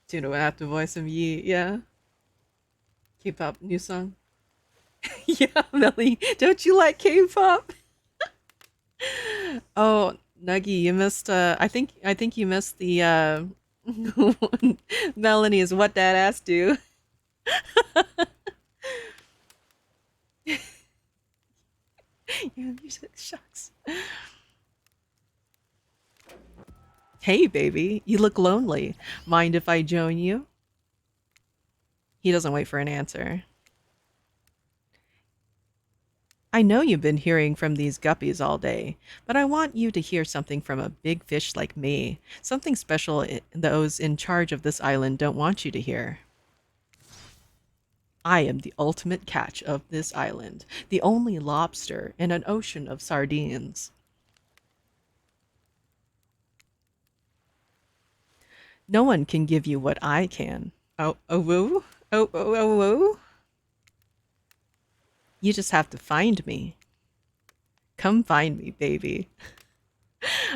Tuna would have to voice him. Yeah. K-pop new song. Yeah, Melly. Don't you like K-pop? Oh, Nuggy, you missed. I think you missed the Melanie's "What That Ass Do." You said shucks. Hey, baby, you look lonely. Mind if I join you? He doesn't wait for an answer. I know you've been hearing from these guppies all day, but I want you to hear something from a big fish like me. Something special those in charge of this island don't want you to hear. I am the ultimate catch of this island, the only lobster in an ocean of sardines. No one can give you what I can. Oh, oh, woo? Oh, woo? You just have to find me. Come find me, baby.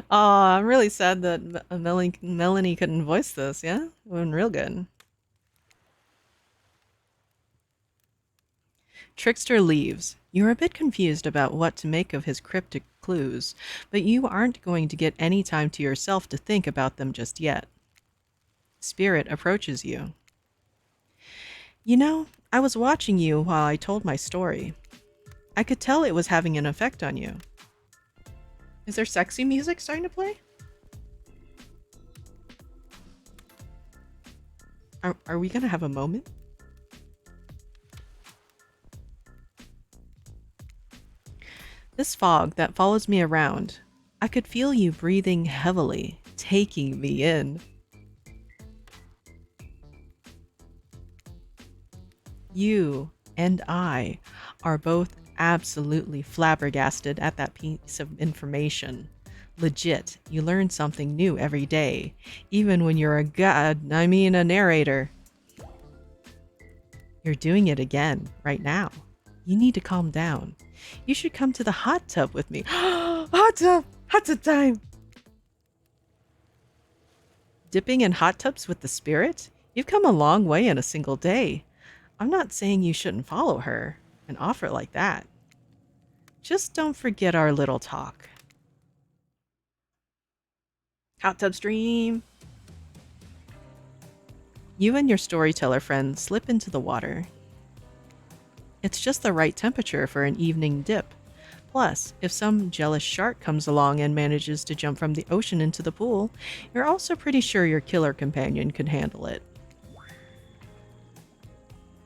Oh, I'm really sad that Melanie couldn't voice this, yeah? It would have been real good. Trickster leaves. You're a bit confused about what to make of his cryptic clues, but you aren't going to get any time to yourself to think about them just yet. Spirit approaches you. You know, I was watching you while I told my story. I could tell it was having an effect on you. Is there sexy music starting to play? Are we gonna have a moment? This fog that follows me around, I could feel you breathing heavily, taking me in. You and I are both absolutely flabbergasted at that piece of information. Legit, you learn something new every day, even when you're a narrator. You're doing it again, right now. You need to calm down. You should come to the hot tub with me. Hot tub! Hot tub time! Dipping in hot tubs with the spirit? You've come a long way in a single day. I'm not saying you shouldn't follow her and offer like that. Just don't forget our little talk. Hot tub stream. You and your storyteller friend slip into the water. It's just the right temperature for an evening dip. Plus, if some jealous shark comes along and manages to jump from the ocean into the pool, you're also pretty sure your killer companion could handle it.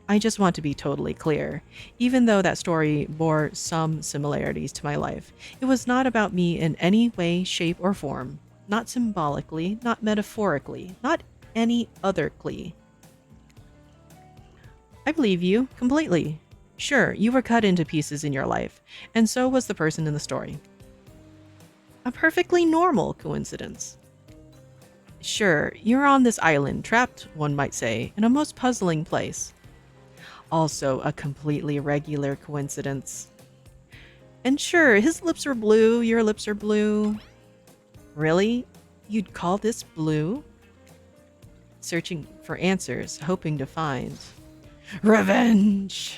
I just want to be totally clear. Even though that story bore some similarities to my life, it was not about me in any way, shape, or form. Not symbolically, not metaphorically, not any otherly. I believe you completely. Sure, you were cut into pieces in your life, and so was the person in the story. A perfectly normal coincidence. Sure, you're on this island, trapped, one might say, in a most puzzling place. Also a completely regular coincidence. And sure, his lips are blue, your lips are blue. Really? You'd call this blue? Searching for answers, hoping to find revenge.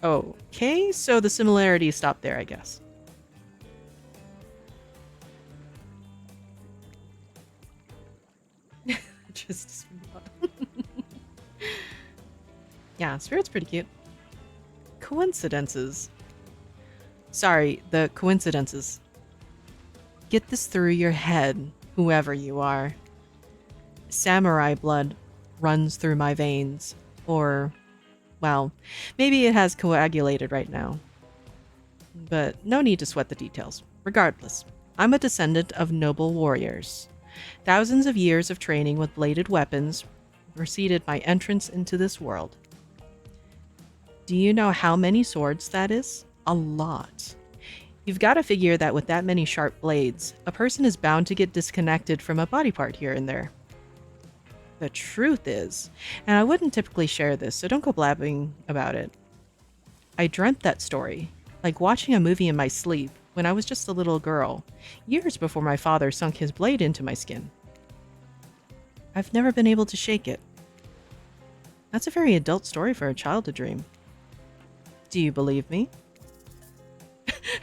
Okay, so the similarities stop there, I guess. Just yeah, Spirit's pretty cute. Coincidences. Sorry, the coincidences. Get this through your head, whoever you are. Samurai blood runs through my veins. Or, well, maybe it has coagulated right now. But no need to sweat the details. Regardless, I'm a descendant of noble warriors. Thousands of years of training with bladed weapons preceded my entrance into this world. Do you know how many swords that is? A lot. You've got to figure that with that many sharp blades, a person is bound to get disconnected from a body part here and there. The truth is, and I wouldn't typically share this, so don't go blabbing about it. I dreamt that story, like watching a movie in my sleep when I was just a little girl, years before my father sunk his blade into my skin. I've never been able to shake it. That's a very adult story for a child to dream. Do you believe me?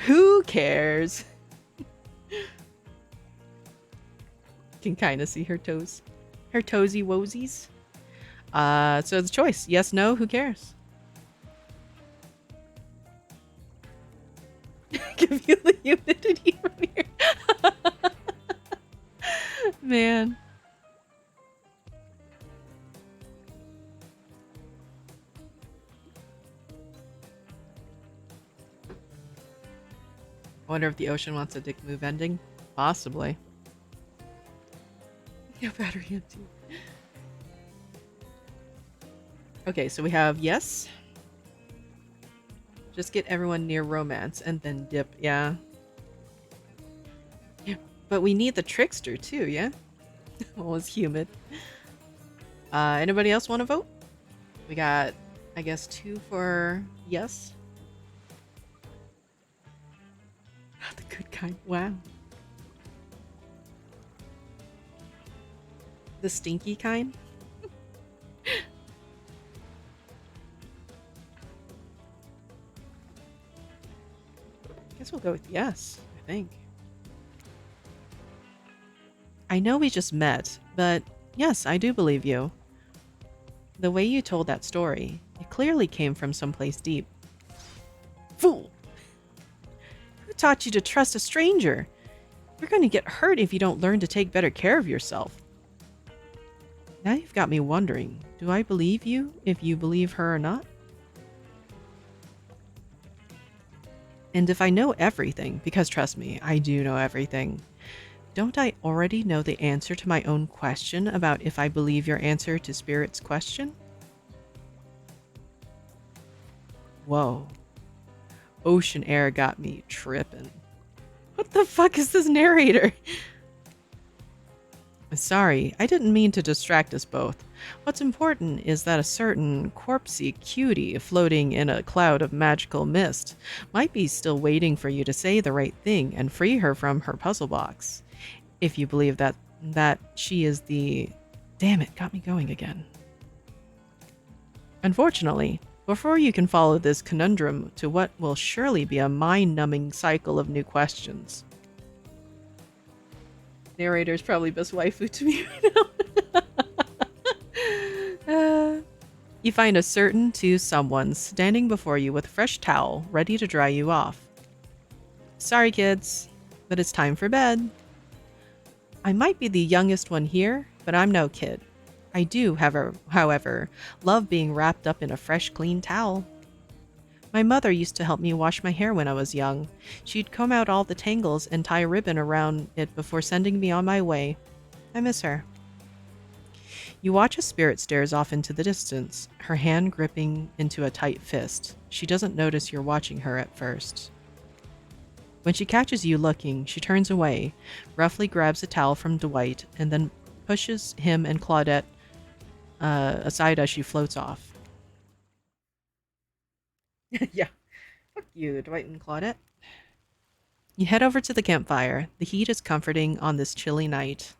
Who cares? Can kind of see her toes. Her toesy woesies. So it's a choice. Yes, no, who cares? Give you the humidity from here. Man. I wonder if the ocean wants a dick move ending. Possibly. Yeah, battery empty. Okay, so we have yes. Just get everyone near romance and then dip, yeah. But we need the trickster too, yeah? Always humid. Anybody else want to vote? We got, I guess, 2 for yes. The good kind. Wow. The stinky kind? Guess we'll go with yes, I think. I know we just met, but yes, I do believe you. The way you told that story, it clearly came from someplace deep. Fool! Who taught you to trust a stranger? You're going to get hurt if you don't learn to take better care of yourself. Now you've got me wondering, do I believe you if you believe her or not? And if I know everything, because trust me, I do know everything, don't I already know the answer to my own question about if I believe your answer to Spirit's question? Whoa. Ocean air got me tripping. What the fuck is this narrator? Sorry, I didn't mean to distract us both. What's important is that a certain corpsey cutie floating in a cloud of magical mist might be still waiting for you to say the right thing and free her from her puzzle box. If you believe that she is the... Damn it, got me going again. Unfortunately, before you can follow this conundrum to what will surely be a mind-numbing cycle of new questions. Narrator's probably best waifu to me right now. You find a certain two someones standing before you with a fresh towel, ready to dry you off. Sorry, kids, but it's time for bed. I might be the youngest one here, but I'm no kid. I do, however, love being wrapped up in a fresh, clean towel. My mother used to help me wash my hair when I was young. She'd comb out all the tangles and tie a ribbon around it before sending me on my way. I miss her. You watch as Spirit stares off into the distance, her hand gripping into a tight fist. She doesn't notice you're watching her at first. When she catches you looking, she turns away, roughly grabs a towel from Dwight, and then pushes him and Claudette aside as she floats off. Yeah. Fuck you, Dwight and Claudette. You head over to the campfire. The heat is comforting on this chilly night.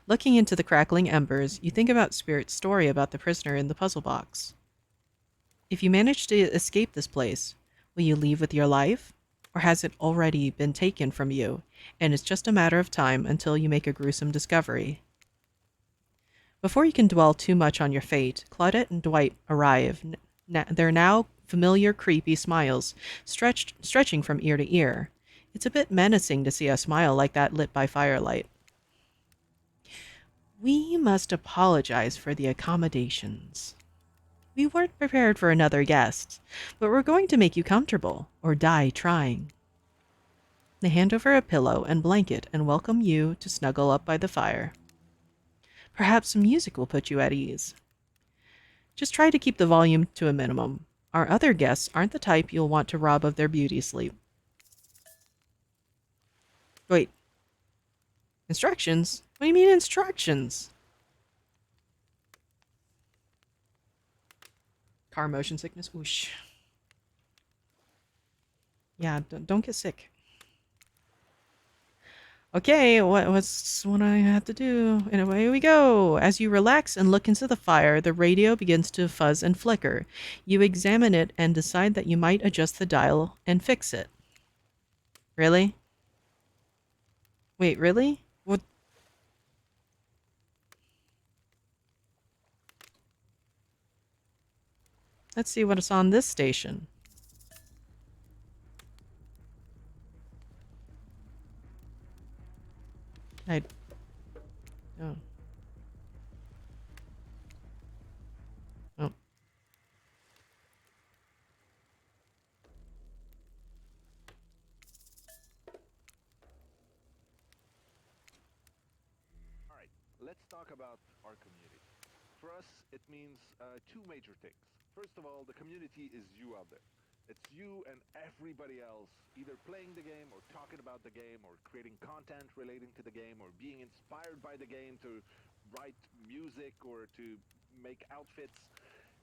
Looking into the crackling embers, you think about Spirit's story about the prisoner in the puzzle box. If you manage to escape this place, will you leave with your life? Or has it already been taken from you, and it's just a matter of time until you make a gruesome discovery? Before you can dwell too much on your fate, Claudette and Dwight arrive. Their now familiar creepy smiles stretching from ear to ear. It's a bit menacing to see a smile like that lit by firelight. We must apologize for the accommodations. We weren't prepared for another guest, but we're going to make you comfortable, or die trying. They hand over a pillow and blanket and welcome you to snuggle up by the fire. Perhaps some music will put you at ease. Just try to keep the volume to a minimum. Our other guests aren't the type you'll want to rob of their beauty sleep. Wait. Instructions? What do you mean instructions? Car motion sickness? Whoosh. Yeah, don't get sick. Okay, what's what I have to do? And away we go. As you relax and look into the fire, the radio begins to fuzz and flicker. You examine it and decide that you might adjust the dial and fix it. Really? Wait, really? What? Let's see what's on this station. Oh. Oh. All right, let's talk about our community. For us, it means two major things. First of all, the community is you out there. It's you and everybody else either playing the game or talking about the game or creating content relating to the game or being inspired by the game to write music or to make outfits.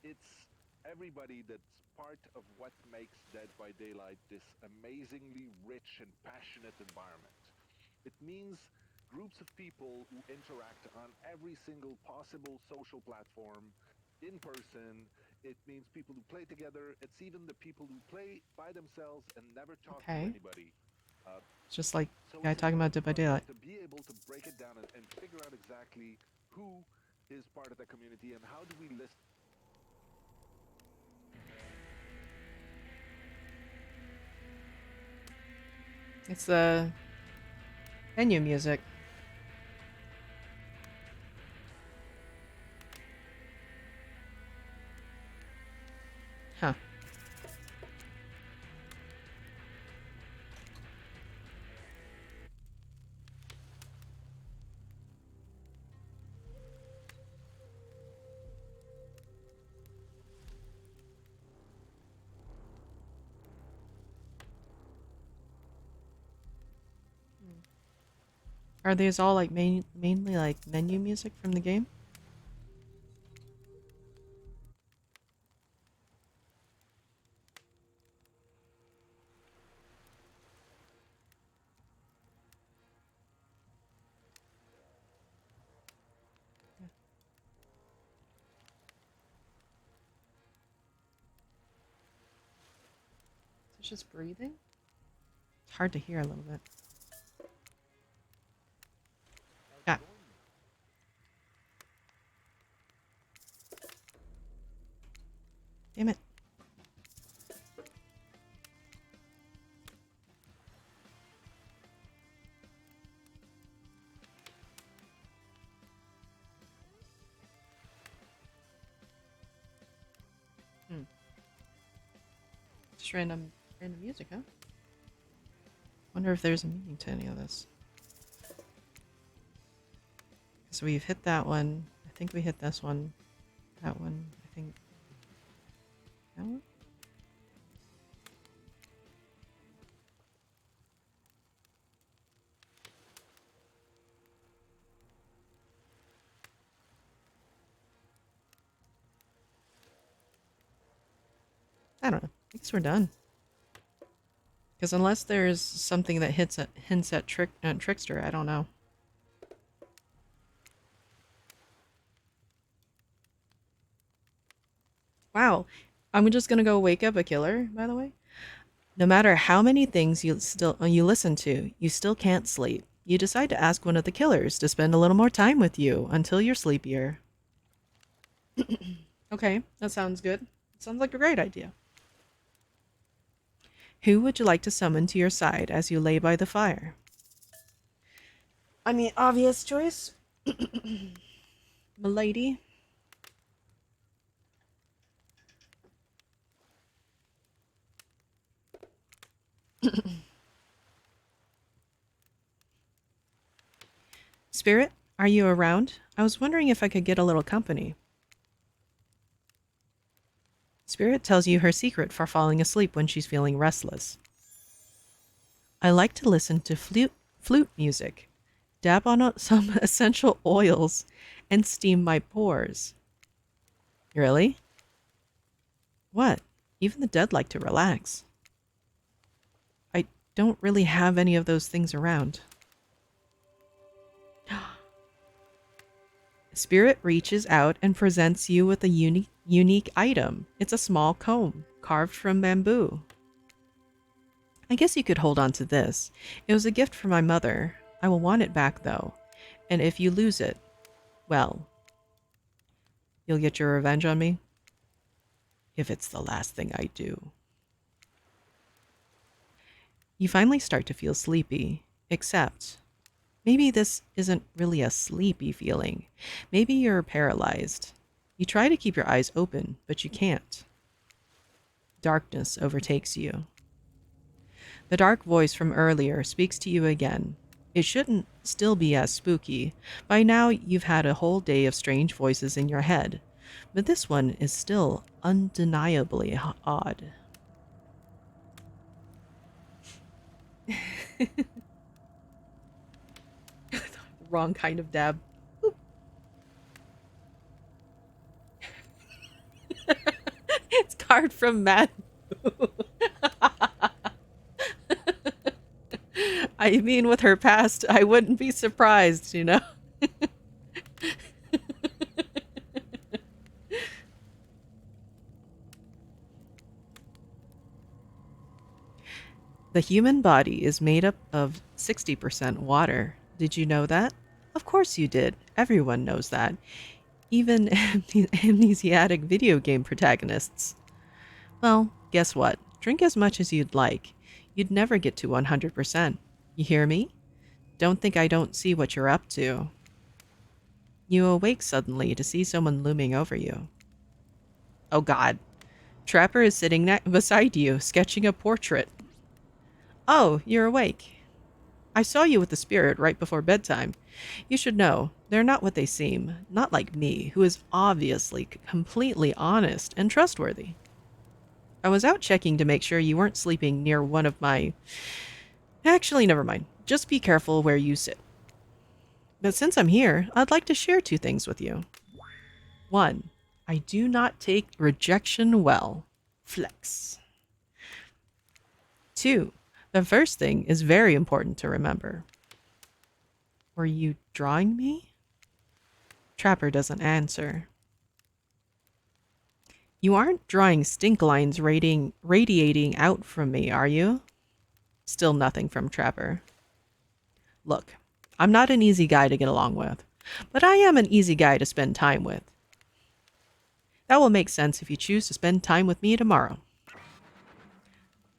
It's everybody that's part of what makes Dead by Daylight this amazingly rich and passionate environment. It means groups of people who interact on every single possible social platform in person. It means people who play together. It's even the people who play by themselves and never talk to Okay. anybody. Uh, It's just like so the guy it's talking about important Dead for by us Daylight. to be able to break it down and figure out exactly who is part of the community and how do we list. It's the menu music. Huh. Are these all like mainly like menu music from the game? Yeah. Is it just breathing? It's hard to hear a little bit. Ah. Damn it. Hmm. Just random music, huh? Wonder if there's a meaning to any of this. So we've hit that one. I think we hit this one. That one. I think. That one? I don't know. I guess we're done. Because unless there's something that hints at Trickster, I don't know. Wow. I'm just gonna go wake up a killer, by the way. No matter how many things you listen to, you still can't sleep. You decide to ask one of the killers to spend a little more time with you until you're sleepier. Okay, that sounds good. Sounds like a great idea. Who would you like to summon to your side as you lay by the fire? I mean, obvious choice. Milady. Spirit, are you around? I was wondering if I could get a little company. Spirit tells you her secret for falling asleep when she's feeling restless. I like to listen to flute music, dab on some essential oils, and steam my pores. Really? What? Even the dead like to relax. I don't really have any of those things around. Spirit reaches out and presents you with a unique item. It's a small comb carved from bamboo. I guess you could hold on to this. It was a gift from my mother. I will want it back, though. And if you lose it, well, you'll get your revenge on me? If it's the last thing I do. You finally start to feel sleepy, except maybe this isn't really a sleepy feeling. Maybe you're paralyzed. You try to keep your eyes open, but you can't. Darkness overtakes you. The dark voice from earlier speaks to you again. It shouldn't still be as spooky. By now, you've had a whole day of strange voices in your head. But this one is still undeniably odd. Wrong kind of dab. It's card from Matt. I mean, with her past, I wouldn't be surprised, you know? The human body is made up of 60% water. Did you know that? Of course you did. Everyone knows that. Even amnesiac video game protagonists. Well, guess what? Drink as much as you'd like. You'd never get to 100%. You hear me? Don't think I don't see what you're up to. You awake suddenly to see someone looming over you. Oh God. Trapper is sitting beside you, sketching a portrait. Oh, you're awake. I saw you with the spirit right before bedtime. You should know, they're not what they seem. Not like me, who is obviously completely honest and trustworthy. I was out checking to make sure you weren't sleeping near one of my... Actually, never mind. Just be careful where you sit. But since I'm here, I'd like to share 2 things with you. 1. I do not take rejection well. Flex. 2. The first thing is very important to remember. Were you drawing me? Trapper doesn't answer. You aren't drawing stink lines radiating out from me, are you? Still nothing from Trapper. Look, I'm not an easy guy to get along with, but I am an easy guy to spend time with. That will make sense if you choose to spend time with me tomorrow.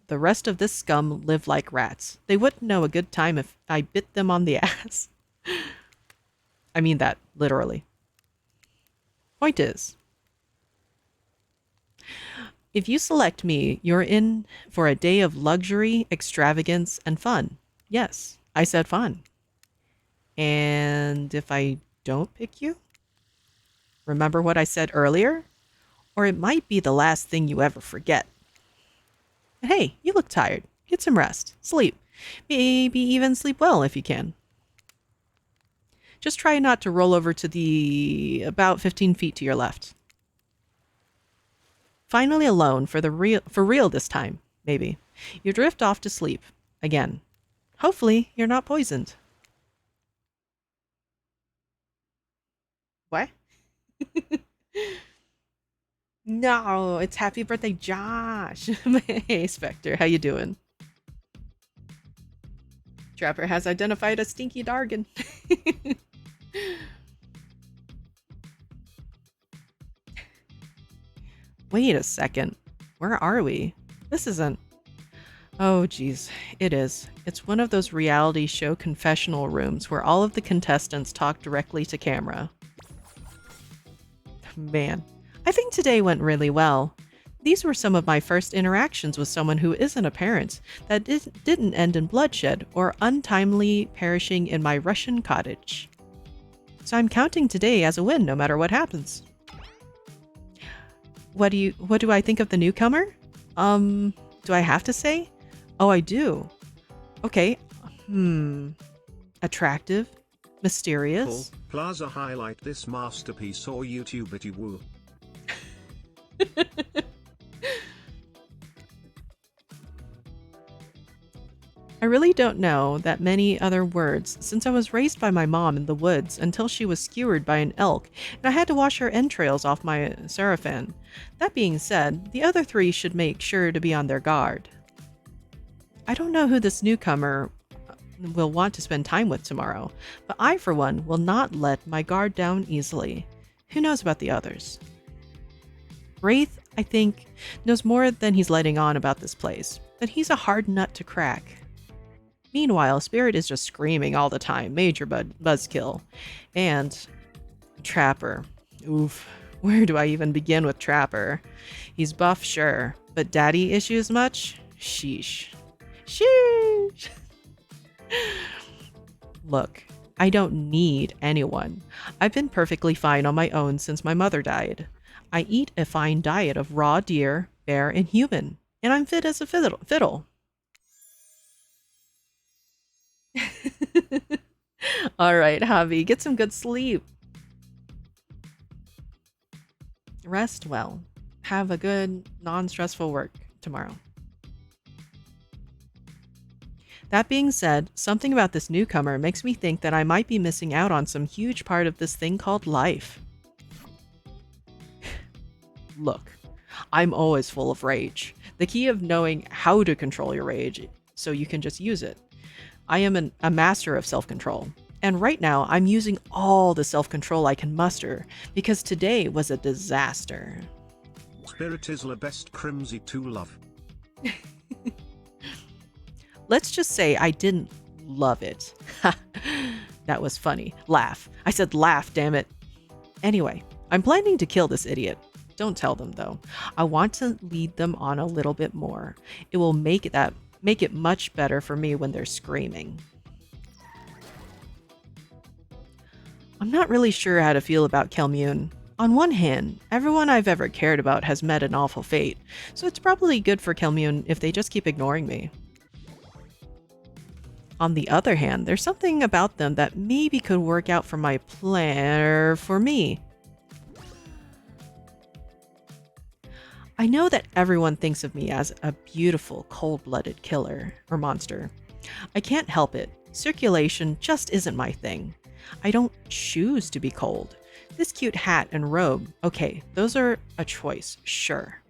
The rest of this scum live like rats. They wouldn't know a good time if I bit them on the ass. I mean that, literally. Point is, if you select me, you're in for a day of luxury, extravagance, and fun. Yes, I said fun. And if I don't pick you? Remember what I said earlier? Or it might be the last thing you ever forget. Hey, you look tired. Get some rest. Sleep. Maybe even sleep well if you can. Just try not to roll over to the about 15 feet to your left. Finally alone for real this time, maybe. You drift off to sleep again. Hopefully, you're not poisoned. What? No, it's happy birthday, Josh. Hey, Spectre, how you doing? Trapper has identified a stinky Dargan. Wait a second. Where are we? This isn't... Oh, geez. It is. It's one of those reality show confessional rooms where all of the contestants talk directly to camera. Man, I think today went really well. These were some of my first interactions with someone who isn't a parent, that didn't end in bloodshed or untimely perishing in my Russian cottage. So I'm counting today as a win no matter what happens. What do I think of the newcomer? Do I have to say? Oh, I do. Okay. Attractive. Mysterious. Plaza highlight this masterpiece or YouTube it woo. I really don't know that many other words since I was raised by my mom in the woods until she was skewered by an elk and I had to wash her entrails off my Seraphin. That being said, the other 3 should make sure to be on their guard. I don't know who this newcomer will want to spend time with tomorrow, but I, for one, will not let my guard down easily. Who knows about the others? Wraith, I think, knows more than he's letting on about this place, but he's a hard nut to crack. Meanwhile, Spirit is just screaming all the time, major buzzkill. And Trapper. Oof, where do I even begin with Trapper? He's buff, sure, but daddy issues much? Sheesh. Sheesh! Look, I don't need anyone. I've been perfectly fine on my own since my mother died. I eat a fine diet of raw deer, bear, and human, and I'm fit as a fiddle. All right, Javi, get some good sleep. Rest well. Have a good, non-stressful work tomorrow. That being said, something about this newcomer makes me think that I might be missing out on some huge part of this thing called life. Look, I'm always full of rage. The key of knowing how to control your rage so you can just use it. I am a master of self-control. And right now, I'm using all the self-control I can muster because today was a disaster. Spirit is the best crimsy to love. Let's just say I didn't love it. That was funny. Laugh. I said laugh, damn it. Anyway, I'm planning to kill this idiot. Don't tell them though. I want to lead them on a little bit more. It will make it much better for me when they're screaming. I'm not really sure how to feel about Kelmune. On one hand, everyone I've ever cared about has met an awful fate, so it's probably good for Kelmune if they just keep ignoring me. On the other hand, there's something about them that maybe could work out for my plan for me. I know that everyone thinks of me as a beautiful, cold-blooded killer or monster. I can't help it. Circulation just isn't my thing. I don't choose to be cold. This cute hat and robe, okay, those are a choice, sure.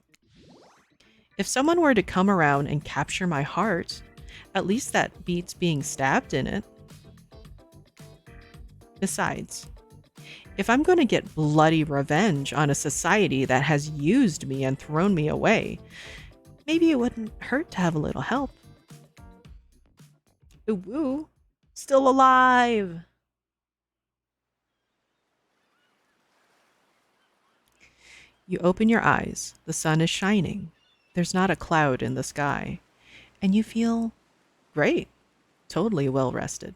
If someone were to come around and capture my heart, at least that beats being stabbed in it. Besides, if I'm going to get bloody revenge on a society that has used me and thrown me away, maybe it wouldn't hurt to have a little help. Ooh, woo, still alive! You open your eyes, the sun is shining, there's not a cloud in the sky, and you feel great, totally well rested.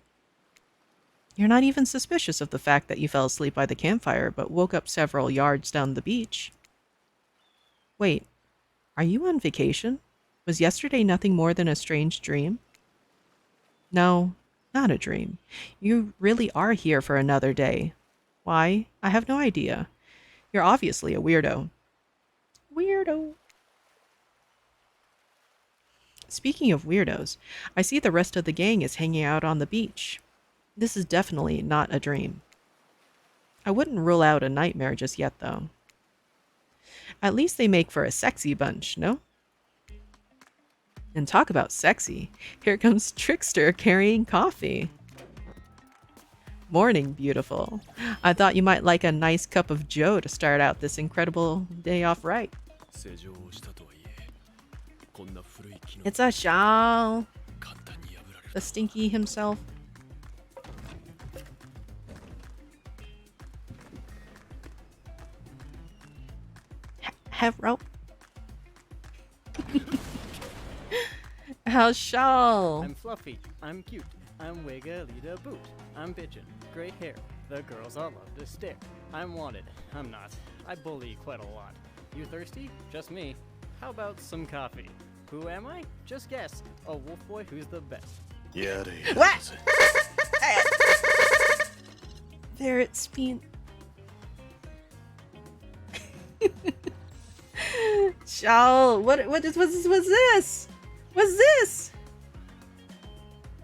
You're not even suspicious of the fact that you fell asleep by the campfire but woke up several yards down the beach. Wait, are you on vacation? Was yesterday nothing more than a strange dream? No, not a dream. You really are here for another day. Why? I have no idea. You're obviously a weirdo. Weirdo. Speaking of weirdos, I see the rest of the gang is hanging out on the beach. This is definitely not a dream. I wouldn't rule out a nightmare just yet, though. At least they make for a sexy bunch, no? And talk about sexy. Here comes Trickster carrying coffee. Morning, beautiful. I thought you might like a nice cup of joe to start out this incredible day off right. It's a Shao. The stinky himself. Have rope. How's Shao? I'm fluffy. I'm cute. I'm Wega Lita Boot. I'm bitchin'. Great hair. The girls all love to stare. I'm wanted. I'm not. I bully quite a lot. You thirsty? Just me. How about some coffee? Who am I? Just guess. A wolf boy who's the best. Youre. What? There it's been. Shao, what's this? What's this?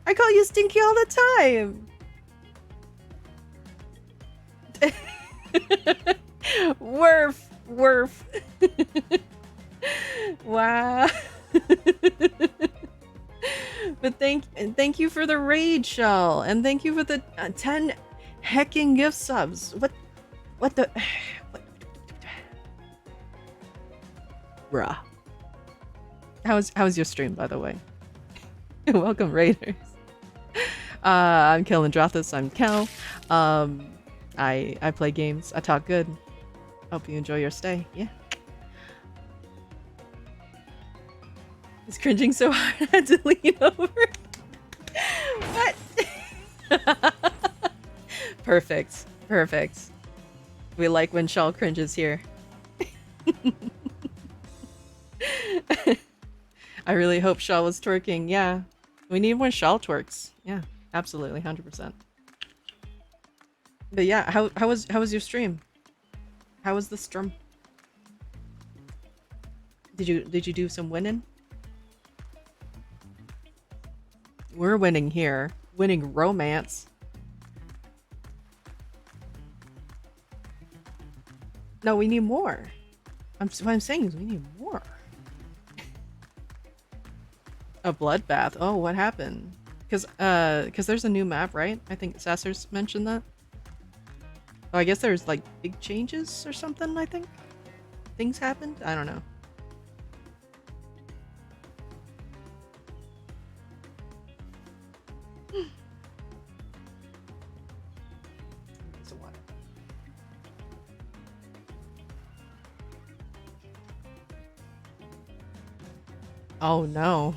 I call you stinky all the time. Worf. Wow. But thank you for the raid, Shell, and thank you for the 10 hecking gift subs. What the? Bruh. How's your stream, by the way? Welcome, Raiders. I'm Khellendrathas. I'm Kel. I play games. I talk good. Hope you enjoy your stay. Yeah. It's cringing so hard I had to lean over. What? Perfect. Perfect. We like when Shaw cringes here. I really hope Shaw was twerking. Yeah. We need more Shaw twerks. Yeah, absolutely, 100%. But yeah, how was your stream? How was the stream? Did you do some winning? We're winning here. Winning romance. No, we need more. What I'm saying is we need more. A bloodbath. Oh, what happened? Cause there's a new map, right? I think Sasser's mentioned that. Oh, I guess there's like big changes or something, I think. Things happened? I don't know. Some water. Oh no.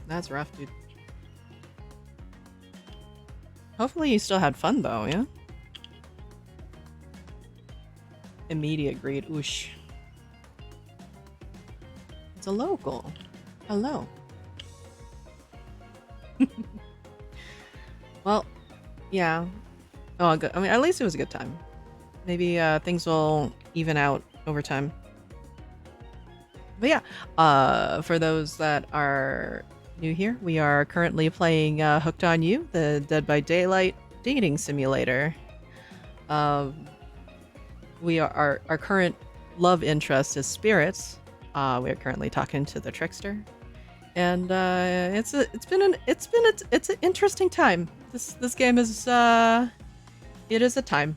That's rough, dude. Hopefully you still had fun though, yeah? Immediate greed, oosh. It's a local. Hello. Well, yeah. Oh, good. I mean, at least it was a good time. Maybe things will even out over time. But yeah, for those that are new here, we are currently playing Hooked on You, the Dead by Daylight dating simulator. We are our current love interest is Spirits. We are currently talking to the Trickster, and it's an interesting time. This game is it is a time.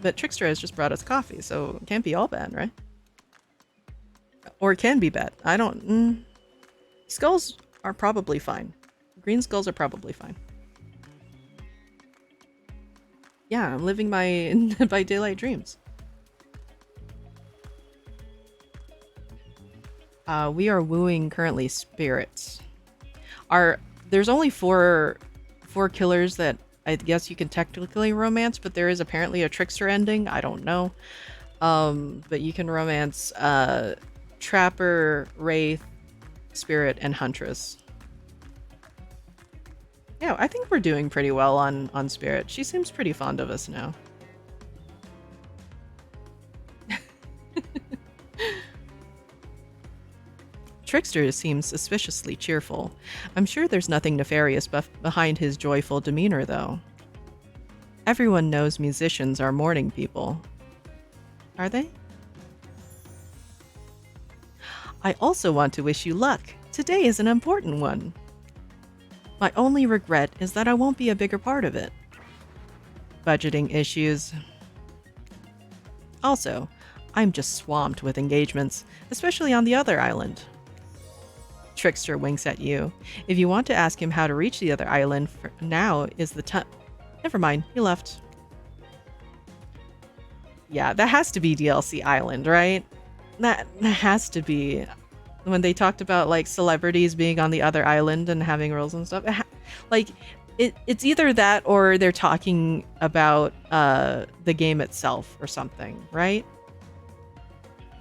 But Trickster has just brought us coffee, so it can't be all bad, right? Or it can be bad. I don't. Skulls are probably fine. Green skulls are probably fine. Yeah, I'm living my by daylight dreams. We are wooing currently Spirits. There's only four killers that I guess you can technically romance, but there is apparently a Trickster ending. I don't know. But you can romance Trapper, Wraith, Spirit, and Huntress. Yeah, I think we're doing pretty well on Spirit. She seems pretty fond of us now. Trickster seems suspiciously cheerful. I'm sure there's nothing nefarious behind his joyful demeanor, though. Everyone knows musicians are morning people. Are they? I also want to wish you luck. Today is an important one. My only regret is that I won't be a bigger part of it. Budgeting issues. Also, I'm just swamped with engagements, especially on the other island. Trickster winks at you. If you want to ask him how to reach the other island, for now is the time. Never mind, he left. Yeah, that has to be DLC Island, right? That has to be. When they talked about like celebrities being on the other island and having roles and stuff, it's either that or they're talking about the game itself or something, right?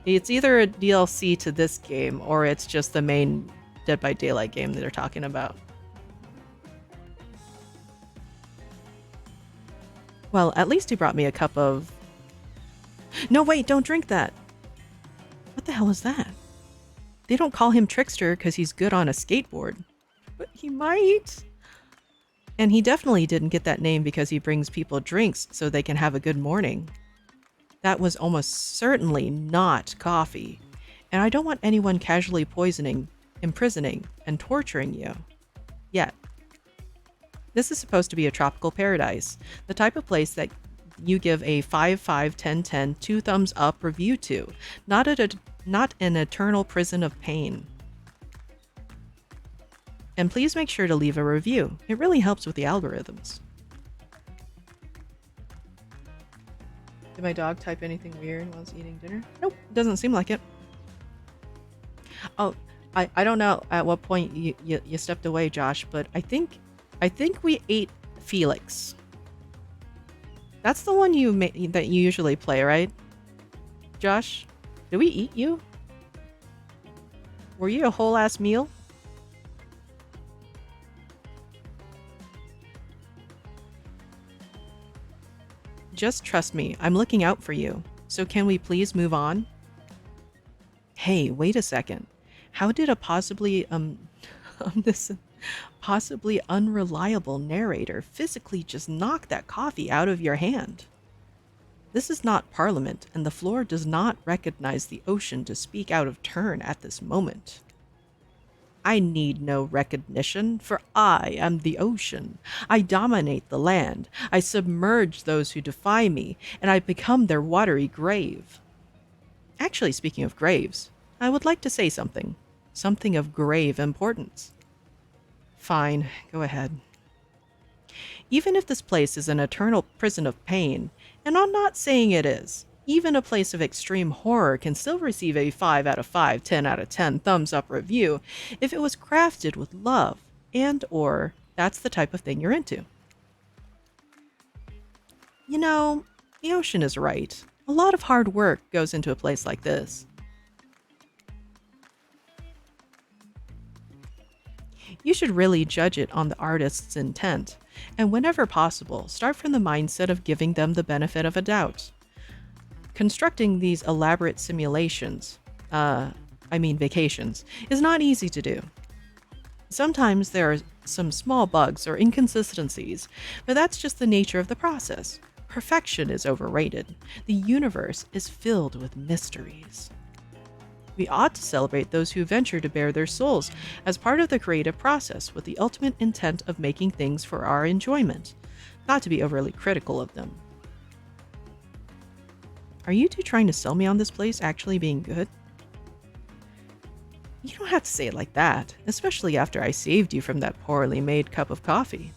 It's either a DLC to this game or it's just the main Dead by Daylight game that they're talking about. Well, at least he brought me a cup of... No, wait, don't drink that! What the hell is that? They don't call him Trickster because he's good on a skateboard. But he might! And he definitely didn't get that name because he brings people drinks so they can have a good morning. That was almost certainly not coffee. And I don't want anyone casually poisoning, imprisoning, and torturing you. Yet. This is supposed to be a tropical paradise, the type of place that you give a 5/5/10/10 2 thumbs up review to, not an eternal prison of pain. And please make sure to leave a review. It really helps with the algorithms. Did my dog type anything weird while I was eating dinner? Nope, doesn't seem like it. Oh, I don't know at what point you stepped away, Josh, but I think we ate Felix. That's the one that you usually play, right? Josh, did we eat you? Were you a whole ass meal? Just trust me, I'm looking out for you. So can we please move on? Hey, wait a second. How did a possibly this possibly unreliable narrator physically just knock that coffee out of your hand? This is not Parliament, and the floor does not recognize the ocean to speak out of turn at this moment. I need no recognition, for I am the ocean. I dominate the land. I submerge those who defy me, and I become their watery grave. Actually, speaking of graves, I would like to say something. Something of grave importance. Fine, go ahead. Even if this place is an eternal prison of pain, and I'm not saying it is, even a place of extreme horror can still receive a 5 out of 5, 10 out of 10 thumbs up review if it was crafted with love and or that's the type of thing you're into. You know, the ocean is right. A lot of hard work goes into a place like this. You should really judge it on the artist's intent, and whenever possible, start from the mindset of giving them the benefit of a doubt. Constructing these elaborate simulations, vacations, is not easy to do. Sometimes there are some small bugs or inconsistencies, but that's just the nature of the process. Perfection is overrated. The universe is filled with mysteries. We ought to celebrate those who venture to bare their souls as part of the creative process with the ultimate intent of making things for our enjoyment, not to be overly critical of them. Are you two trying to sell me on this place actually being good? You don't have to say it like that, especially after I saved you from that poorly made cup of coffee.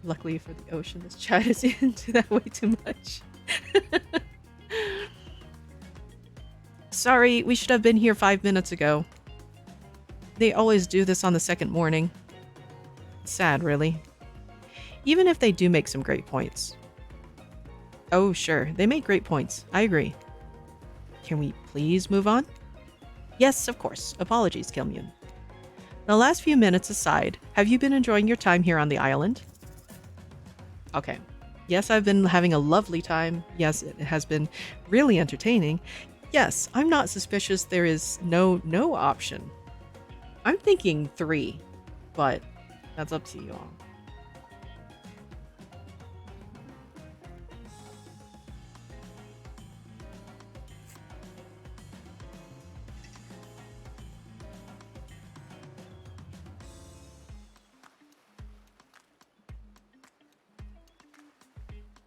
Luckily for the ocean, this chat is into that way too much. Sorry, we should have been here 5 minutes ago. They always do this on the second morning. Sad, really. Even if they do make some great points. Oh, sure, they make great points. I agree. Can we please move on? Yes, of course. Apologies, Kilmune. The last few minutes aside, have you been enjoying your time here on the island? Okay. Yes, I've been having a lovely time. Yes, it has been really entertaining. Yes, I'm not suspicious there is no option. I'm thinking 3, but that's up to you all.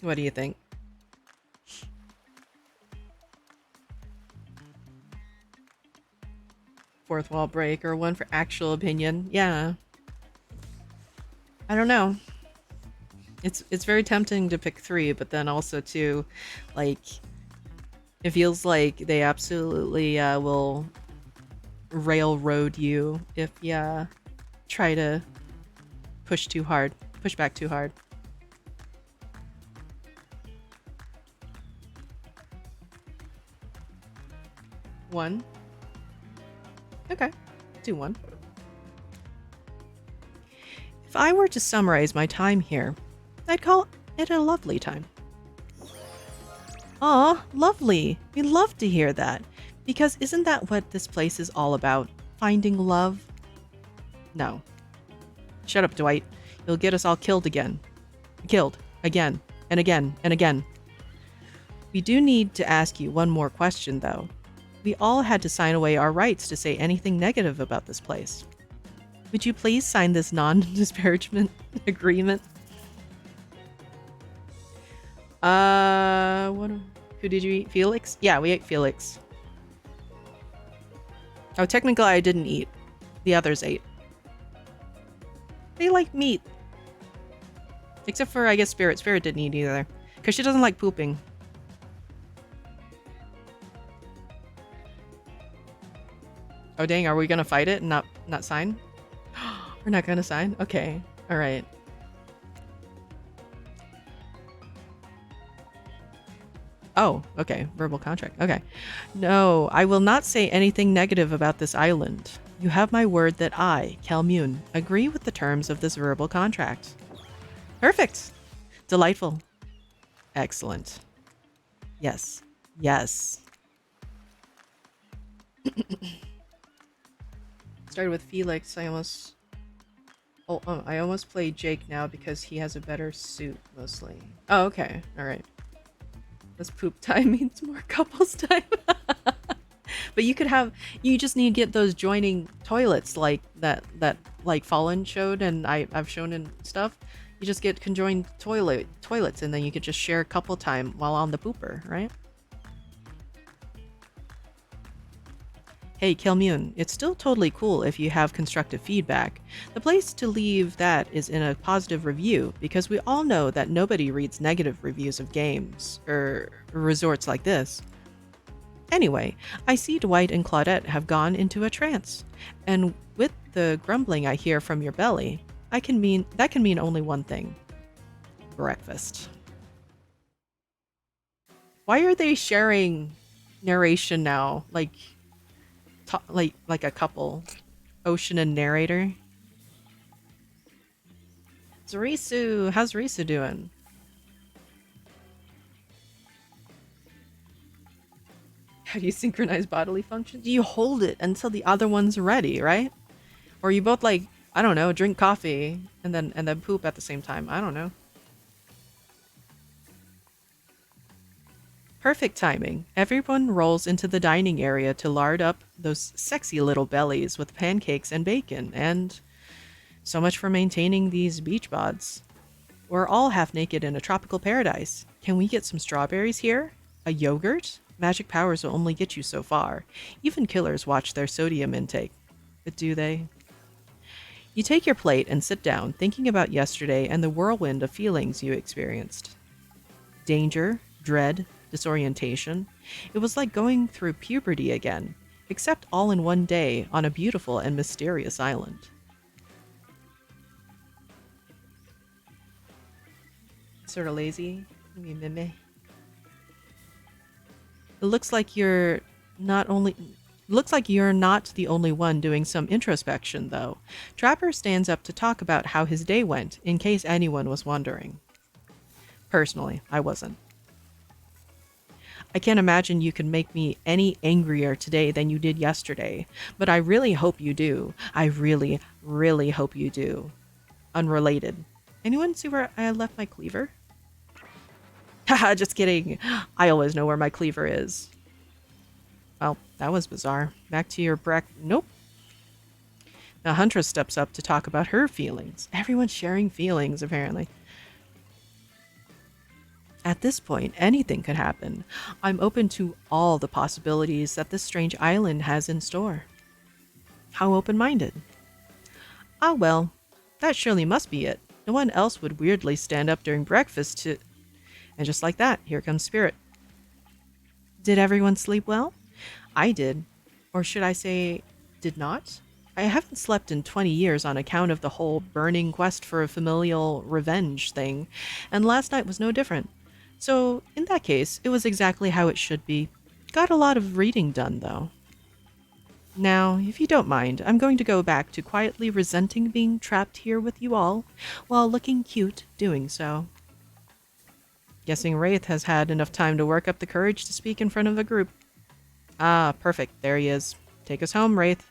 What do you think? Fourth wall break or one for actual opinion? Yeah. I don't know. It's very tempting to pick 3, but then also too, like, it feels like they absolutely will railroad you if you try to push back too hard. One. Okay, do 1. If I were to summarize my time here, I'd call it a lovely time. Aw, lovely. We love to hear that. Because isn't that what this place is all about? Finding love? No. Shut up, Dwight. You'll get us all killed again. Killed. Again. And again. And again. We do need to ask you one more question, though. We all had to sign away our rights to say anything negative about this place. Would you please sign this non-disparagement agreement? Who did you eat? Felix? Yeah, we ate Felix. Oh, technically I didn't eat. The others ate. They like meat. Except for, I guess, Spirit. Spirit didn't eat either. Because she doesn't like pooping. Oh dang, are we gonna fight it and not sign? We're not gonna sign? Okay. Alright. Oh, okay. Verbal contract. Okay. No, I will not say anything negative about this island. You have my word that I, Kelmune, agree with the terms of this verbal contract. Perfect. Delightful. Excellent. Yes. Yes. Started with Felix. I almost play Jake now because he has a better suit, mostly. Oh, okay. Alright. This poop time means more couples time. But you just need to get those joining toilets like that like Fallen showed and I've shown in stuff. You just get conjoined toilets and then you could just share couple time while on the pooper, right? Hey, Kelmune, it's still totally cool if you have constructive feedback. The place to leave that is in a positive review, because we all know that nobody reads negative reviews of games, or resorts like this. Anyway, I see Dwight and Claudette have gone into a trance, and with the grumbling I hear from your belly, that can mean only one thing. Breakfast. Why are they sharing narration now? Like a couple, Ocean and narrator. It's Risu. How's Risu doing? How do you synchronize bodily functions? You hold it until the other one's ready, right? Or you both like, I don't know, drink coffee and then poop at the same time. I don't know. Perfect timing. Everyone rolls into the dining area to lard up those sexy little bellies with pancakes and bacon, and so much for maintaining these beach bods. We're all half naked in a tropical paradise. Can we get some strawberries here? A yogurt? Magic powers will only get you so far. Even killers watch their sodium intake. But do they? You take your plate and sit down, thinking about yesterday and the whirlwind of feelings you experienced. Danger, dread, disorientation. It was like going through puberty again, except all in one day on a beautiful and mysterious island. Sort of lazy. It looks like you're not the only one doing some introspection, though. Trapper stands up to talk about how his day went, in case anyone was wondering. Personally, I wasn't. I can't imagine you can make me any angrier today than you did yesterday, but I really hope you do. I really, really hope you do. Unrelated. Anyone see where I left my cleaver? Haha, just kidding. I always know where my cleaver is. Well, that was bizarre. Back to your Nope. Now Huntress steps up to talk about her feelings. Everyone's sharing feelings, apparently. At this point, anything could happen. I'm open to all the possibilities that this strange island has in store. How open-minded? Ah well, that surely must be it. No one else would weirdly stand up during breakfast to... And just like that, here comes Spirit. Did everyone sleep well? I did. Or should I say, did not? I haven't slept in 20 years on account of the whole burning quest for a familial revenge thing, and last night was no different. So, in that case, it was exactly how it should be. Got a lot of reading done, though. Now, if you don't mind, I'm going to go back to quietly resenting being trapped here with you all, while looking cute doing so. Guessing Wraith has had enough time to work up the courage to speak in front of a group. Ah, perfect. There he is. Take us home, Wraith.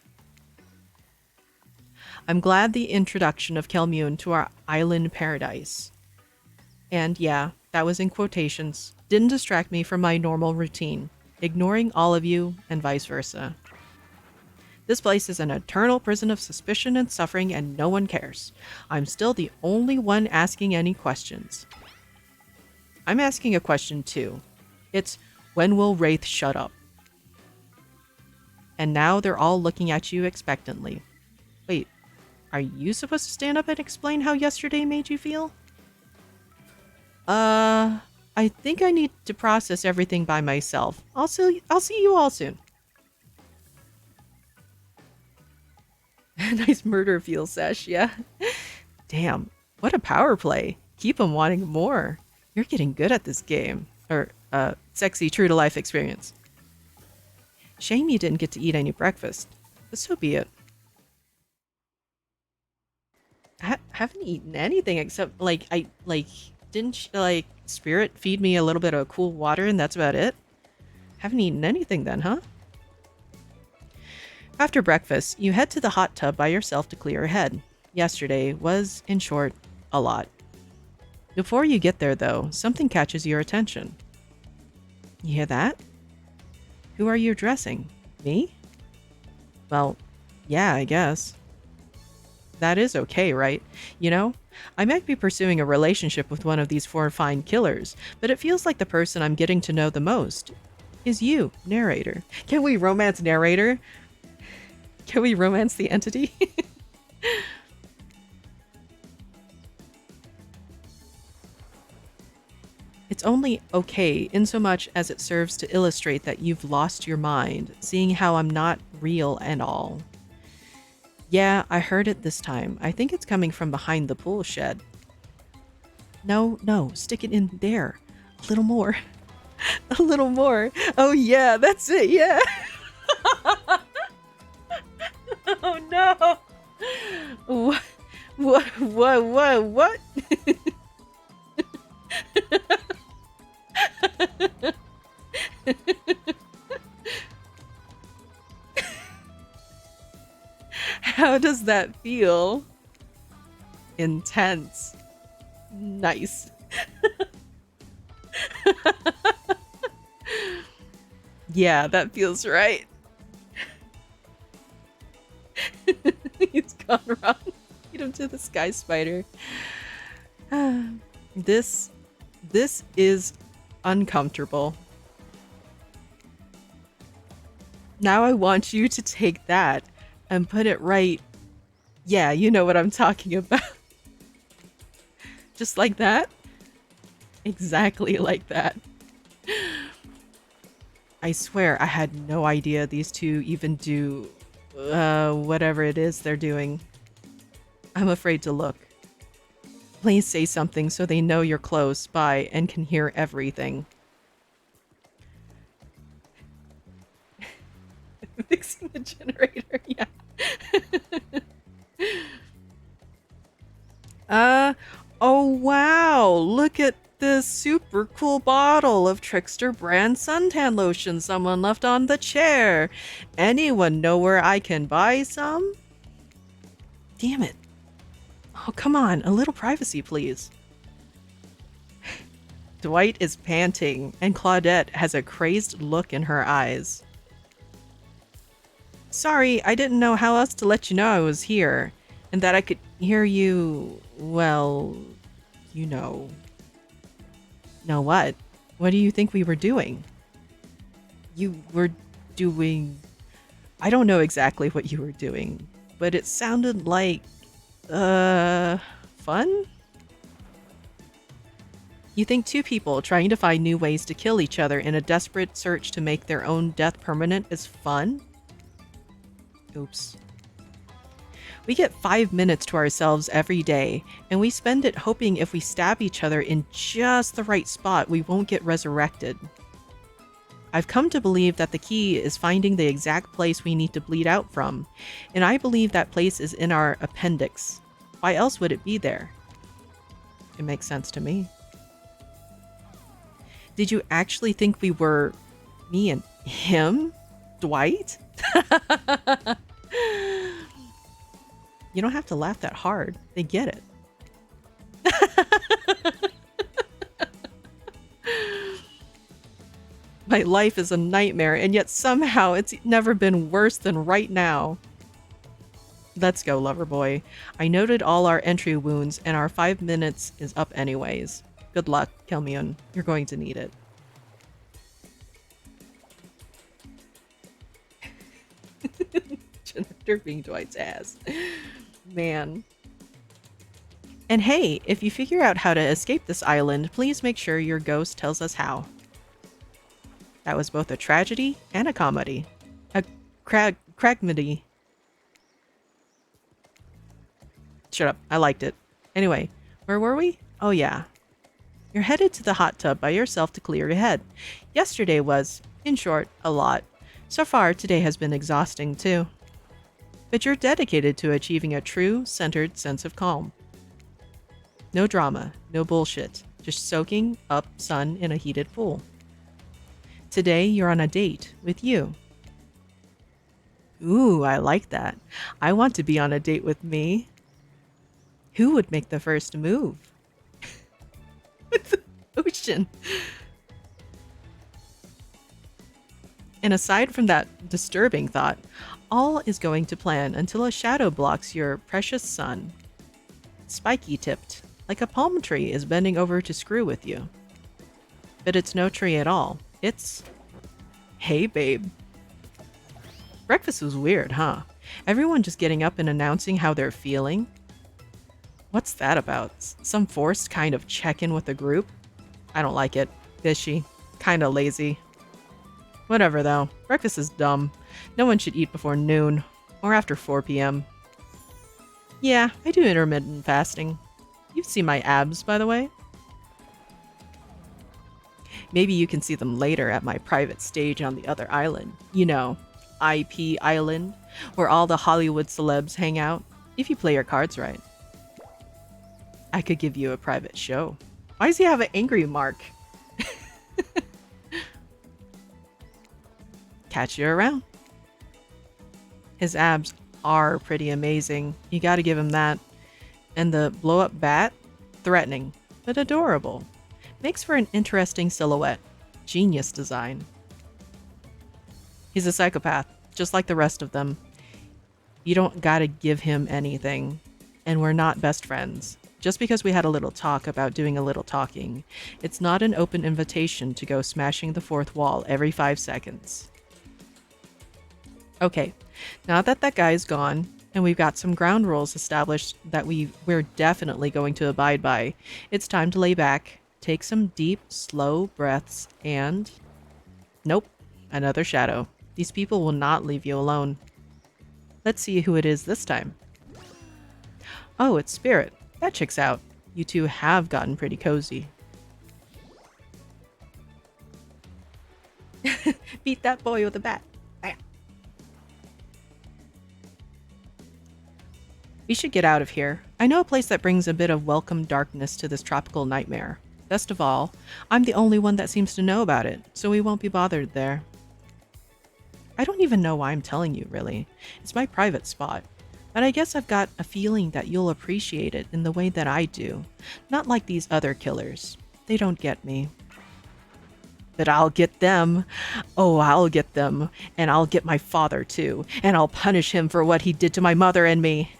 I'm glad the introduction of Kelmune to our island paradise. And yeah, that was in quotations. Didn't distract me from my normal routine, ignoring all of you and vice versa. This place is an eternal prison of suspicion and suffering, and no one cares. I'm still the only one asking any questions. I'm asking a question too. It's, when will Wraith shut up? And now they're all looking at you expectantly. Wait, are you supposed to stand up and explain how yesterday made you feel? I think I need to process everything by myself. I'll see you all soon. Nice murder feel sesh, yeah. Damn, what a power play. Keep 'em wanting more. You're getting good at this game. Or, sexy true to life experience. Shame you didn't get to eat any breakfast, but so be it. I haven't eaten anything except, like, didn't, like, Spirit feed me a little bit of cool water and that's about it? Haven't eaten anything then, huh? After breakfast, you head to the hot tub by yourself to clear your head. Yesterday was, in short, a lot. Before you get there, though, something catches your attention. You hear that? Who are you addressing? Me? Well, yeah, I guess. That is okay, right? You know, I might be pursuing a relationship with one of these four fine killers, but it feels like the person I'm getting to know the most is you, narrator. Can we romance narrator? Can we romance the entity? It's only okay in so much as it serves to illustrate that you've lost your mind, seeing how I'm not real and all. Yeah, I heard it this time. I think it's coming from behind the pool shed. No, stick it in there. A little more. A little more. Oh yeah, that's it, yeah. Oh no. What? How does that feel? Intense. Nice. Yeah, that feels right. He's gone wrong. Feed him to the sky spider. This is uncomfortable. Now I want you to take that and put it right. Yeah, you know what I'm talking about. Just like that? Exactly like that. I swear I had no idea these two even do whatever it is they're doing. I'm afraid to look. Please say something so they know you're close by and can hear everything. Fixing the generator, yeah. Oh wow, look at this super cool bottle of Trickster brand suntan lotion someone left on the chair. Anyone know where I can buy some? Damn it. Oh, come on, a little privacy, please. Dwight is panting, and Claudette has a crazed look in her eyes. Sorry, I didn't know how else to let you know I was here, and that I could hear you, well, you know. Know what? What do you think we were doing? You were doing... I don't know exactly what you were doing, but it sounded like... fun? You think two people trying to find new ways to kill each other in a desperate search to make their own death permanent is fun? Oops. We get 5 minutes to ourselves every day, and we spend it hoping if we stab each other in just the right spot, we won't get resurrected. I've come to believe that the key is finding the exact place we need to bleed out from, and I believe that place is in our appendix. Why else would it be there? It makes sense to me. Did you actually think we were me and him? Dwight? You don't have to laugh that hard. They get it. My life is a nightmare, and yet somehow it's never been worse than right now. Let's go, lover boy. I noted all our entry wounds, and our 5 minutes is up anyways. Good luck, Kelmion. You're going to need it. Jennifer being Dwight's ass. Man. And hey, if you figure out how to escape this island, please make sure your ghost tells us how. That was both a tragedy and a comedy. A cragmedy. Shut up. I liked it. Anyway, where were we? Oh, yeah. You're headed to the hot tub by yourself to clear your head. Yesterday was, in short, a lot. So far, today has been exhausting, too. But you're dedicated to achieving a true, centered sense of calm. No drama, no bullshit, just soaking up sun in a heated pool. Today, you're on a date with you. Ooh, I like that. I want to be on a date with me. Who would make the first move? With the ocean. And aside from that disturbing thought, all is going to plan until a shadow blocks your precious sun. Spiky tipped, like a palm tree is bending over to screw with you. But it's no tree at all. It's... Hey, babe. Breakfast was weird, huh? Everyone just getting up and announcing how they're feeling. What's that about? Some forced kind of check-in with the group? I don't like it. Fishy. Kinda lazy. Whatever, though. Breakfast is dumb. No one should eat before noon. Or after 4 p.m. Yeah, I do intermittent fasting. You've seen my abs, by the way. Maybe you can see them later at my private stage on the other island. You know, IP Island, where all the Hollywood celebs hang out, if you play your cards right. I could give you a private show. Why does he have an angry mark? Catch you around. His abs are pretty amazing. You gotta give him that. And the blow-up bat? Threatening, but adorable. Makes for an interesting silhouette. Genius design. He's a psychopath, just like the rest of them. You don't gotta give him anything. And we're not best friends. Just because we had a little talk about doing a little talking, it's not an open invitation to go smashing the fourth wall every 5 seconds. Okay, now that that guy's gone, and we've got some ground rules established that we're definitely going to abide by, it's time to lay back, take some deep, slow breaths, and... Nope, another shadow. These people will not leave you alone. Let's see who it is this time. Oh, it's Spirit. That checks out. You two have gotten pretty cozy. Beat that boy with a bat. Bam. We should get out of here. I know a place that brings a bit of welcome darkness to this tropical nightmare. Best of all, I'm the only one that seems to know about it, so we won't be bothered there. I don't even know why I'm telling you, really. It's my private spot. But I guess I've got a feeling that you'll appreciate it in the way that I do. Not like these other killers. They don't get me. But I'll get them. Oh, I'll get them. And I'll get my father, too. And I'll punish him for what he did to my mother and me.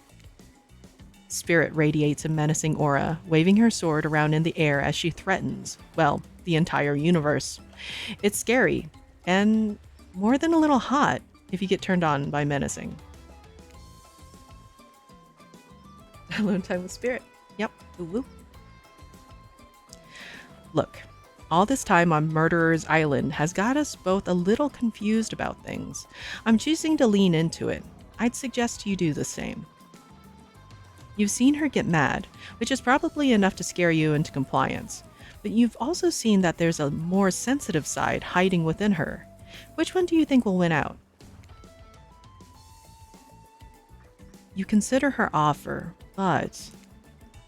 Spirit radiates a menacing aura, waving her sword around in the air as she threatens, well, the entire universe. It's scary. And more than a little hot if you get turned on by menacing. Alone time with Spirit. Yep. Ooh. Look, all this time on Murderer's Island has got us both a little confused about things. I'm choosing to lean into it. I'd suggest you do the same. You've seen her get mad, which is probably enough to scare you into compliance. But you've also seen that there's a more sensitive side hiding within her. Which one do you think will win out? You consider her offer, but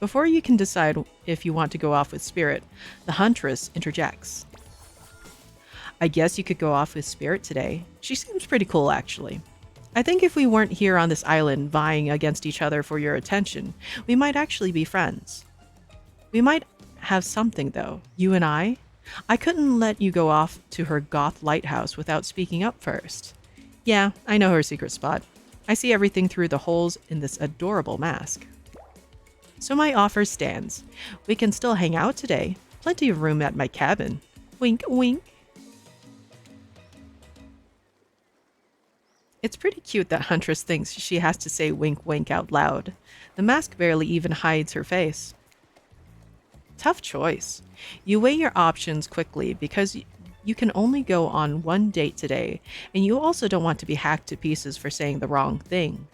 before you can decide if you want to go off with Spirit, the Huntress interjects. I guess you could go off with Spirit today. She seems pretty cool, actually. I think if we weren't here on this island vying against each other for your attention, we might actually be friends. We might have something, though, you and I. I couldn't let you go off to her goth lighthouse without speaking up first. Yeah, I know her secret spot. I see everything through the holes in this adorable mask. So my offer stands. We can still hang out today. Plenty of room at my cabin. Wink, wink. It's pretty cute that Huntress thinks she has to say wink, wink out loud. The mask barely even hides her face. Tough choice. You weigh your options quickly because you can only go on one date today, and you also don't want to be hacked to pieces for saying the wrong thing.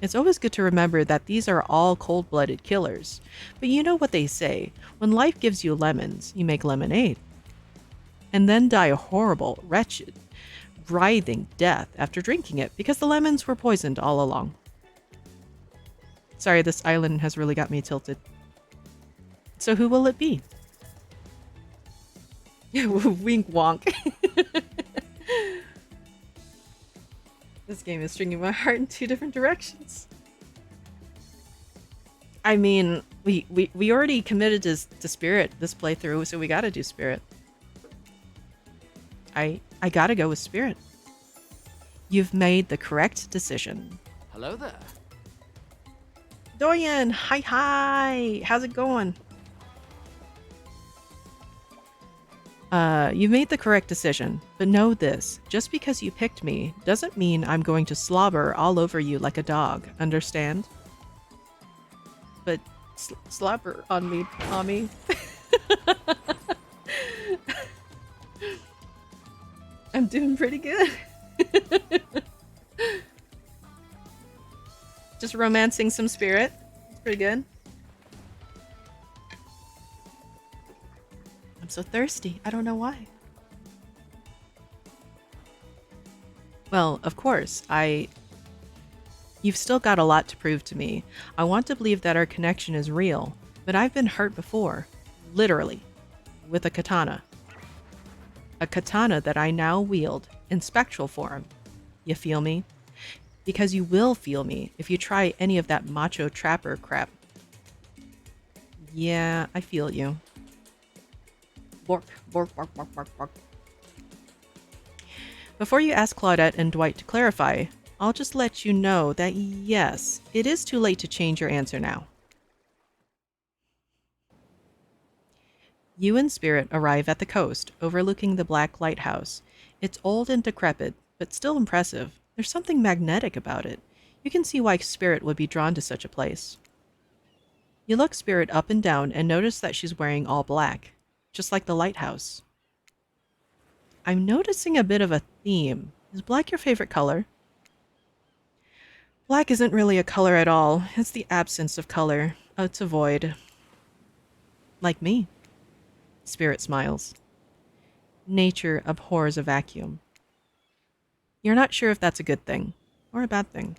It's always good to remember that these are all cold-blooded killers. But you know what they say, when life gives you lemons, you make lemonade. And then die a horrible, wretched, writhing death after drinking it because the lemons were poisoned all along. Sorry, this island has really got me tilted. So who will it be? Wink wonk. This game is stringing my heart in 2 different directions. I mean, we already committed to Spirit this playthrough, so we gotta do Spirit. I gotta go with Spirit. You've made the correct decision. Hello there. Doyen, hi. How's it going? You made the correct decision, but know this, just because you picked me doesn't mean I'm going to slobber all over you like a dog, understand? But slobber on me, Tommy. I'm doing pretty good. Just romancing some Spirit. It's pretty good. I'm so thirsty. I don't know why. Well, of course, You've still got a lot to prove to me. I want to believe that our connection is real, but I've been hurt before. Literally. With a katana. A katana that I now wield in spectral form. You feel me? Because you will feel me if you try any of that macho trapper crap. Yeah, I feel you. Bork, bork, bark, bark, bark, bark. Before you ask Claudette and Dwight to clarify, I'll just let you know that yes, it is too late to change your answer now. You and Spirit arrive at the coast, overlooking the black lighthouse. It's old and decrepit, but still impressive. There's something magnetic about it. You can see why Spirit would be drawn to such a place. You look Spirit up and down and notice that she's wearing all black. Just like the lighthouse. I'm noticing a bit of a theme. Is black your favorite color? Black isn't really a color at all. It's the absence of color. It's a void. Like me. Spirit smiles. Nature abhors a vacuum. You're not sure if that's a good thing or a bad thing.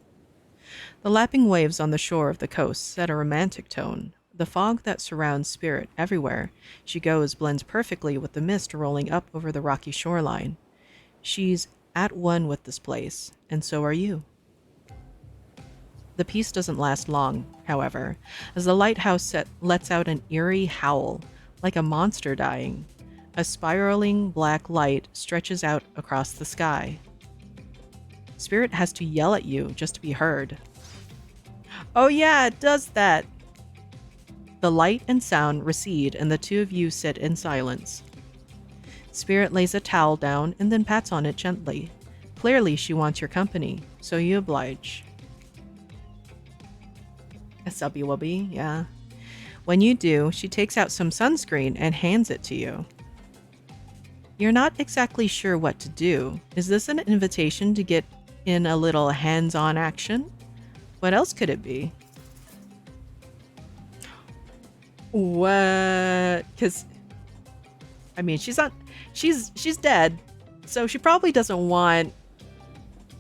The lapping waves on the shore of the coast set a romantic tone. The fog that surrounds Spirit everywhere she goes blends perfectly with the mist rolling up over the rocky shoreline. She's at one with this place, and so are you. The peace doesn't last long, however, as the lighthouse lets out an eerie howl, like a monster dying. A spiraling black light stretches out across the sky. Spirit has to yell at you just to be heard. Oh yeah, it does that! The light and sound recede and the two of you sit in silence. Spirit lays a towel down and then pats on it gently. Clearly she wants your company, so you oblige. A subby wubby, yeah. When you do, she takes out some sunscreen and hands it to you. You're not exactly sure what to do. Is this an invitation to get in a little hands-on action? What else could it be? What? Because, I mean, she's dead, so she probably doesn't want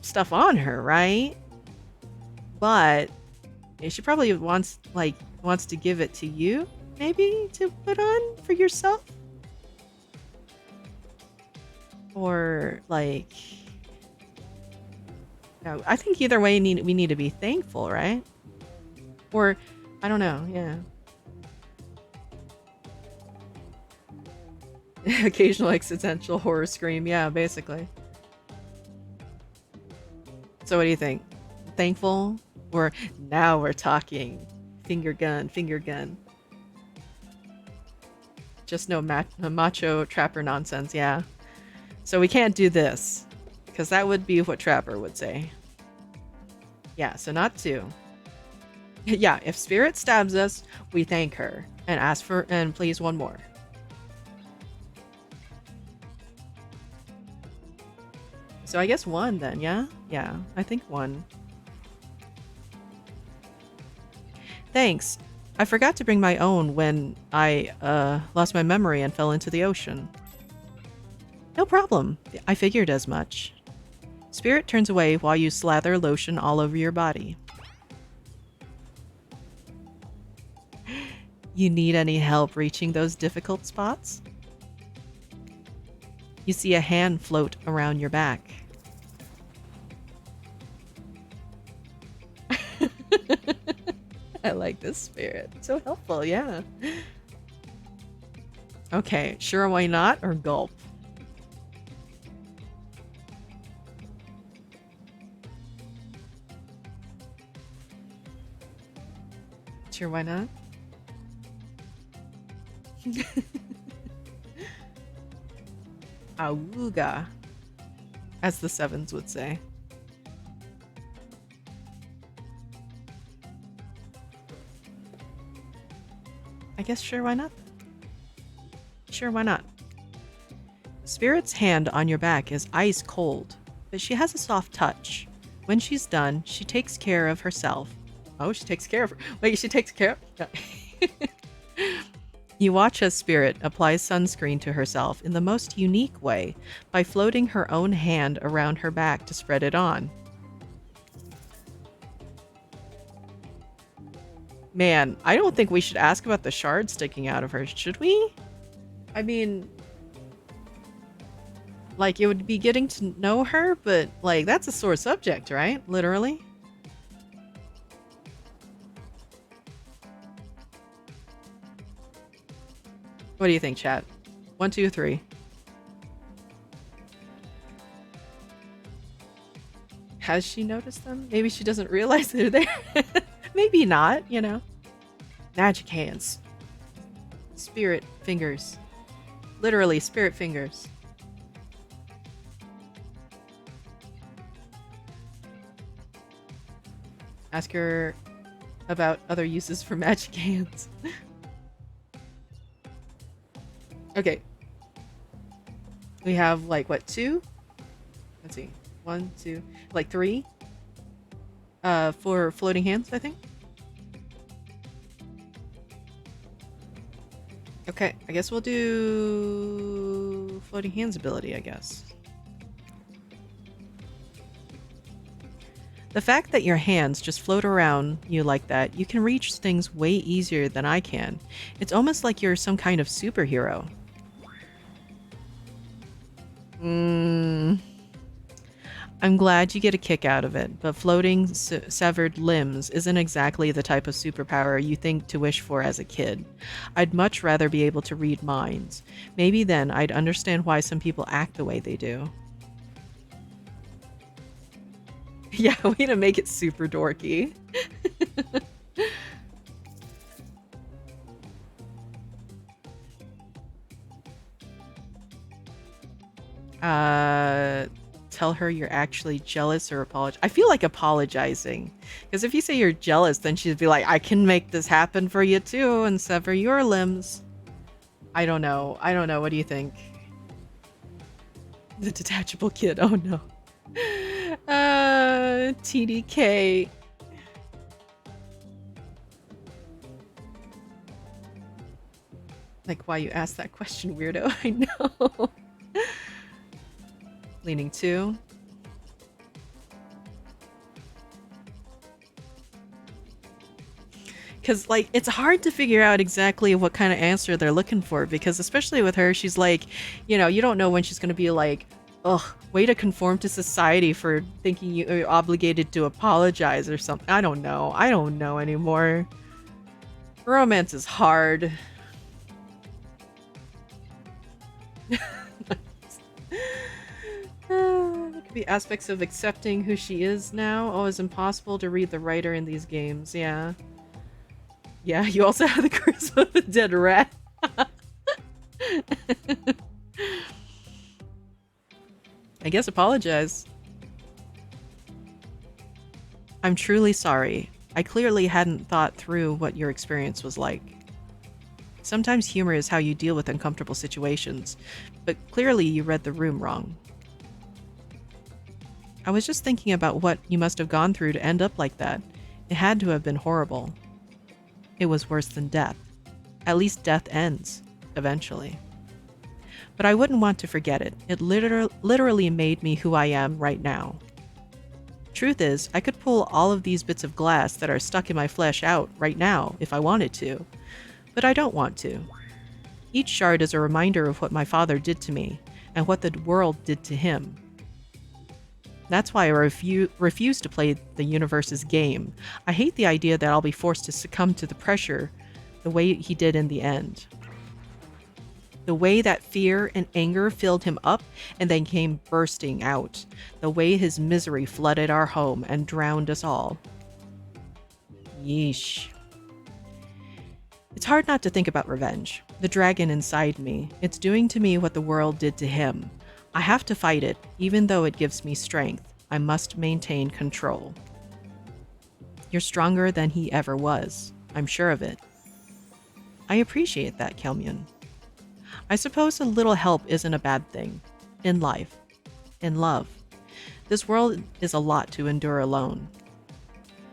stuff on her, right? But she probably wants to give it to you, maybe, to put on for yourself? Or, like... No, I think either way we need to be thankful, right? Or, I don't know, yeah. Occasional existential horror scream, yeah, basically. So what do you think? Thankful? Or now we're talking finger gun, finger gun. Just no macho Trapper nonsense, yeah. So we can't do this, because that would be what Trapper would say. Yeah, so not two. Yeah, if Spirit stabs us, we thank her and ask for, and please one more. So I guess one then, yeah? Yeah, I think one. thanks. I forgot to bring my own when I lost my memory and fell into the ocean. No problem. I figured as much. Spirit turns away while you slather lotion all over your body. You need any help reaching those difficult spots? You see a hand float around your back. I like this spirit. So helpful, yeah. Okay, sure, why not? Or gulp? Sure, why not? Awooga, as the Sevens would say. I guess sure, why not? Sure, why not? Spirit's hand on your back is ice cold, but she has a soft touch. When she's done, she takes care of herself. Oh, she takes care of her. Wait, she takes care of... You watch as Spirit applies sunscreen to herself in the most unique way by floating her own hand around her back to spread it on. Man, I don't think we should ask about the shard sticking out of her, should we? I mean, like, it would be getting to know her, but, like, that's a sore subject, right? Literally. What do you think, chat? 1, 2, 3. Has she noticed them? Maybe she doesn't realize they're there. Maybe not, you know. Magic hands. Spirit fingers. Literally, spirit fingers. Ask her about other uses for magic hands. Okay. We have, like, what, 2? Let's see. 1, 2, like 3? For floating hands, I think. Okay, I guess we'll do floating hands ability, I guess. The fact that your hands just float around you like that, you can reach things way easier than I can. It's almost like you're some kind of superhero. I'm glad you get a kick out of it, but floating severed limbs isn't exactly the type of superpower you think to wish for as a kid. I'd much rather be able to read minds. Maybe then I'd understand why some people act the way they do. Yeah, way to make it super dorky. Tell her you're actually jealous or apologize. I feel like apologizing. Because if you say you're jealous, then she'd be like, I can make this happen for you too and sever your limbs. I don't know. I don't know. What do you think? The detachable kid. Oh no. TDK. Like, why you asked that question, weirdo? I know. Leaning 2. Because, like, it's hard to figure out exactly what kind of answer they're looking for, because especially with her, she's like, you know, you don't know when she's going to be like, ugh, way to conform to society for thinking you're obligated to apologize or something. I don't know. I don't know anymore. Romance is hard. There could be aspects of accepting who she is now. Oh, it's impossible to read the writer in these games. Yeah. Yeah, you also have the charisma of a dead rat. I guess apologize. I'm truly sorry. I clearly hadn't thought through what your experience was like. Sometimes humor is how you deal with uncomfortable situations, but clearly you read the room wrong. I was just thinking about what you must have gone through to end up like that. It had to have been horrible. It was worse than death. At least death ends, eventually. But I wouldn't want to forget it. It literally made me who I am right now. Truth is, I could pull all of these bits of glass that are stuck in my flesh out right now if I wanted to, but I don't want to. Each shard is a reminder of what my father did to me and what the world did to him. That's why I refuse to play the universe's game. I hate the idea that I'll be forced to succumb to the pressure the way he did in the end. The way that fear and anger filled him up and then came bursting out. The way his misery flooded our home and drowned us all. Yeesh. It's hard not to think about revenge. The dragon inside me. It's doing to me what the world did to him. I have to fight it, even though it gives me strength. I must maintain control. You're stronger than he ever was. I'm sure of it. I appreciate that, Kelmyun. I suppose a little help isn't a bad thing. In life. In love. This world is a lot to endure alone.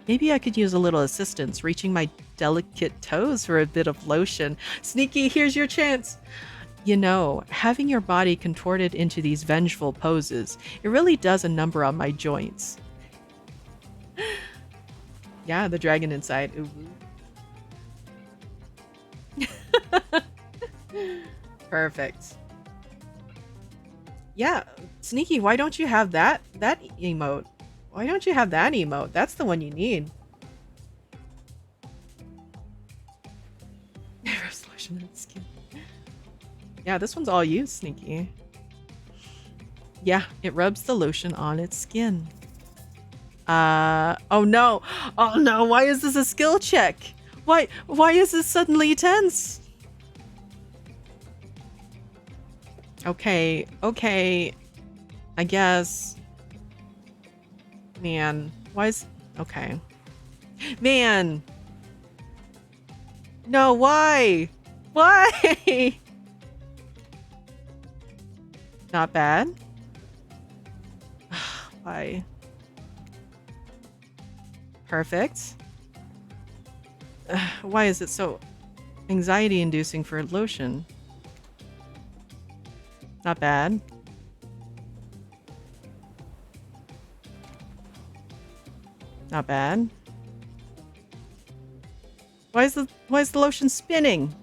Maybe I could use a little assistance reaching my delicate toes for a bit of lotion. Sneaky, here's your chance! You know, having your body contorted into these vengeful poses, it really does a number on my joints. Yeah, the dragon inside. Ooh. Perfect. Yeah, Sneaky, why don't you have that emote? Why don't you have that emote? That's the one you need. Resolution of skin. Yeah, this one's all you, Sneaky. Yeah, it rubs the lotion on its skin. Oh no! Oh no, why is this a skill check? Why is this suddenly tense? Okay, I guess. Man, why is... Okay. Man! No, why? Why? Not bad? Why? Perfect. Why is it so anxiety-inducing for lotion? Not bad. Not bad. Why is the lotion spinning?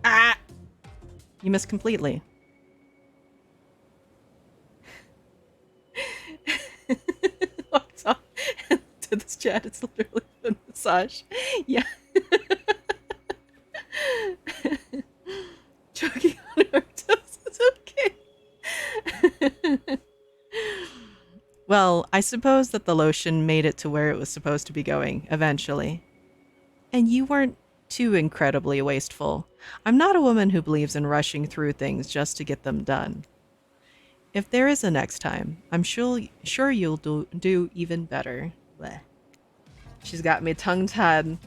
Ah! You missed completely. To this chat, it's literally a massage. Yeah. Choking on her toes is okay. Well, I suppose that the lotion made it to where it was supposed to be going, eventually. And you weren't too incredibly wasteful. I'm not a woman who believes in rushing through things just to get them done. If there is a next time, I'm sure you'll do even better. Bleh. She's got me tongue-tied.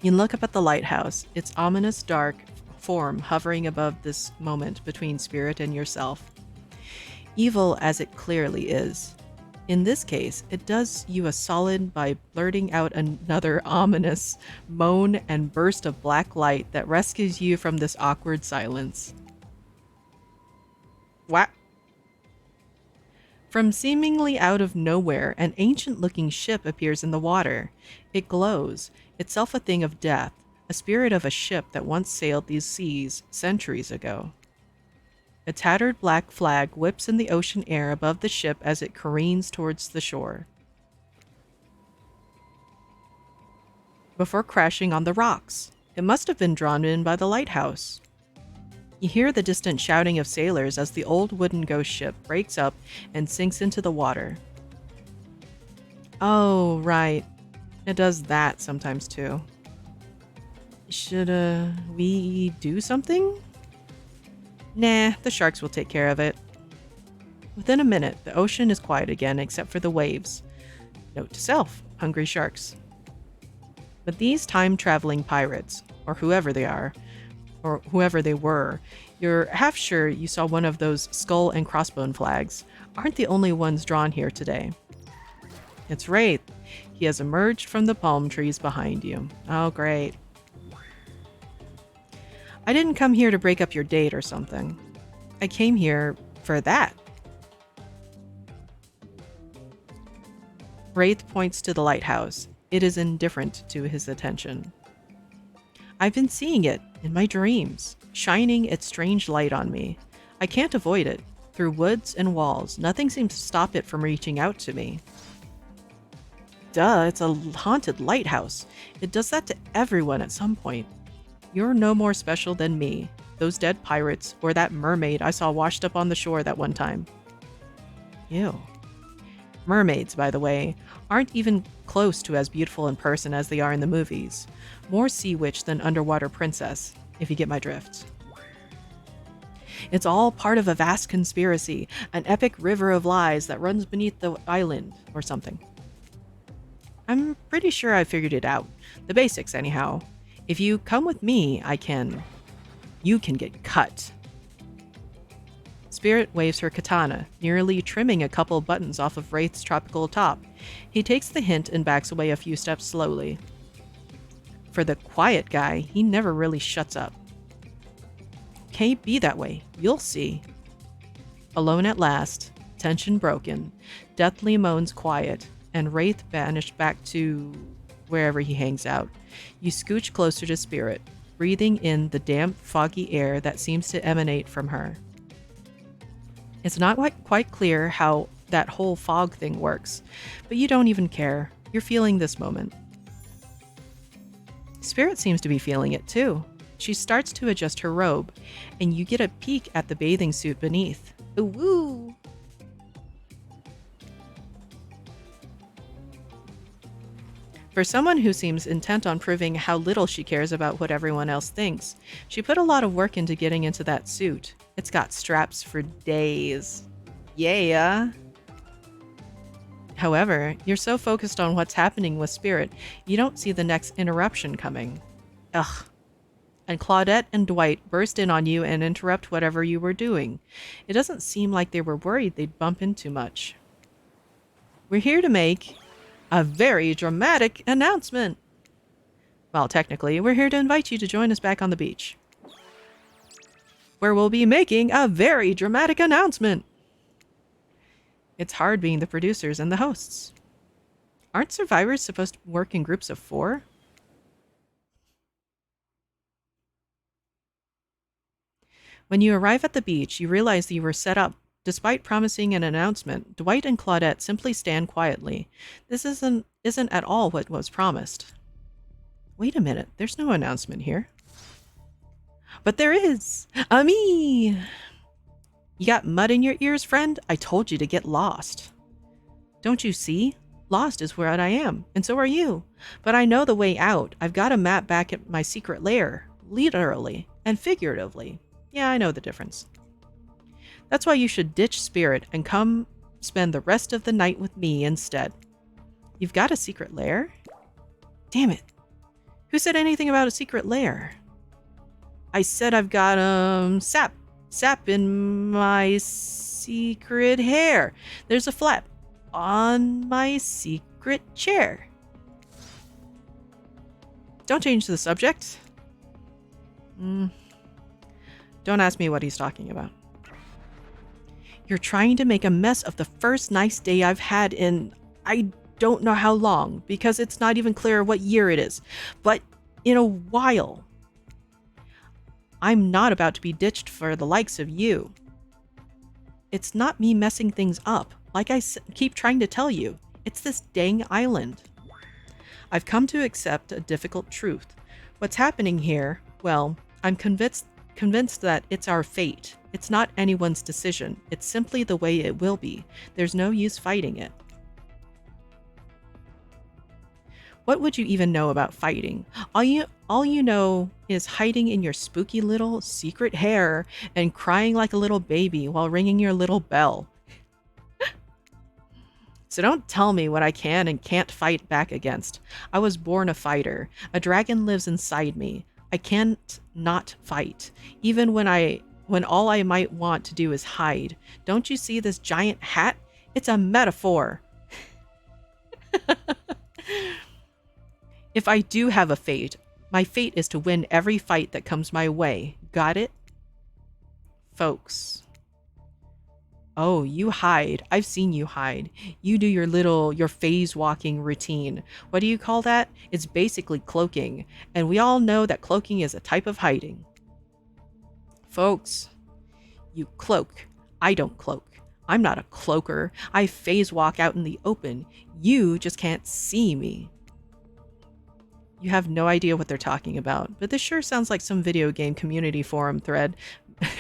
You look up at the lighthouse, its ominous dark form hovering above this moment between spirit and yourself. Evil as it clearly is. In this case, it does you a solid by blurting out another ominous moan and burst of black light that rescues you from this awkward silence. What? From seemingly out of nowhere, an ancient-looking ship appears in the water. It glows, itself a thing of death, a spirit of a ship that once sailed these seas centuries ago. A tattered black flag whips in the ocean air above the ship as it careens towards the shore, before crashing on the rocks. It must have been drawn in by the lighthouse. You hear the distant shouting of sailors as the old wooden ghost ship breaks up and sinks into the water. Oh, right. It does that sometimes too. Should, we do something? Nah, the sharks will take care of it. Within a minute, the ocean is quiet again except for the waves. Note to self, hungry sharks. But these time-traveling pirates, or whoever they are, or whoever they were, you're half sure you saw one of those skull and crossbone flags. aren't the only ones drawn here today. It's Wraith. He has emerged from the palm trees behind you. Oh, great. I didn't come here to break up your date or something. I came here for that. Wraith points to the lighthouse. It is indifferent to his attention. I've been seeing it in my dreams, shining its strange light on me. I can't avoid it. Through woods and walls, nothing seems to stop it from reaching out to me. Duh, it's a haunted lighthouse. It does that to everyone at some point. You're no more special than me, those dead pirates, or that mermaid I saw washed up on the shore that one time. Ew. Mermaids, by the way, aren't even close to as beautiful in person as they are in the movies. More sea witch than underwater princess, if you get my drift. It's all part of a vast conspiracy, an epic river of lies that runs beneath the island, or something. I'm pretty sure I figured it out. The basics, anyhow. If you come with me, you can get cut. Spirit waves her katana, nearly trimming a couple buttons off of Wraith's tropical top. He takes the hint and backs away a few steps slowly. For the quiet guy, he never really shuts up. Can't be that way. You'll see. Alone at last, tension broken, deathly moans quiet, and Wraith banished back to wherever he hangs out. You scooch closer to Spirit, breathing in the damp, foggy air that seems to emanate from her. It's not quite clear how that whole fog thing works, but you don't even care. You're feeling this moment. Spirit seems to be feeling it too. She starts to adjust her robe, and you get a peek at the bathing suit beneath. Ooh, woo! For someone who seems intent on proving how little she cares about what everyone else thinks, she put a lot of work into getting into that suit. It's got straps for days. Yeah. However, you're so focused on what's happening with Spirit, you don't see the next interruption coming. Ugh. And Claudette and Dwight burst in on you and interrupt whatever you were doing. It doesn't seem like they were worried they'd bump into much. We're here to make a very dramatic announcement. Well, technically, we're here to invite you to join us back on the beach, where we'll be making a very dramatic announcement. It's hard being the producers and the hosts. Aren't survivors supposed to work in groups of 4? When you arrive at the beach, you realize that you were set up. Despite promising an announcement, Dwight and Claudette simply stand quietly. This isn't at all what was promised. Wait a minute, there's no announcement here. But there is! Me! You got mud in your ears, friend? I told you to get lost. Don't you see? Lost is where I am, and so are you. But I know the way out. I've got a map back at my secret lair, literally and figuratively. Yeah, I know the difference. That's why you should ditch Spirit and come spend the rest of the night with me instead. You've got a secret lair? Damn it. Who said anything about a secret lair? I said I've got, sap in my secret hair. There's a flap on my secret chair. Don't change the subject. Don't ask me what he's talking about. You're trying to make a mess of the first nice day I've had in I don't know how long, because it's not even clear what year it is, but in a while. I'm not about to be ditched for the likes of you. It's not me messing things up, like I keep trying to tell you. It's this dang island. I've come to accept a difficult truth. What's happening here, well, I'm convinced that it's our fate. It's not anyone's decision. It's simply the way it will be. There's no use fighting it. What would you even know about fighting? All you know is hiding in your spooky little secret hair and crying like a little baby while ringing your little bell. So don't tell me what I can and can't fight back against. I was born a fighter. A dragon lives inside me. I can't not fight. Even when I when all I might want to do is hide. Don't you see this giant hat? It's a metaphor. If I do have a fate, my fate is to win every fight that comes my way. Got it? Folks. Oh, you hide. I've seen you hide. You do your phase walking routine. What do you call that? It's basically cloaking. And we all know that cloaking is a type of hiding. Folks, you cloak. I don't cloak. I'm not a cloaker. I phase walk out in the open. You just can't see me. You have no idea what they're talking about, but this sure sounds like some video game community forum thread.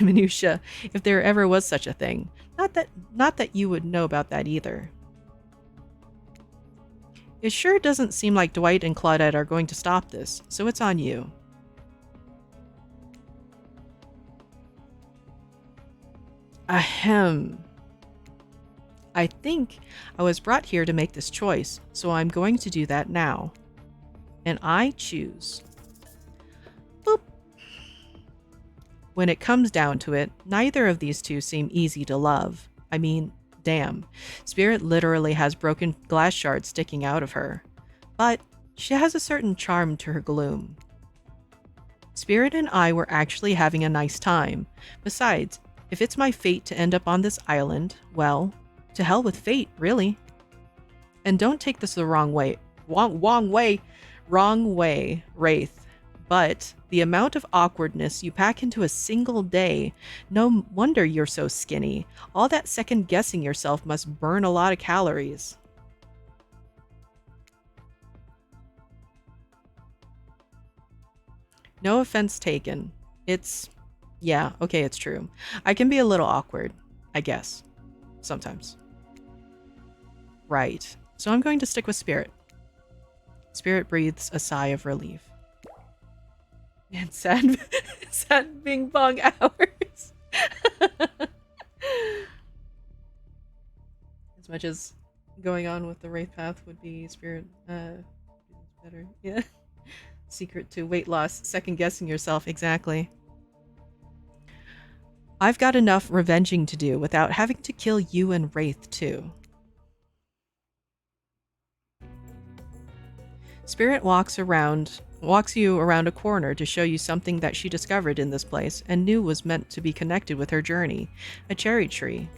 Minutia, if there ever was such a thing. Not that you would know about that either. It sure doesn't seem like Dwight and Claudette are going to stop this, so it's on you. Ahem. I think I was brought here to make this choice, so I'm going to do that now. And I choose. Boop. When it comes down to it, neither of these two seem easy to love. I mean, damn. Spirit literally has broken glass shards sticking out of her. But she has a certain charm to her gloom. Spirit and I were actually having a nice time. Besides, if it's my fate to end up on this island, well, to hell with fate, really. And don't take this the wrong way. Wrong way, Wraith. But the amount of awkwardness you pack into a single day, no wonder you're so skinny. All that second guessing yourself must burn a lot of calories. No offense taken. Yeah, okay, it's true. I can be a little awkward, I guess. Sometimes. Right. So I'm going to stick with Spirit. Spirit breathes a sigh of relief. And sad bing bong hours. As much as going on with the Wraith Path would be Spirit better. Yeah. Secret to weight loss, second guessing yourself, exactly. I've got enough revenging to do without having to kill you and Wraith too. Spirit walks you around a corner to show you something that she discovered in this place and knew was meant to be connected with her journey, a cherry tree.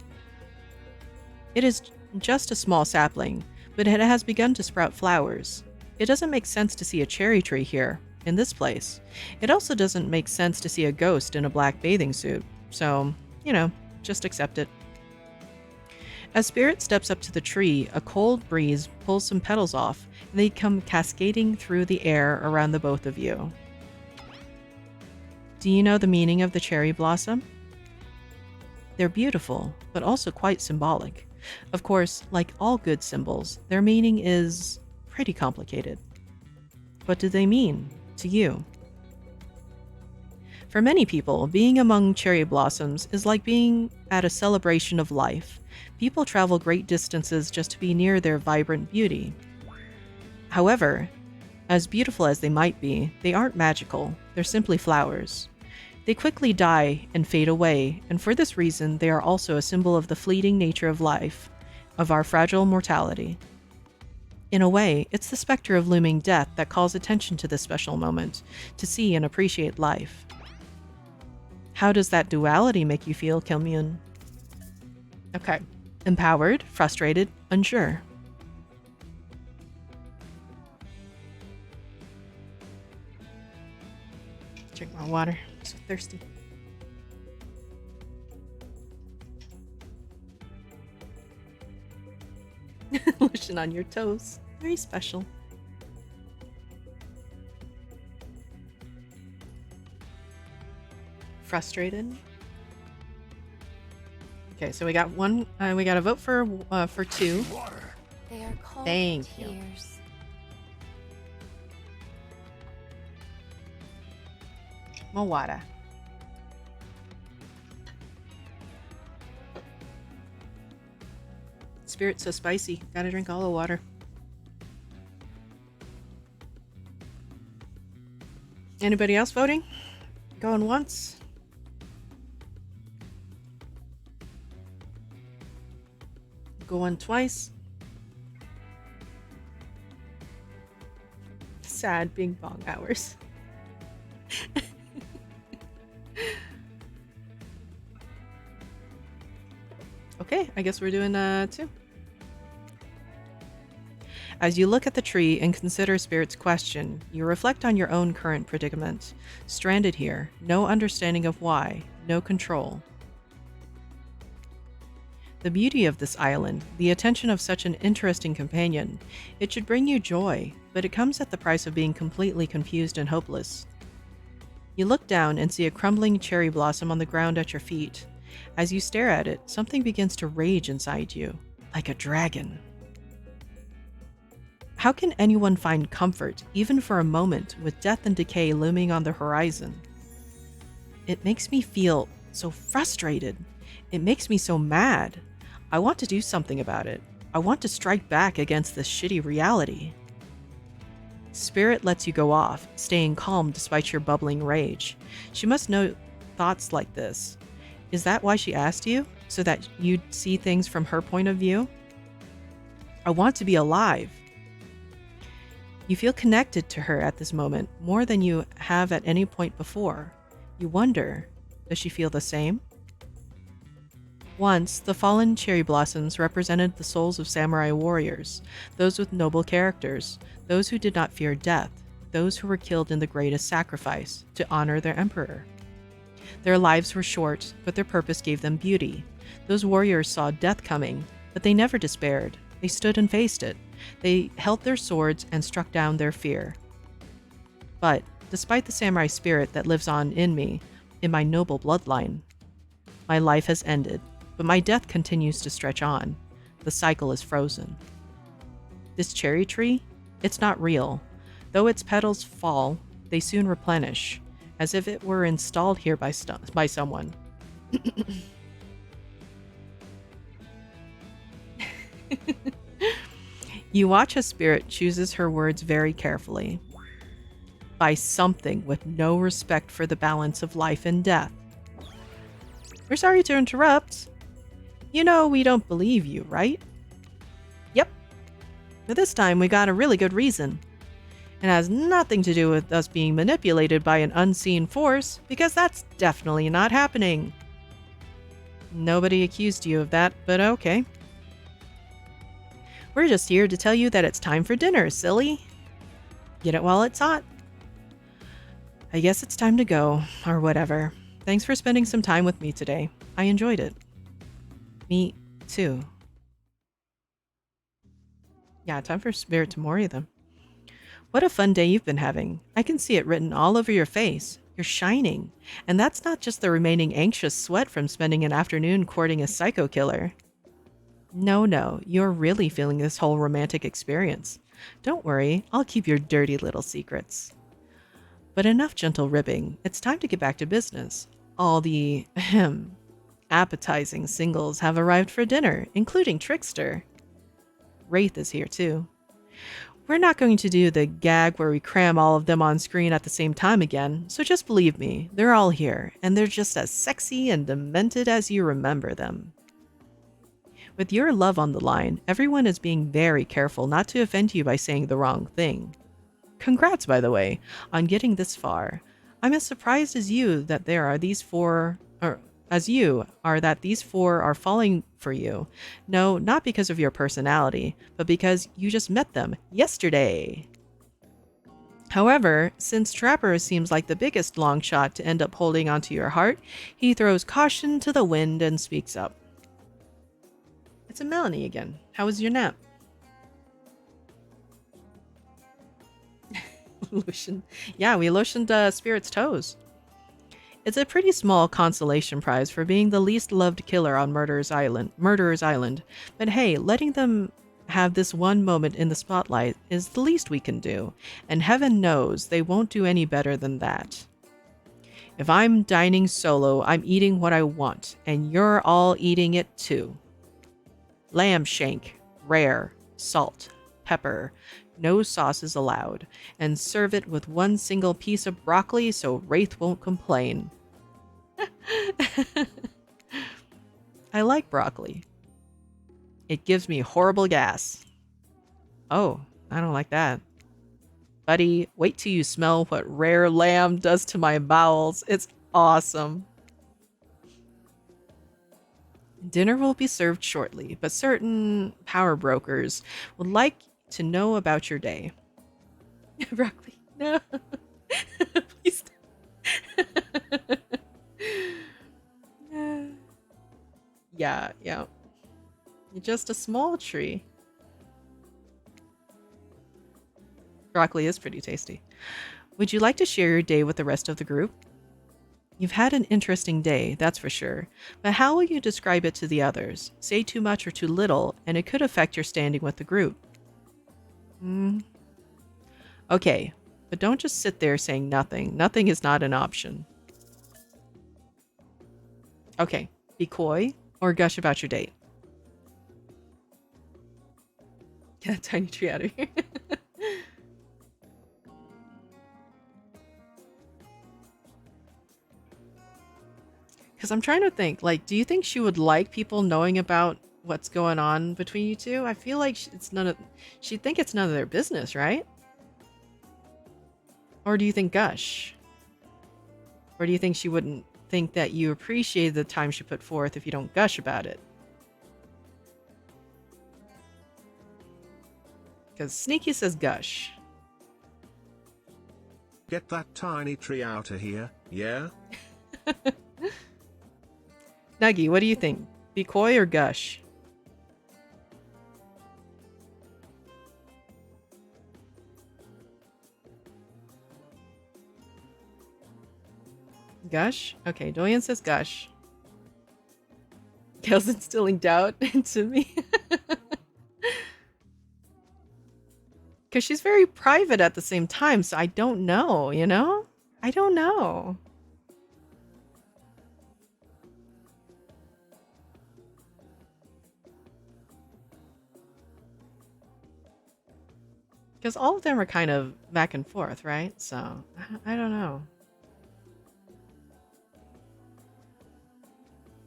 It is just a small sapling, but it has begun to sprout flowers. It doesn't make sense to see a cherry tree here, in this place. It also doesn't make sense to see a ghost in a black bathing suit, so, just accept it. As Spirit steps up to the tree, a cold breeze pulls some petals off, and they come cascading through the air around the both of you. Do you know the meaning of the cherry blossom? They're beautiful, but also quite symbolic. Of course, like all good symbols, their meaning is pretty complicated. What do they mean to you? For many people, being among cherry blossoms is like being at a celebration of life. People travel great distances just to be near their vibrant beauty. However, as beautiful as they might be, they aren't magical. They're simply flowers. They quickly die and fade away, and for this reason, they are also a symbol of the fleeting nature of life, of our fragile mortality. In a way, it's the specter of looming death that calls attention to this special moment, to see and appreciate life. How does that duality make you feel, Kilmyun? Okay. Empowered, frustrated, unsure. Drink my water. I'm so thirsty. Lotion on your toes. Very special. Frustrated. Okay, so we got one. We got a vote for 2. They are called Thank you. tears. More water. Spirit's so spicy. Gotta drink all the water. Anybody else voting? Going once? Go on twice. Sad bing bong hours. Okay, I guess we're doing 2. As you look at the tree and consider Spirit's question, you reflect on your own current predicament. Stranded here, no understanding of why, no control. The beauty of this island, the attention of such an interesting companion, it should bring you joy, but it comes at the price of being completely confused and hopeless. You look down and see a crumbling cherry blossom on the ground at your feet. As you stare at it, something begins to rage inside you, like a dragon. How can anyone find comfort, even for a moment, with death and decay looming on the horizon? It makes me feel so frustrated. It makes me so mad. I want to do something about it. I want to strike back against this shitty reality. Spirit lets you go off, staying calm despite your bubbling rage. She must know thoughts like this. Is that why she asked you? So that you'd see things from her point of view? I want to be alive. You feel connected to her at this moment more than you have at any point before. You wonder, does she feel the same? Once, the fallen cherry blossoms represented the souls of samurai warriors, those with noble characters, those who did not fear death, those who were killed in the greatest sacrifice, to honor their emperor. Their lives were short, but their purpose gave them beauty. Those warriors saw death coming, but they never despaired. They stood and faced it. They held their swords and struck down their fear. But, despite the samurai spirit that lives on in me, in my noble bloodline, my life has ended, but my death continues to stretch on. The cycle is frozen. This cherry tree? It's not real. Though its petals fall, they soon replenish, as if it were installed here by someone. You watch as Spirit chooses her words very carefully. By something with no respect for the balance of life and death. We're sorry to interrupt. You know we don't believe you, right? Yep. But this time we got a really good reason. It has nothing to do with us being manipulated by an unseen force, because that's definitely not happening. Nobody accused you of that, but okay. We're just here to tell you that it's time for dinner, silly. Get it while it's hot. I guess it's time to go, or whatever. Thanks for spending some time with me today. I enjoyed it. Me too. Yeah, time for Spirit to mori them. What a fun day you've been having. I can see it written all over your face. You're shining. And that's not just the remaining anxious sweat from spending an afternoon courting a psycho killer. No, you're really feeling this whole romantic experience. Don't worry, I'll keep your dirty little secrets. But enough gentle ribbing. It's time to get back to business. All the, appetizing singles have arrived for dinner, including Trickster. Wraith is here too. We're not going to do the gag where we cram all of them on screen at the same time again, so just believe me, they're all here, and they're just as sexy and demented as you remember them. With your love on the line, everyone is being very careful not to offend you by saying the wrong thing. Congrats, by the way, on getting this far. I'm as surprised as you that these four are falling for you. No, not because of your personality, but because you just met them yesterday. However, since Trapper seems like the biggest long shot to end up holding onto your heart, he throws caution to the wind and speaks up. It's a Melanie again. How was your nap? Lotion. Yeah, we lotioned Spirit's toes. It's a pretty small consolation prize for being the least loved killer on Murderer's Island. But hey, letting them have this one moment in the spotlight is the least we can do, and heaven knows they won't do any better than that. If I'm dining solo, I'm eating what I want, and you're all eating it too. Lamb shank, rare, salt, pepper, no sauces allowed, and serve it with one single piece of broccoli so Wraith won't complain. I like broccoli. It gives me horrible gas. Oh, I don't like that. Buddy, wait till you smell what rare lamb does to my bowels. It's awesome. Dinner will be served shortly, but certain power brokers would like to know about your day. Broccoli, no. Please. Yeah. You're just a small tree. Broccoli is pretty tasty. Would you like to share your day with the rest of the group? You've had an interesting day, that's for sure. But how will you describe it to the others? Say too much or too little, and it could affect your standing with the group. Okay, but don't just sit there saying nothing. Nothing is not an option. Okay, be coy or gush about your date. Get that tiny tree out of here. Because I'm trying to think, like, do you think she would like people knowing about what's going on between you two? I feel like she'd think it's none of their business, right? Or do you think gush? Or do you think she wouldn't think that you appreciate the time she put forth if you don't gush about it? Because Sneaky says gush. Get that tiny tree out of here, yeah? Nuggy, what do you think? Be coy or gush? Gush? Okay, Doyen says gush. Kale's instilling doubt into me. Because she's very private at the same time, so I don't know, you know? I don't know. Because all of them are kind of back and forth, right? So, I don't know.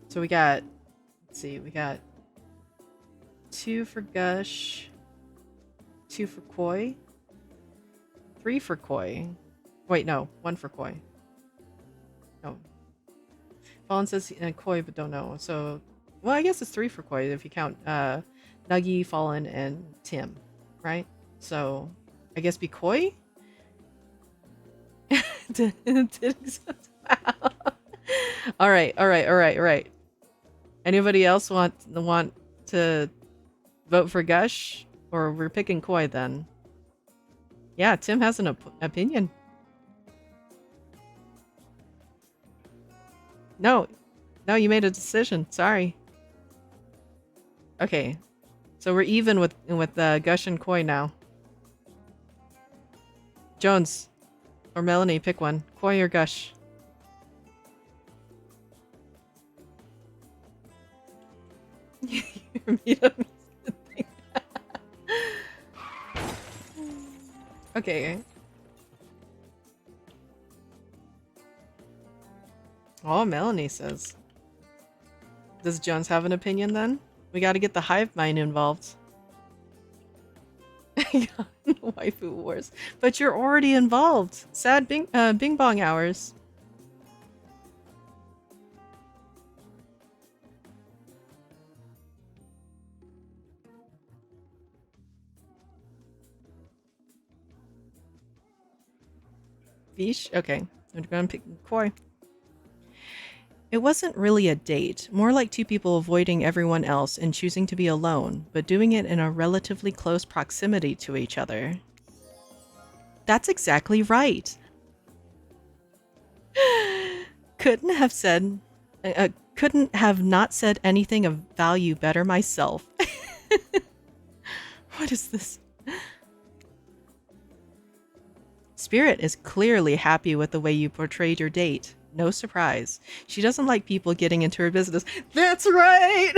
So we got, let's see, we got 2 for gush, 2 for coy, 3 for coy. Wait, no, 1 for coy. No. Fallen says coy, but don't know. So, well, I guess it's 3 for coy if you count Nuggy, Fallen, and Tim, right? So, I guess be coy? All right. Anybody else want to vote for gush? Or we're picking coy then? Yeah, Tim has an opinion. No, you made a decision. Sorry. Okay, so we're even with gush and coy now. Jones or Melanie, pick one. Coy or gush? Okay. Oh, Melanie says. Does Jones have an opinion then? We gotta get the hive mind involved. Waifu wars. But you're already involved. Sad bing bong hours. Vish? Okay. I'm gonna pick Koi. It wasn't really a date, more like 2 people avoiding everyone else and choosing to be alone, but doing it in a relatively close proximity to each other. That's exactly right. Couldn't have not said anything of value better myself. What is this? Spirit is clearly happy with the way you portrayed your date. No surprise. She doesn't like people getting into her business. That's right!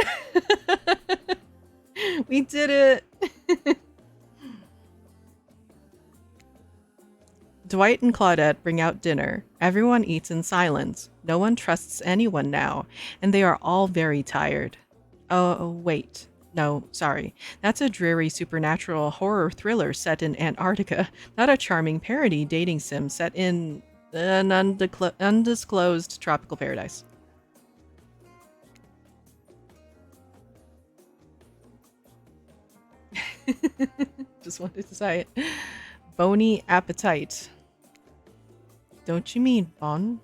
We did it! Dwight and Claudette bring out dinner. Everyone eats in silence. No one trusts anyone now, and they are all very tired. Oh, wait. No, sorry. That's a dreary supernatural horror thriller set in Antarctica, not a charming parody dating sim set in an undisclosed tropical paradise. Just wanted to say it. Bony appetite. Don't you mean bon?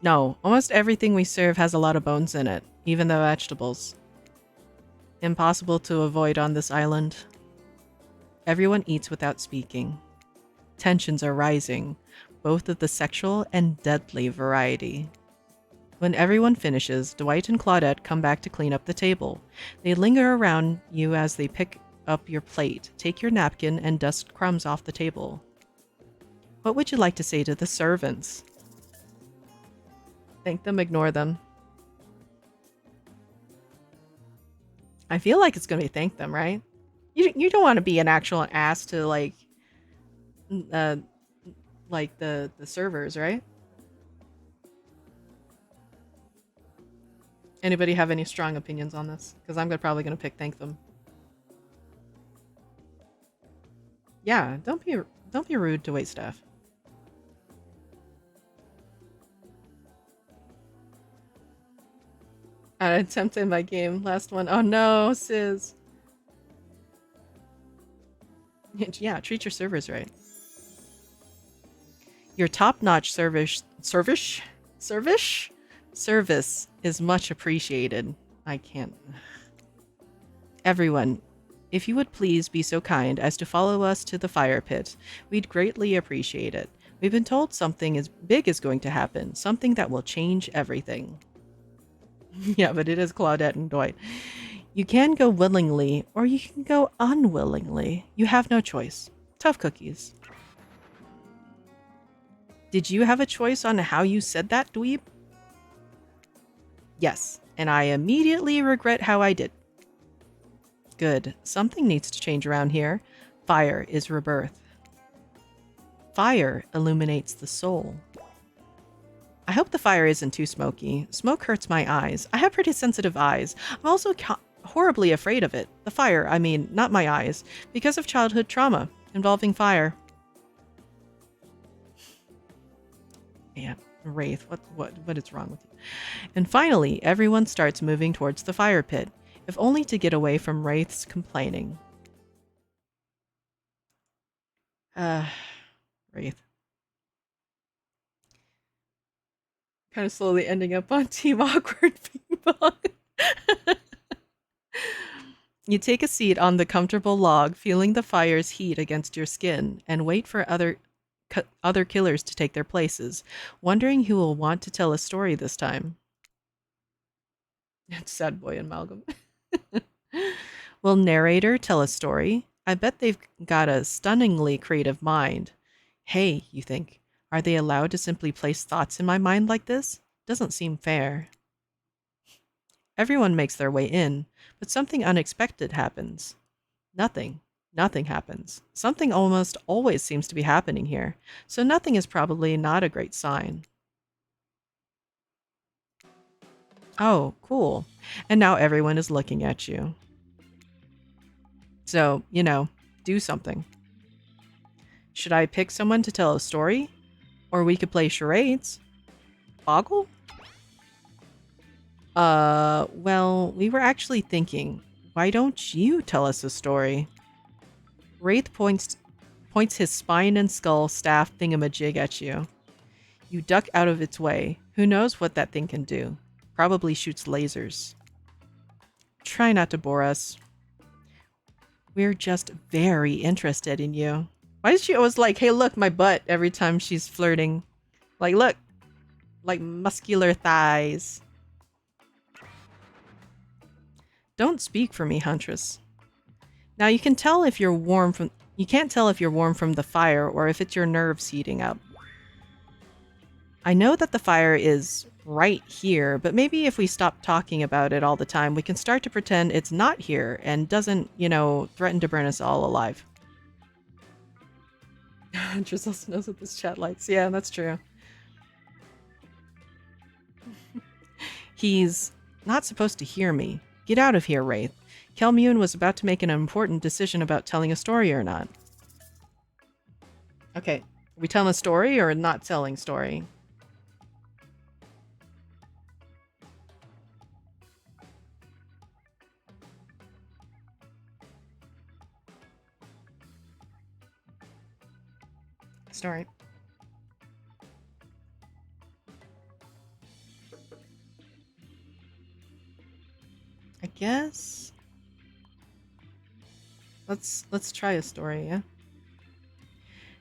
No, almost everything we serve has a lot of bones in it, even the vegetables. Impossible to avoid on this island. Everyone eats without speaking. Tensions are rising, both of the sexual and deadly variety. When everyone finishes, Dwight and Claudette come back to clean up the table. They linger around you as they pick up your plate, take your napkin, and dust crumbs off the table. What would you like to say to the servants? Thank them, ignore them. I feel like it's going to be thank them, right? You don't want to be an actual ass to like the servers, right? Anybody have any strong opinions on this? Because I'm probably going to pick thank them. Yeah, don't be rude to waitstaff. I attempted my game. Last one. Oh no, Sis. Yeah, treat your servers right. Your top-notch service is much appreciated. I can't. Everyone, if you would please be so kind as to follow us to the fire pit, we'd greatly appreciate it. We've been told something big is going to happen, something that will change everything. Yeah, but it is Claudette and Dwight. You can go willingly, or you can go unwillingly. You have no choice. Tough cookies. Did you have a choice on how you said that, dweeb? Yes, and I immediately regret how I did. Good. Something needs to change around here. Fire is rebirth. Fire illuminates the soul. I hope the fire isn't too smoky. Smoke hurts my eyes. I have pretty sensitive eyes. I'm also horribly afraid of it. The fire, I mean, not my eyes, because of childhood trauma involving fire. Yeah, Wraith, what is wrong with you? And finally, everyone starts moving towards the fire pit, if only to get away from Wraith's complaining. Wraith. Kind of slowly ending up on Team Awkward People. You take a seat on the comfortable log, feeling the fire's heat against your skin, and wait for other killers to take their places, wondering who will want to tell a story this time. Sad boy amalgam. Will narrator tell a story? I bet they've got a stunningly creative mind. Hey, you think, are they allowed to simply place thoughts in my mind like this? Doesn't seem fair. Everyone makes their way in, but something unexpected happens. Nothing happens. Something almost always seems to be happening here, so nothing is probably not a great sign. Oh, cool. And now everyone is looking at you. So, do something. Should I pick someone to tell a story? Or we could play charades? Boggle? Well, we were actually thinking, why don't you tell us a story? Wraith points his spine and skull staff thingamajig at you. You duck out of its way. Who knows what that thing can do? Probably shoots lasers. Try not to bore us. We're just very interested in you. Why is she always like, hey, look, my butt, every time she's flirting? Like, look. Like muscular thighs. Don't speak for me, Huntress. Now you can tell if you're warm from you can't tell if you're warm from the fire or if it's your nerves heating up. I know that the fire is right here, but maybe if we stop talking about it all the time, we can start to pretend it's not here and doesn't, threaten to burn us all alive. Huntress also knows what this chat likes. Yeah, that's true. He's not supposed to hear me. Get out of here, Wraith. Kelmune was about to make an important decision about telling a story or not. Okay, are we telling a story or not telling story? Story. I guess let's try a story, yeah?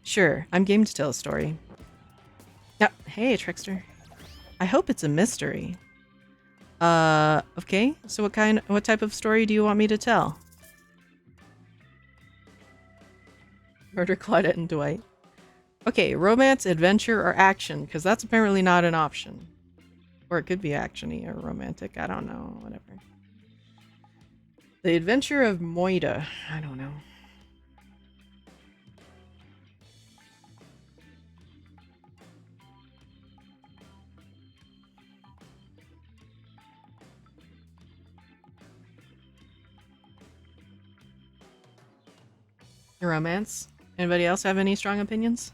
Sure, I'm game to tell a story. Yeah, hey, Trickster. I hope it's a mystery. Okay. So what type of story do you want me to tell? Murder Claudette and Dwight. Okay, romance, adventure, or action, because that's apparently not an option. Or it could be actiony or romantic, I don't know, whatever. The Adventure of Moida. I don't know. Romance. Anybody else have any strong opinions?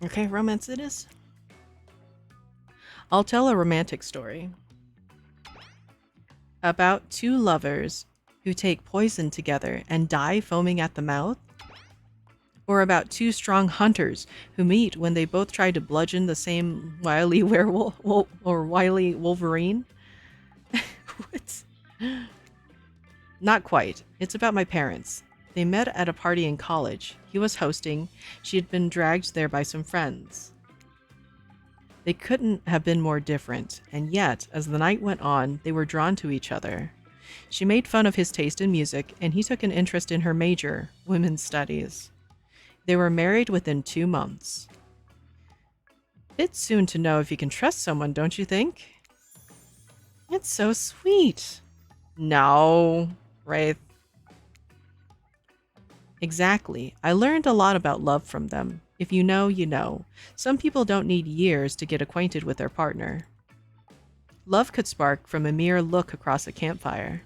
Okay, romance it is. I'll tell a romantic story about two lovers who take poison together and die foaming at the mouth, or about two strong hunters who meet when they both try to bludgeon the same wily werewolf or wily wolverine. What? Not quite. It's about my parents. They met at a party in college. He was hosting. She had been dragged there by some friends. They couldn't have been more different, and yet, as the night went on, they were drawn to each other. She made fun of his taste in music, and he took an interest in her major, women's studies. They were married within 2 months. Bit soon to know if you can trust someone, don't you think? It's so sweet. No, Wraith. Exactly. I learned a lot about love from them. If you know, you know. Some people don't need years to get acquainted with their partner. Love could spark from a mere look across a campfire.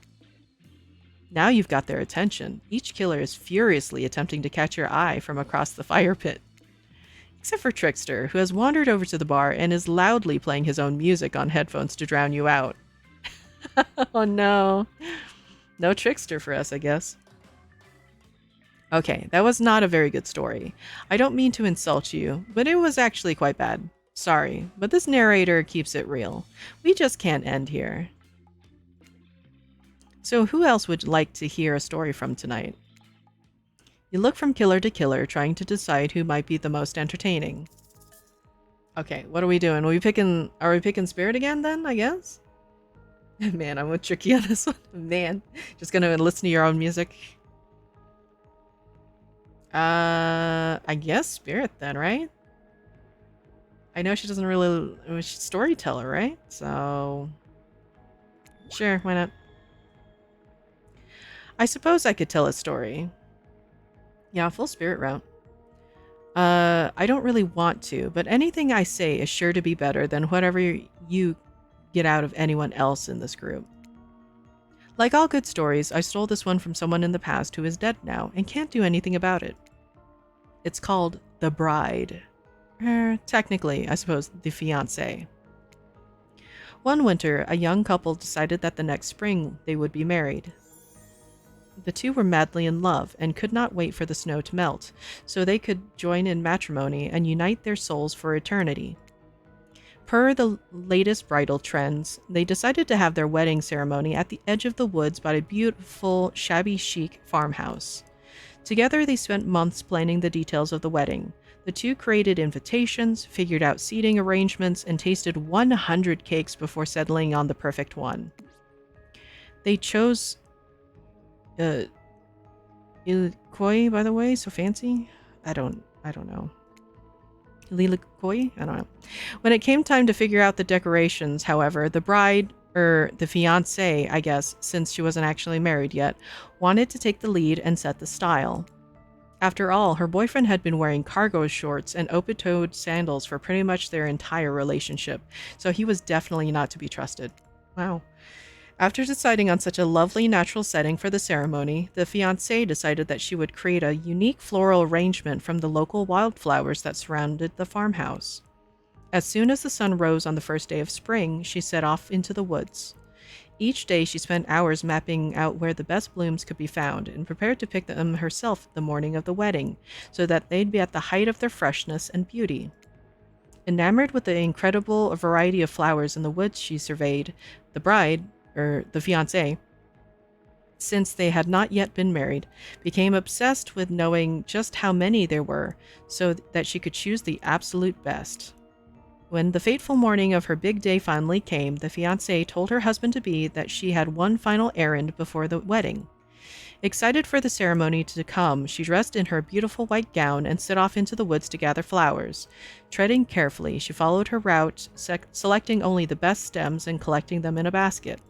Now you've got their attention. Each killer is furiously attempting to catch your eye from across the fire pit. Except for Trickster, who has wandered over to the bar and is loudly playing his own music on headphones to drown you out. Oh no. No Trickster for us, I guess. Okay, that was not a very good story. I don't mean to insult you, but it was actually quite bad. Sorry, but this narrator keeps it real. We just can't end here. So who else would like to hear a story from tonight? You look from killer to killer, trying to decide who might be the most entertaining. Okay, what are we doing? Are we picking Spirit again then, I guess? Man, I'm with Tricky on this one. Man, just gonna listen to your own music. I guess Spirit then, right? I know she doesn't really... She's a storyteller, right? So... Sure, why not? I suppose I could tell a story. Yeah, full Spirit route. I don't really want to, but anything I say is sure to be better than whatever you get out of anyone else in this group. Like all good stories, I stole this one from someone in the past who is dead now and can't do anything about it. It's called The Bride. Technically, I suppose, the fiancé. One winter, a young couple decided that the next spring they would be married. The two were madly in love and could not wait for the snow to melt, so they could join in matrimony and unite their souls for eternity. Per the latest bridal trends, they decided to have their wedding ceremony at the edge of the woods by a beautiful, shabby chic farmhouse. Together, they spent months planning the details of the wedding. The two created invitations, figured out seating arrangements, and tasted 100 cakes before settling on the perfect one. They chose... Ilikoi, by the way, so fancy? I don't know. Lilikoi? I don't know. When it came time to figure out the decorations, however, the bride, or the fiancé, I guess, since she wasn't actually married yet, wanted to take the lead and set the style. After all, her boyfriend had been wearing cargo shorts and open-toed sandals for pretty much their entire relationship, so he was definitely not to be trusted. Wow. After deciding on such a lovely natural setting for the ceremony, the fiancée decided that she would create a unique floral arrangement from the local wildflowers that surrounded the farmhouse. As soon as the sun rose on the first day of spring, she set off into the woods. Each day she spent hours mapping out where the best blooms could be found and prepared to pick them herself the morning of the wedding, so that they'd be at the height of their freshness and beauty. Enamored with the incredible variety of flowers in the woods she surveyed, the bride, or the fiancée, since they had not yet been married, became obsessed with knowing just how many there were so that she could choose the absolute best. When the fateful morning of her big day finally came, the fiancée told her husband-to-be that she had one final errand before the wedding. Excited for the ceremony to come, she dressed in her beautiful white gown and set off into the woods to gather flowers. Treading carefully, she followed her route, selecting only the best stems and collecting them in a basket.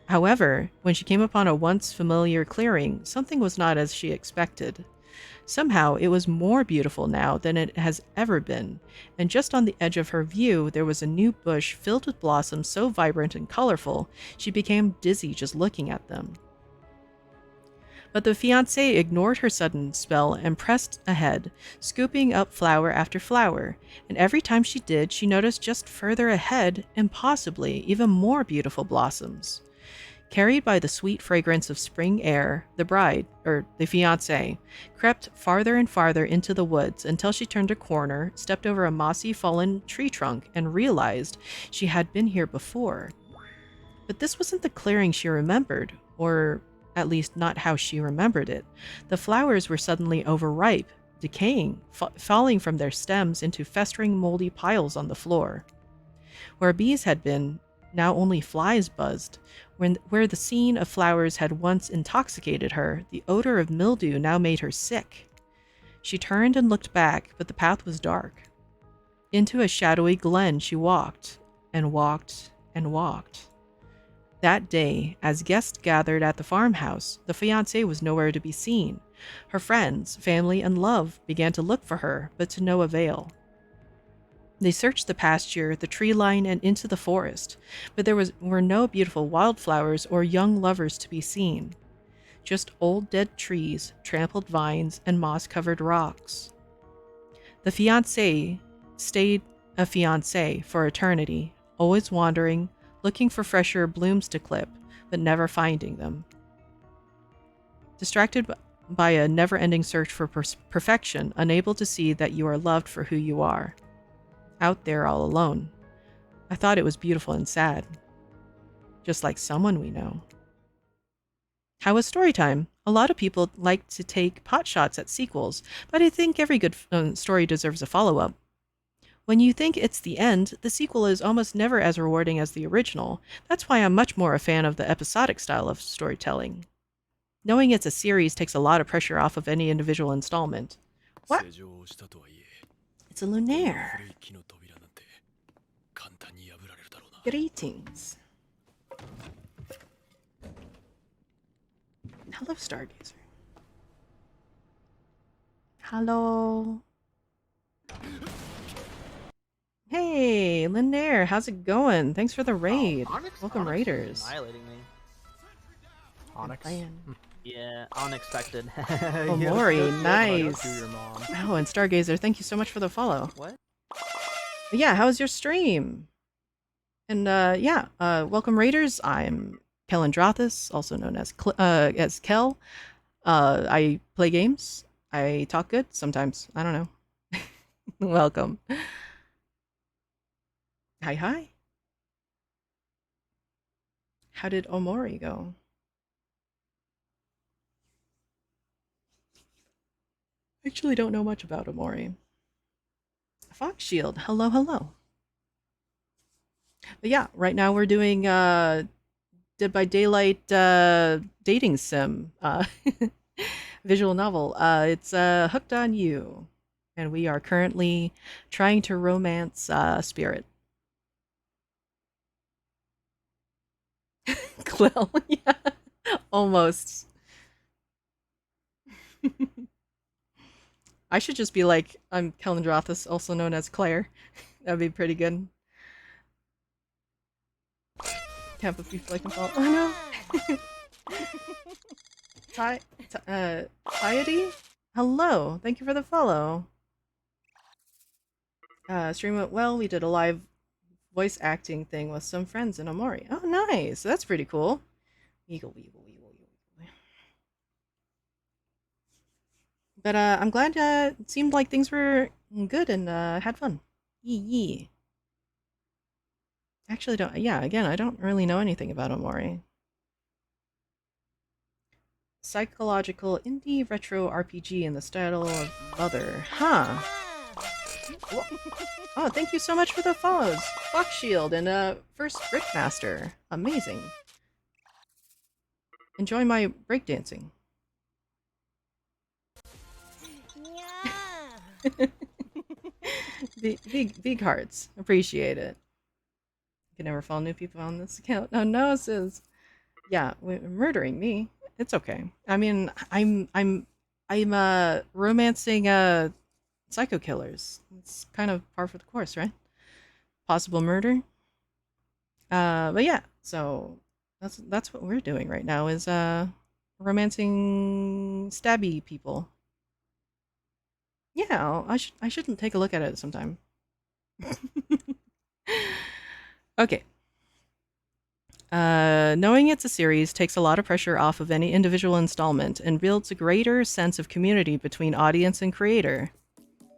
However, when she came upon a once familiar clearing, something was not as she expected. Somehow, it was more beautiful now than it has ever been, and just on the edge of her view there was a new bush filled with blossoms so vibrant and colorful, she became dizzy just looking at them. But the fiancée ignored her sudden spell and pressed ahead, scooping up flower after flower, and every time she did, she noticed just further ahead, and possibly even more beautiful blossoms. Carried by the sweet fragrance of spring air, the bride, or the fiancée, crept farther and farther into the woods until she turned a corner, stepped over a mossy fallen tree trunk, and realized she had been here before. But this wasn't the clearing she remembered, or at least not how she remembered it. The flowers were suddenly overripe, decaying, falling from their stems into festering moldy piles on the floor. Where bees had been, now only flies buzzed. Where the scene of flowers had once intoxicated her, the odor of mildew now made her sick. She turned and looked back, but the path was dark. Into a shadowy glen she walked, and walked, and walked. That day, as guests gathered at the farmhouse, the fiancée was nowhere to be seen. Her friends, family, and love began to look for her, but to no avail. They searched the pasture, the tree line, and into the forest, but there were no beautiful wildflowers or young lovers to be seen. Just old dead trees, trampled vines, and moss-covered rocks. The fiancée stayed a fiancée for eternity, always wandering, looking for fresher blooms to clip, but never finding them. Distracted by a never-ending search for perfection, unable to see that you are loved for who you are. Out there all alone. I thought it was beautiful and sad. Just like someone we know. How was story time? A lot of people like to take pot shots at sequels, but I think every good story deserves a follow-up. When you think it's the end, the sequel is almost never as rewarding as the original. That's why I'm much more a fan of the episodic style of storytelling. Knowing it's a series takes a lot of pressure off of any individual installment. What? It's a lunaire. Greetings. Hello, Stargazer. Hello. Hey, Lunaire, how's it going? Thanks for the raid. Welcome, Raiders. Annihilating me. Onyx. Yeah, unexpected. Mori, nice. Your mom. Oh, and Stargazer, thank you so much for the follow. What? But yeah, how was your stream? And welcome Raiders. I'm Khellendrathas, also known as Kel. I play games. I talk good sometimes. I don't know. Welcome. Hi. How did Omori go? I actually don't know much about Omori. Fox Shield, hello. But yeah, right now we're doing Dead by Daylight dating sim visual novel. It's Hooked on You, and we are currently trying to romance Spirit. Quill, yeah, almost. I should just be like, I'm Khellendrathas, also known as Claire. That'd be pretty good. Can't put people like fall. Oh no. Piety? Hello. Thank you for the follow. Stream went well. We did a live voice acting thing with some friends in Omori. Oh, nice. That's pretty cool. Eagle, eagle, eagle, eagle. But I'm glad it seemed like things were good and had fun. Yee. Actually, again, I don't really know anything about Omori. Psychological indie retro RPG in the style of Mother. Huh. Oh, thank you so much for the follows. Fox Shield and first Brickmaster. Amazing. Enjoy my breakdancing. Yeah. Big hearts. Appreciate it. You can never follow new people on this account. Oh no, it says, yeah, murdering me. It's okay. I mean, I'm romancing psycho killers. It's kind of par for the course, right? Possible murder. But yeah, so that's what we're doing right now is romancing stabby people. Yeah, I shouldn't take a look at it sometime. Okay. Knowing it's a series takes a lot of pressure off of any individual installment and builds a greater sense of community between audience and creator.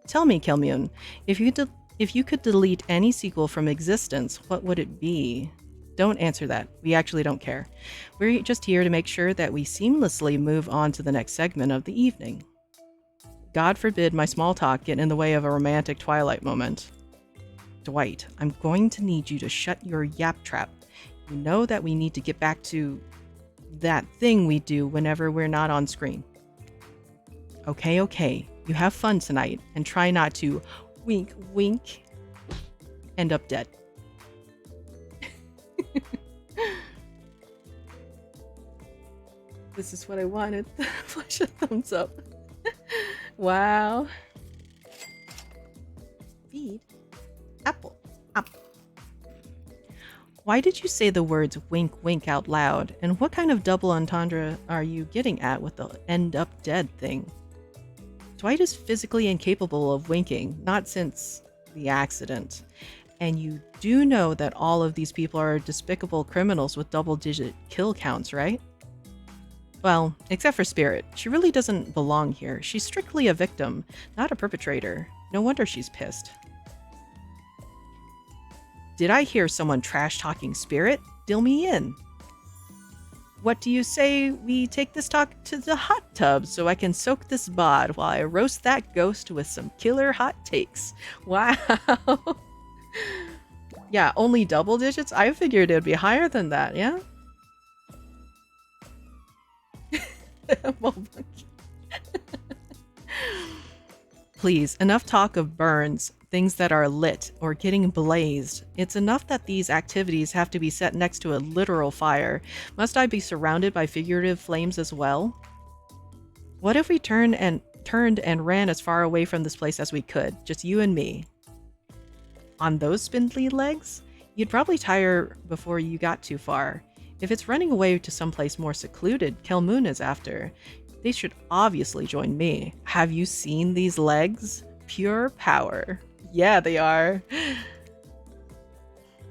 Tell me, Kelmune, if you could delete any sequel from existence, what would it be? Don't answer that. We actually don't care. We're just here to make sure that we seamlessly move on to the next segment of the evening. God forbid my small talk get in the way of a romantic Twilight moment. Dwight, I'm going to need you to shut your yap trap. You know that we need to get back to that thing we do whenever we're not on screen. Okay. You have fun tonight and try not to wink, wink, end up dead. This is what I wanted. Flash a thumbs up. Wow. Feed. Apple. Why did you say the words wink, wink out loud? And what kind of double entendre are you getting at with the end up dead thing? Dwight is physically incapable of winking, not since the accident. And you do know that all of these people are despicable criminals with double-digit kill counts, right? Well, except for Spirit. She really doesn't belong here. She's strictly a victim, not a perpetrator. No wonder she's pissed. Did I hear someone trash-talking Spirit? Dill me in. What do you say we take this talk to the hot tub so I can soak this bod while I roast that ghost with some killer hot takes? Wow. Yeah, only double digits? I figured it'd be higher than that, yeah? Please, enough talk of burns, things that are lit, or getting blazed. It's enough that these activities have to be set next to a literal fire. Must I be surrounded by figurative flames as well? What if we turned and ran as far away from this place as we could, just you and me? On those spindly legs? You'd probably tire before you got too far. If it's running away to someplace more secluded, Kelmoon is after. They should obviously join me. Have you seen these legs? Pure power. Yeah, they are.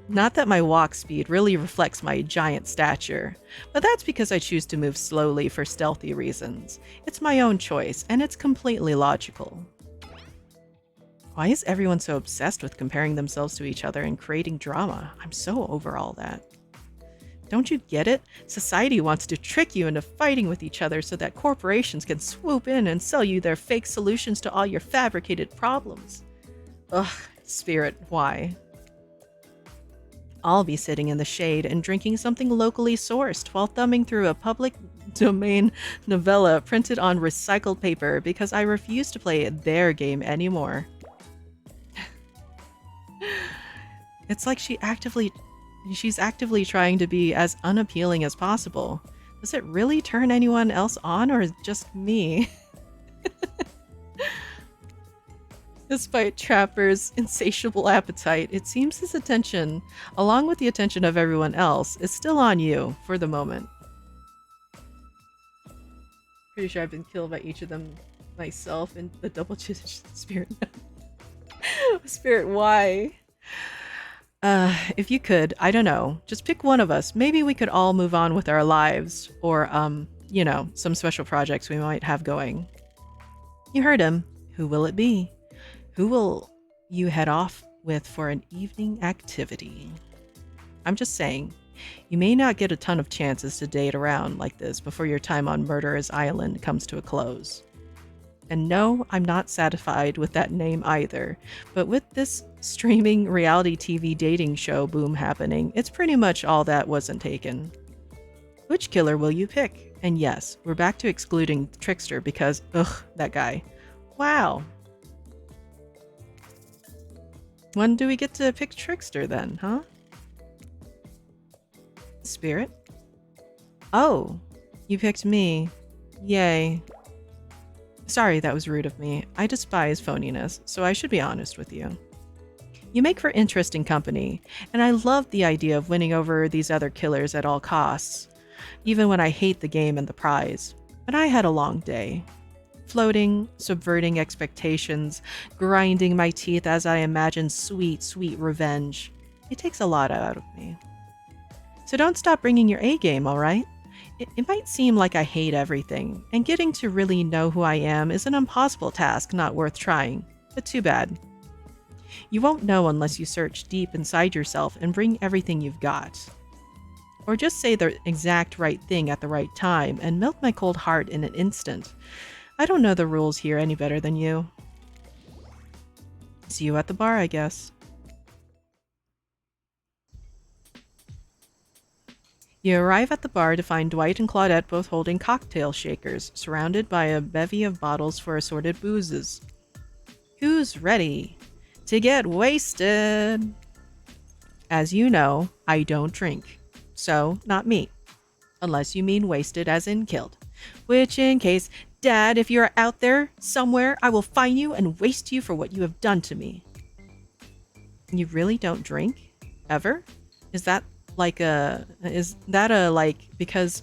Not that my walk speed really reflects my giant stature, but that's because I choose to move slowly for stealthy reasons. It's my own choice, and it's completely logical. Why is everyone so obsessed with comparing themselves to each other and creating drama? I'm so over all that. Don't you get it? Society wants to trick you into fighting with each other so that corporations can swoop in and sell you their fake solutions to all your fabricated problems. Ugh, Spirit, why? I'll be sitting in the shade and drinking something locally sourced while thumbing through a public domain novella printed on recycled paper because I refuse to play their game anymore. It's like she's actively trying to be as unappealing as possible. Does it really turn anyone else on or just me? Despite Trapper's insatiable appetite, it seems his attention, along with the attention of everyone else, is still on you for the moment. Pretty sure I've been killed by each of them myself in the double spirit. Spirit, why? If you could, I don't know, just pick one of us. Maybe we could all move on with our lives, or, you know, some special projects we might have going. You heard him. Who will it be? Who will you head off with for an evening activity? I'm just saying, you may not get a ton of chances to date around like this before your time on Murderer's Island comes to a close. And no, I'm not satisfied with that name either, but with this streaming reality TV dating show boom happening, it's pretty much all that wasn't taken. Which killer will you pick? And yes, we're back to excluding Trickster because, ugh, that guy. Wow. When do we get to pick Trickster then, huh? Spirit? Oh, you picked me. Yay. Sorry, that was rude of me. I despise phoniness, so I should be honest with you. You make for interesting company, and I love the idea of winning over these other killers at all costs, even when I hate the game and the prize. But I had a long day. Floating, subverting expectations, grinding my teeth as I imagine sweet, sweet revenge. It takes a lot out of me. So don't stop bringing your A game, alright? It might seem like I hate everything, and getting to really know who I am is an impossible task not worth trying, but too bad. You won't know unless you search deep inside yourself and bring everything you've got. Or just say the exact right thing at the right time and melt my cold heart in an instant. I don't know the rules here any better than you. See you at the bar, I guess. You arrive at the bar to find Dwight and Claudette both holding cocktail shakers, surrounded by a bevy of bottles for assorted boozes. Who's ready to get wasted? As you know, I don't drink, so not me. Unless you mean wasted as in killed. Which in case, Dad, if you're out there somewhere, I will find you and waste you for what you have done to me. You really don't drink? Ever? Is that because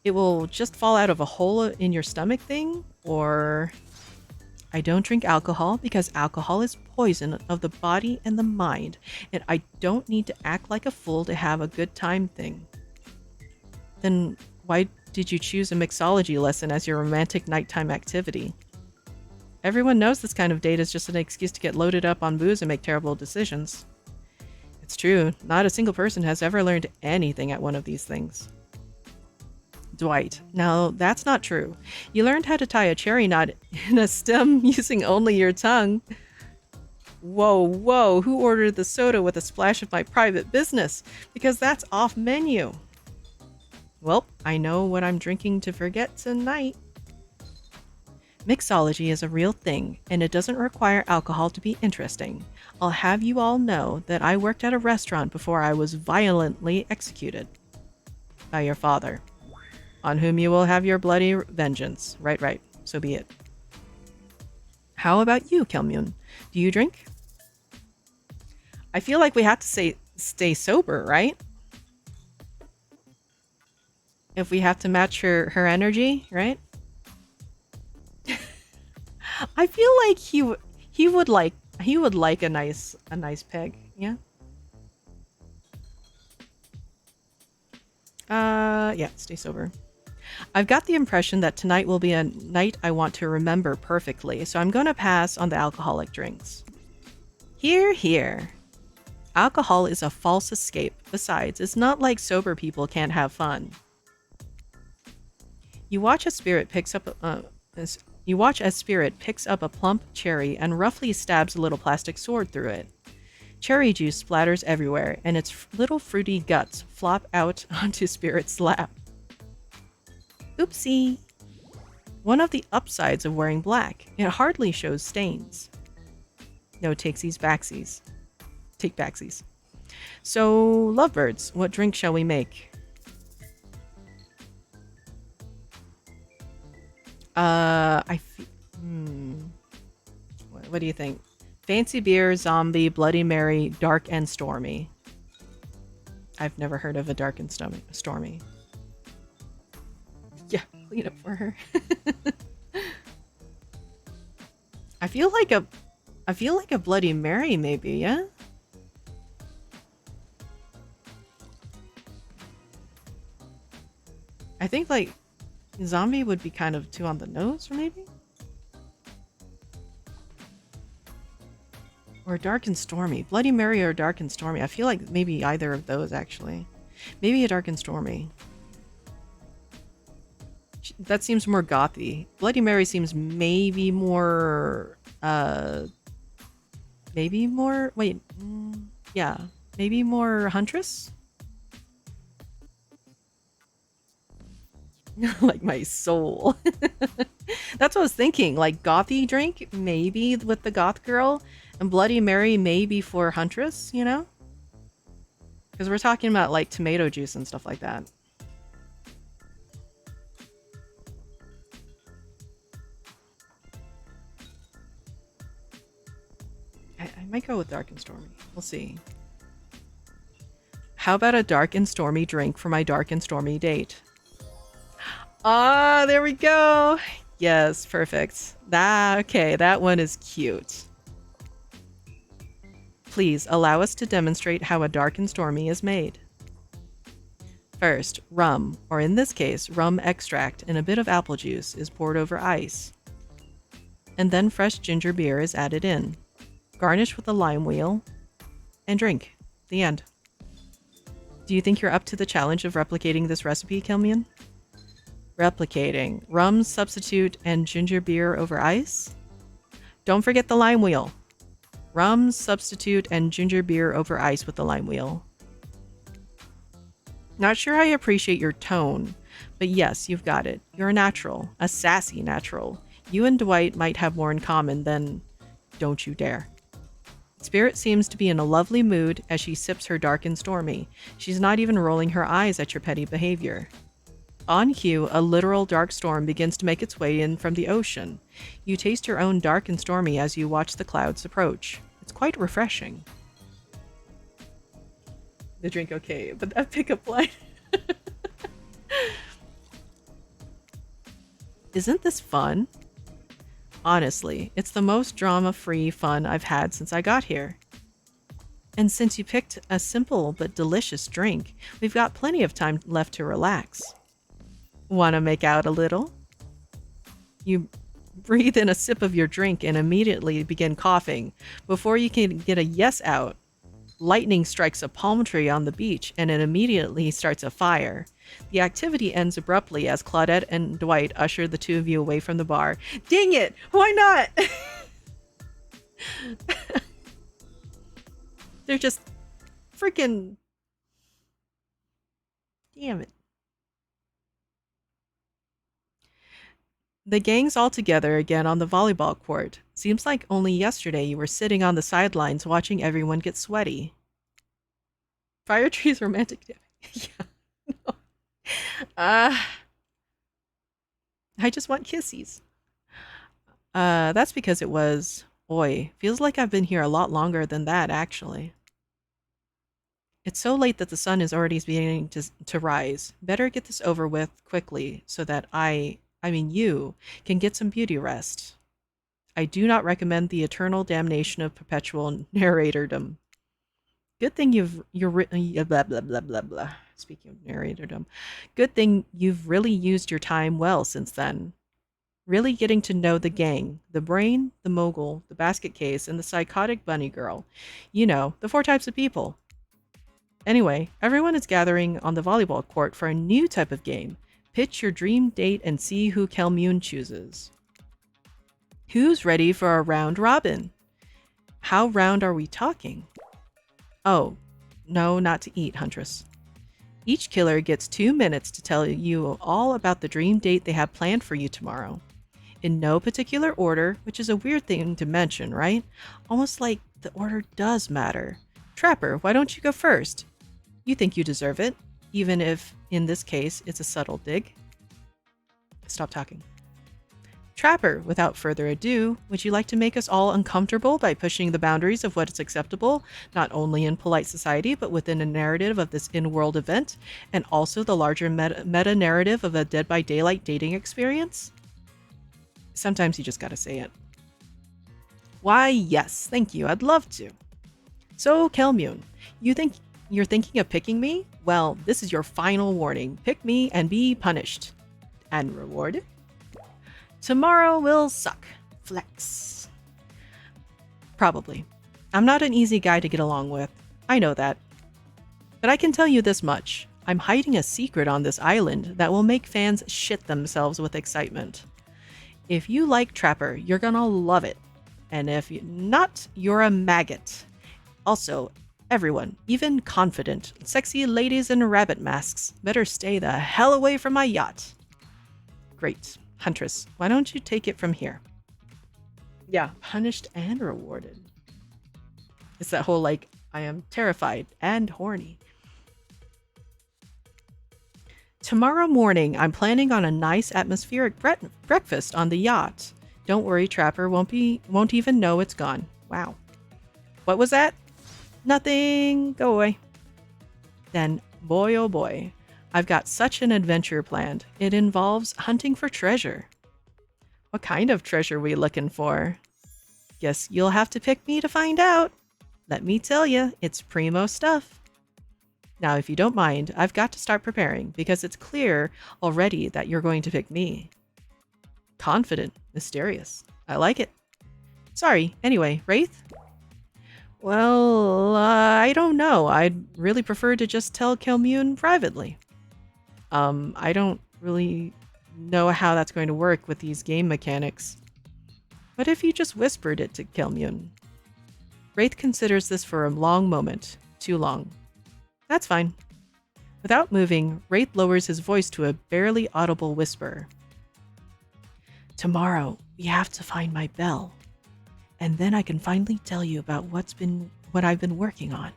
it will just fall out of a hole in your stomach thing? Or I don't drink alcohol because alcohol is poison of the body and the mind, and I don't need to act like a fool to have a good time thing. Then why did you choose a mixology lesson as your romantic nighttime activity? Everyone knows this kind of date is just an excuse to get loaded up on booze and make terrible decisions. It's true, not a single person has ever learned anything at one of these things. Dwight, now that's not true. You learned how to tie a cherry knot in a stem using only your tongue. Whoa, who ordered the soda with a splash of my private business? Because that's off menu. Well, I know what I'm drinking to forget tonight. Mixology is a real thing, and it doesn't require alcohol to be interesting. I'll have you all know that I worked at a restaurant before I was violently executed by your father, on whom you will have your bloody vengeance. Right, so be it. How about you, Kelmyun? Do you drink? I feel like we have to say stay sober, right? If we have to match her energy, right? I feel like he would like a nice peg, yeah. Yeah, stay sober. I've got the impression that tonight will be a night I want to remember perfectly, so I'm gonna pass on the alcoholic drinks. Here. Alcohol is a false escape. Besides, it's not like sober people can't have fun. You watch as Spirit picks up a plump cherry and roughly stabs a little plastic sword through it. Cherry juice splatters everywhere, and its little fruity guts flop out onto Spirit's lap. Oopsie! One of the upsides of wearing black, it hardly shows stains. No takesies backsies. Take backsies. So, lovebirds, what drink shall we make? What do you think? Fancy beer, zombie, Bloody Mary, dark and stormy. I've never heard of a dark and stormy. Yeah, clean up for her. I feel like a Bloody Mary maybe, yeah? I think like zombie would be kind of too on the nose, or maybe? Or dark and stormy. Bloody Mary or dark and stormy. I feel like maybe either of those actually. Maybe a dark and stormy. That seems more gothy. Bloody Mary seems maybe more wait, yeah, maybe more huntress? Like my soul. That's what I was thinking. Like gothy drink, maybe with the goth girl, and Bloody Mary maybe for huntress, you know? Because we're talking about like tomato juice and stuff like that. I might go with dark and stormy. We'll see. How about a dark and stormy drink for my dark and stormy date? Ah, there we go. Yes, perfect. Okay, that one is cute. Please allow us to demonstrate how a dark and stormy is made. First, rum, or in this case, rum extract and a bit of apple juice is poured over ice. And then fresh ginger beer is added in. Garnish with a lime wheel, and drink. The end. Do you think you're up to the challenge of replicating this recipe, Kilmian? Replicating. Rum substitute and ginger beer over ice? Don't forget the lime wheel. Rum substitute and ginger beer over ice with the lime wheel. Not sure I appreciate your tone, but yes, you've got it. You're a natural. A sassy natural. You and Dwight might have more in common than don't you dare. Spirit seems to be in a lovely mood as she sips her dark and stormy. She's not even rolling her eyes at your petty behavior. On cue, a literal dark storm begins to make its way in from the ocean. You taste your own dark and stormy as you watch the clouds approach. It's quite refreshing. The drink okay, but that pickup line. Isn't this fun? Honestly, it's the most drama-free fun I've had since I got here. And since you picked a simple but delicious drink, we've got plenty of time left to relax. Want to make out a little? You breathe in a sip of your drink and immediately begin coughing. Before you can get a yes out, lightning strikes a palm tree on the beach and it immediately starts a fire. The activity ends abruptly as Claudette and Dwight usher the two of you away from the bar. Dang it! Why not? They're just freaking... Damn it. The gang's all together again on the volleyball court. Seems like only yesterday you were sitting on the sidelines watching everyone get sweaty. Fire trees romantic. Yeah. No. I just want kissies. That's because it was... Oi, feels like I've been here a lot longer than that, actually. It's so late that the sun is already beginning to rise. Better get this over with quickly so that you can get some beauty rest. I do not recommend the eternal damnation of perpetual narratordom. Good thing blah blah blah blah blah. Speaking of narratordom, good thing you've really used your time well since then. Really getting to know the gang, the brain, the mogul, the basket case, and the psychotic bunny girl. You know, the 4 types of people. Anyway, everyone is gathering on the volleyball court for a new type of game. Pitch your dream date and see who Kelmune chooses. Who's ready for a round robin? How round are we talking? Oh, no, not to eat, Huntress. Each killer gets 2 minutes to tell you all about the dream date they have planned for you tomorrow. In no particular order, which is a weird thing to mention, right? Almost like the order does matter. Trapper, why don't you go first? You think you deserve it, even if, in this case, it's a subtle dig. Stop talking. Trapper, without further ado, would you like to make us all uncomfortable by pushing the boundaries of what is acceptable, not only in polite society, but within a narrative of this in-world event, and also the larger meta-narrative of a Dead by Daylight dating experience? Sometimes you just gotta say it. Why, yes, thank you, I'd love to. So, Kelmune, you're thinking of picking me? Well, this is your final warning. Pick me and be punished. And rewarded? Tomorrow will suck. Flex. Probably. I'm not an easy guy to get along with. I know that. But I can tell you this much. I'm hiding a secret on this island that will make fans shit themselves with excitement. If you like Trapper, you're gonna love it. And if not, you're a maggot. Also, everyone, even confident, sexy ladies in rabbit masks, better stay the hell away from my yacht. Great. Huntress, why don't you take it from here? Yeah, punished and rewarded. It's that whole, like, I am terrified and horny. Tomorrow morning, I'm planning on a nice atmospheric breakfast on the yacht. Don't worry, Trapper won't even know it's gone. Wow. What was that? Nothing. Go away. Then, boy oh boy, I've got such an adventure planned. It involves hunting for treasure. What kind of treasure we looking for? Guess you'll have to pick me to find out. Let me tell you, it's primo stuff. Now, if you don't mind, I've got to start preparing because it's clear already that you're going to pick me. Confident, mysterious. I like it. Sorry, anyway, Wraith? Well, I don't know. I'd really prefer to just tell Kelmune privately. I don't really know how that's going to work with these game mechanics. But if you just whispered it to Kelmune? Wraith considers this for a long moment. Too long. That's fine. Without moving, Wraith lowers his voice to a barely audible whisper. Tomorrow, we have to find my bell. And then I can finally tell you about what I've been working on.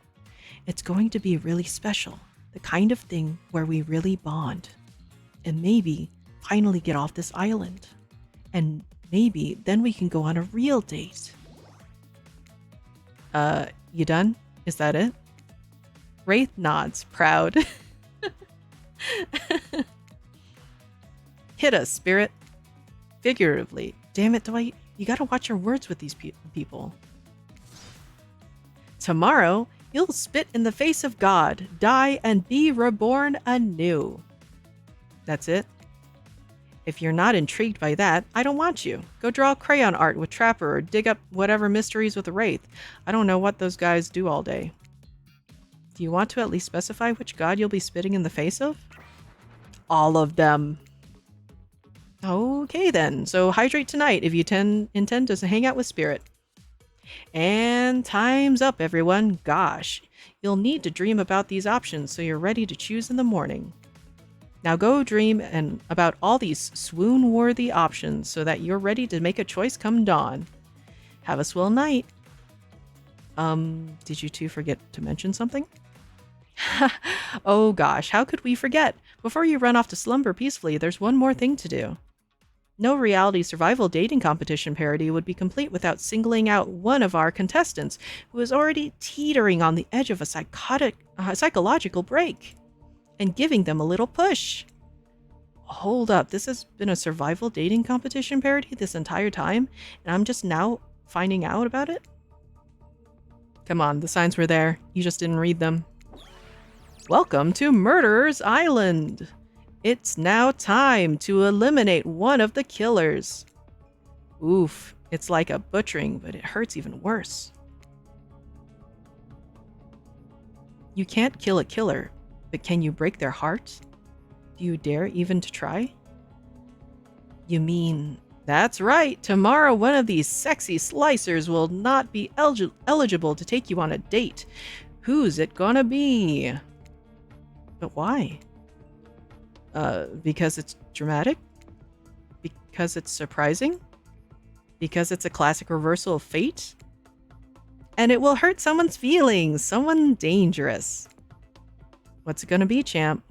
It's going to be really special. The kind of thing where we really bond. And maybe finally get off this island. And maybe then we can go on a real date. You done? Is that it? Wraith nods, proud. Hit us, spirit. Figuratively. Damn it, Dwight. You gotta watch your words with these people. Tomorrow, you'll spit in the face of God, die, and be reborn anew. That's it? If you're not intrigued by that, I don't want you. Go draw crayon art with Trapper or dig up whatever mysteries with Wraith. I don't know what those guys do all day. Do you want to at least specify which god you'll be spitting in the face of? All of them. Okay then, so hydrate tonight if you intend to hang out with Spirit. And time's up, everyone. Gosh, you'll need to dream about these options so you're ready to choose in the morning. Now go dream about all these swoon-worthy options so that you're ready to make a choice come dawn. Have a swell night. Did you two forget to mention something? Oh gosh, how could we forget? Before you run off to slumber peacefully, there's one more thing to do. No reality survival dating competition parody would be complete without singling out one of our contestants who is already teetering on the edge of a psychological break and giving them a little push. Hold up, this has been a survival dating competition parody this entire time and I'm just now finding out about it? Come on, the signs were there. You just didn't read them. Welcome to Murderer's Island! It's now time to eliminate one of the killers. Oof, it's like a butchering, but it hurts even worse. You can't kill a killer, but can you break their heart? Do you dare even to try? You mean... That's right, tomorrow one of these sexy slicers will not be eligible to take you on a date. Who's it gonna be? But why? Because it's dramatic? Because it's surprising? Because it's a classic reversal of fate? And it will hurt someone's feelings, someone dangerous. What's it gonna be, champ?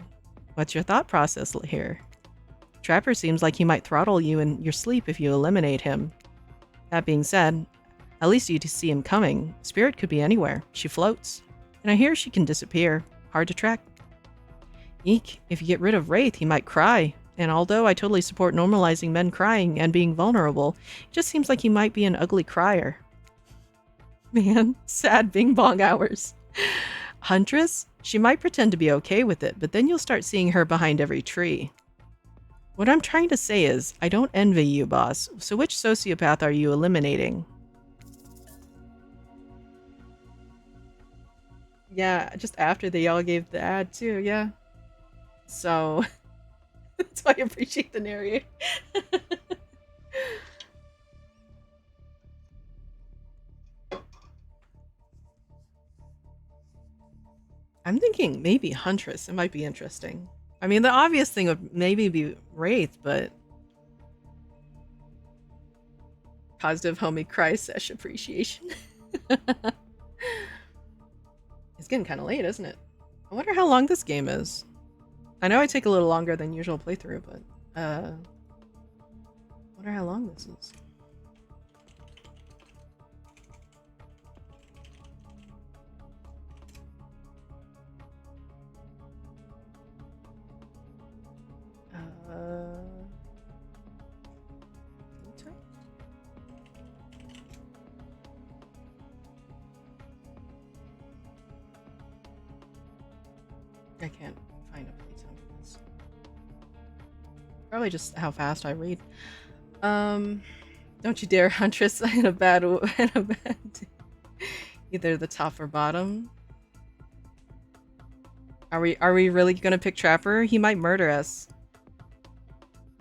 What's your thought process here? Trapper seems like he might throttle you in your sleep if you eliminate him. That being said, at least you see him coming. Spirit could be anywhere. She floats. And I hear she can disappear. Hard to track. Eek, if you get rid of Wraith, he might cry. And although I totally support normalizing men crying and being vulnerable, it just seems like he might be an ugly crier. Man, sad bing bong hours. Huntress? She might pretend to be okay with it, but then you'll start seeing her behind every tree. What I'm trying to say is, I don't envy you, boss. So which sociopath are you eliminating? Yeah, just after they all gave the ad too, yeah. So, that's why I appreciate the narrator. I'm thinking maybe Huntress. It might be interesting. I mean, the obvious thing would maybe be Wraith, but... Positive homie cry sesh appreciation. It's getting kind of late, isn't it? I wonder how long this game is. I know I take a little longer than usual playthrough, but... I wonder how long this is. I can't find a playtime for this. Probably just how fast I read. Don't you dare, Huntress, in a bad either the top or bottom. Are we really gonna pick Trapper? He might murder us.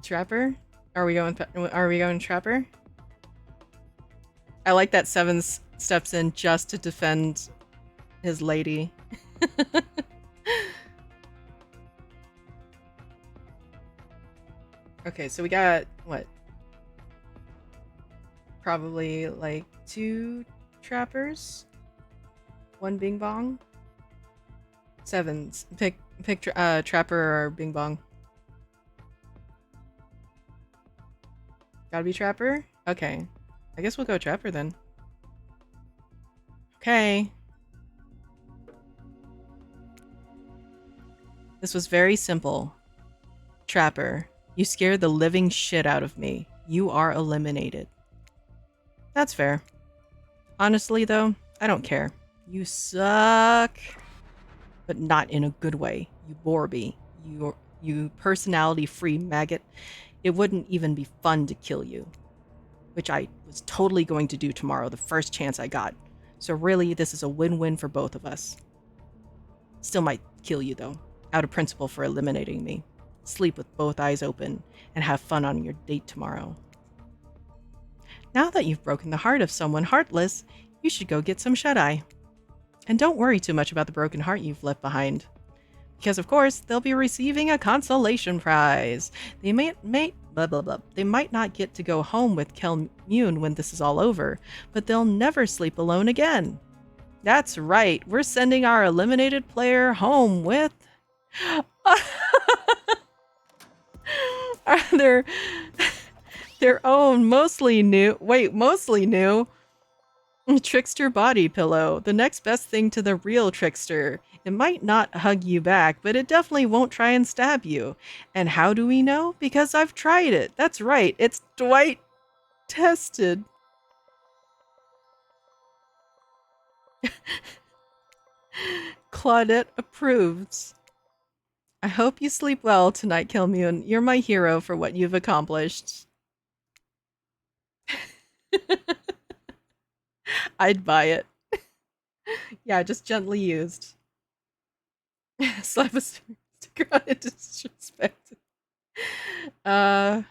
Trapper? Are we going Trapper? I like that Seven steps in just to defend his lady. Okay, so we got, what? Probably, like, 2 Trappers? 1 Bing Bong? 7s. Pick Trapper or Bing Bong. Gotta be Trapper? Okay. I guess we'll go Trapper then. Okay. This was very simple. Trapper. You scared the living shit out of me. You are eliminated. That's fair. Honestly, though, I don't care. You suck. But not in a good way. You Borby. You personality-free maggot. It wouldn't even be fun to kill you. Which I was totally going to do tomorrow, the first chance I got. So really, this is a win-win for both of us. Still might kill you, though. Out of principle for eliminating me. Sleep with both eyes open, and have fun on your date tomorrow. Now that you've broken the heart of someone heartless, you should go get some shut-eye. And don't worry too much about the broken heart you've left behind. Because of course, they'll be receiving a consolation prize. They might not get to go home with Khellendrathas when this is all over, but they'll never sleep alone again. That's right, we're sending our eliminated player home with... their own mostly new trickster body pillow, the next best thing to the real trickster. It might not hug you back, but it definitely won't try and stab you. And how do we know? Because I've tried it. That's right, it's Dwight tested. Claudette approves. I hope you sleep well tonight, Khellendrathas. You're my hero for what you've accomplished. I'd buy it. Yeah, just gently used. Slap a sticker on it, disrespect. How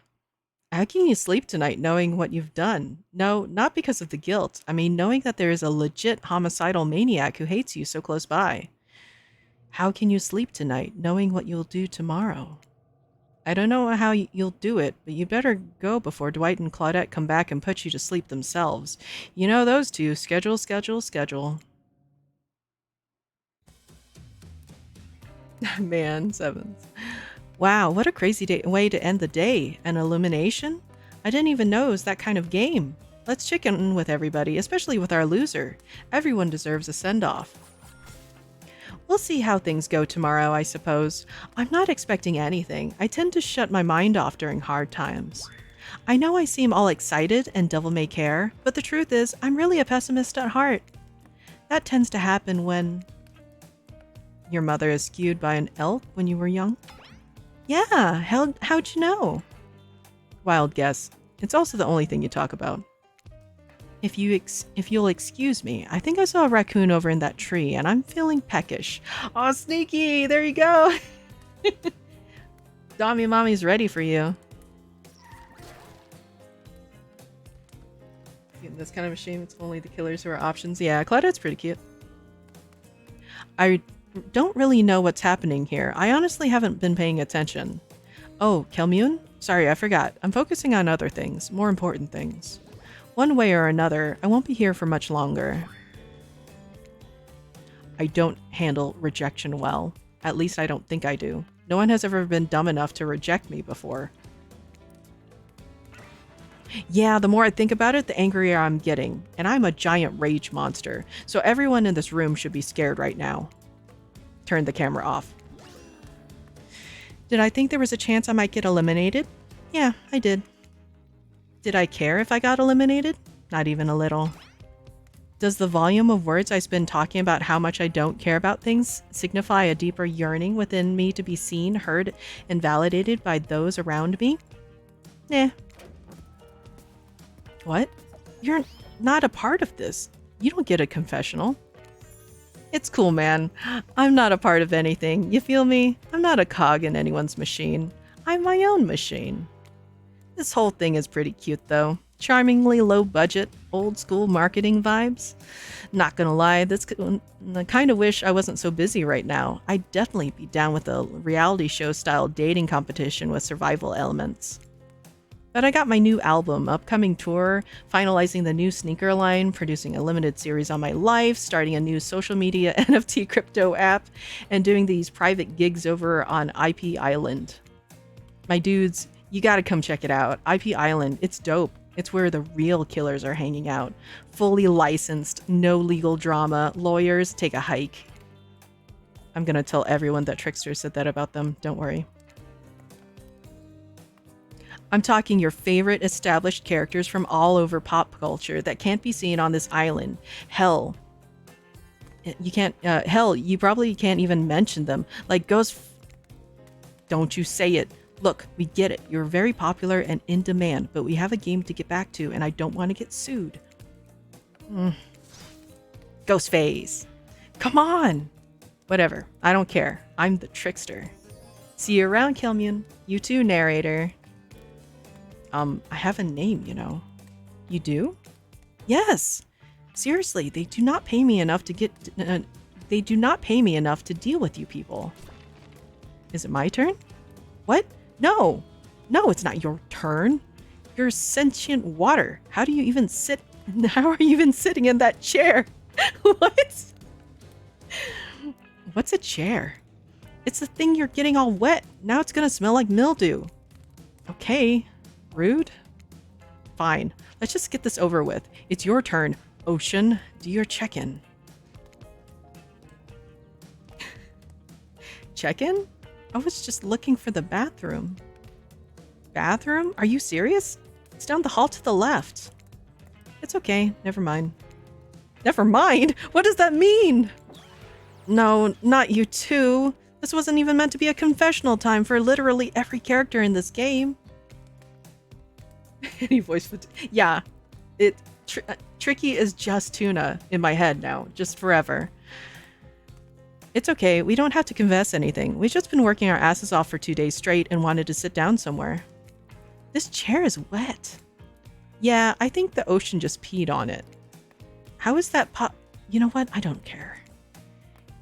can you sleep tonight knowing what you've done? No, not because of the guilt. I mean, knowing that there is a legit homicidal maniac who hates you so close by. How can you sleep tonight knowing what you'll do tomorrow? I don't know how you'll do it, but you better go before Dwight and Claudette come back and put you to sleep themselves. You know those two. Schedule, schedule, schedule. Man, Sevens. Wow, what a crazy way to end the day. An elimination? I didn't even know it was that kind of game. Let's check in with everybody, especially with our loser. Everyone deserves a send-off. We'll see how things go tomorrow, I suppose. I'm not expecting anything. I tend to shut my mind off during hard times. I know I seem all excited and devil-may-care, but the truth is, I'm really a pessimist at heart. That tends to happen when... Your mother is skewed by an elk when you were young? Yeah, how'd you know? Wild guess. It's also the only thing you talk about. If you'll excuse me, I think I saw a raccoon over in that tree, and I'm feeling peckish. Aw, sneaky! There you go! Dami Mommy's ready for you. That's kind of a shame. It's only the killers who are options. Yeah, Claudette's pretty cute. I don't really know what's happening here. I honestly haven't been paying attention. Oh, Kelmune? Sorry, I forgot. I'm focusing on other things, more important things. One way or another, I won't be here for much longer. I don't handle rejection well. At least I don't think I do. No one has ever been dumb enough to reject me before. Yeah, the more I think about it, the angrier I'm getting. And I'm a giant rage monster, so everyone in this room should be scared right now. Turn the camera off. Did I think there was a chance I might get eliminated? Yeah, I did. Did I care if I got eliminated? Not even a little. Does the volume of words I spend talking about how much I don't care about things signify a deeper yearning within me to be seen, heard, and validated by those around me? Nah. What? You're not a part of this. You don't get a confessional. It's cool, man. I'm not a part of anything. You feel me? I'm not a cog in anyone's machine. I'm my own machine. This whole thing is pretty cute, though. Charmingly low budget, old school marketing vibes. Not gonna lie, I kind of wish I wasn't so busy right now. I'd definitely be down with a reality show style dating competition with survival elements. But I got my new album, upcoming tour, finalizing the new sneaker line, producing a limited series on my life, starting a new social media NFT crypto app, and doing these private gigs over on IP Island. My dudes, you gotta come check it out. IP Island, it's dope. It's where the real killers are hanging out. Fully licensed, no legal drama, lawyers take a hike. I'm gonna tell everyone that Trickster said that about them, don't worry. I'm talking your favorite established characters from all over pop culture that can't be seen on this island. Hell, you probably can't even mention them. Like don't you say it. Look, we get it. You're very popular and in demand, but we have a game to get back to, and I don't want to get sued. Ghostface. Come on. Whatever. I don't care. I'm the trickster. See you around, Kelmune. You too, narrator. I have a name, you know. You do? Yes. Seriously, they do not pay me enough to deal with you people. Is it my turn? What? No. No, it's not your turn. You're sentient water. How are you even sitting in that chair? What? What's a chair? It's the thing you're getting all wet. Now it's gonna smell like mildew. Okay. Rude? Fine. Let's just get this over with. It's your turn. Ocean, do your check-in. Check-in? I was just looking for the bathroom. Bathroom? Are you serious? It's down the hall to the left. It's okay. Never mind. Never mind? What does that mean? No, not you too. This wasn't even meant to be a confessional time for literally every character in this game. Any voice for... Yeah. Tricky is just tuna in my head now. Just forever. It's okay. We don't have to confess anything. We've just been working our asses off for 2 days straight and wanted to sit down somewhere. This chair is wet. Yeah, I think the ocean just peed on it. How is that You know what? I don't care.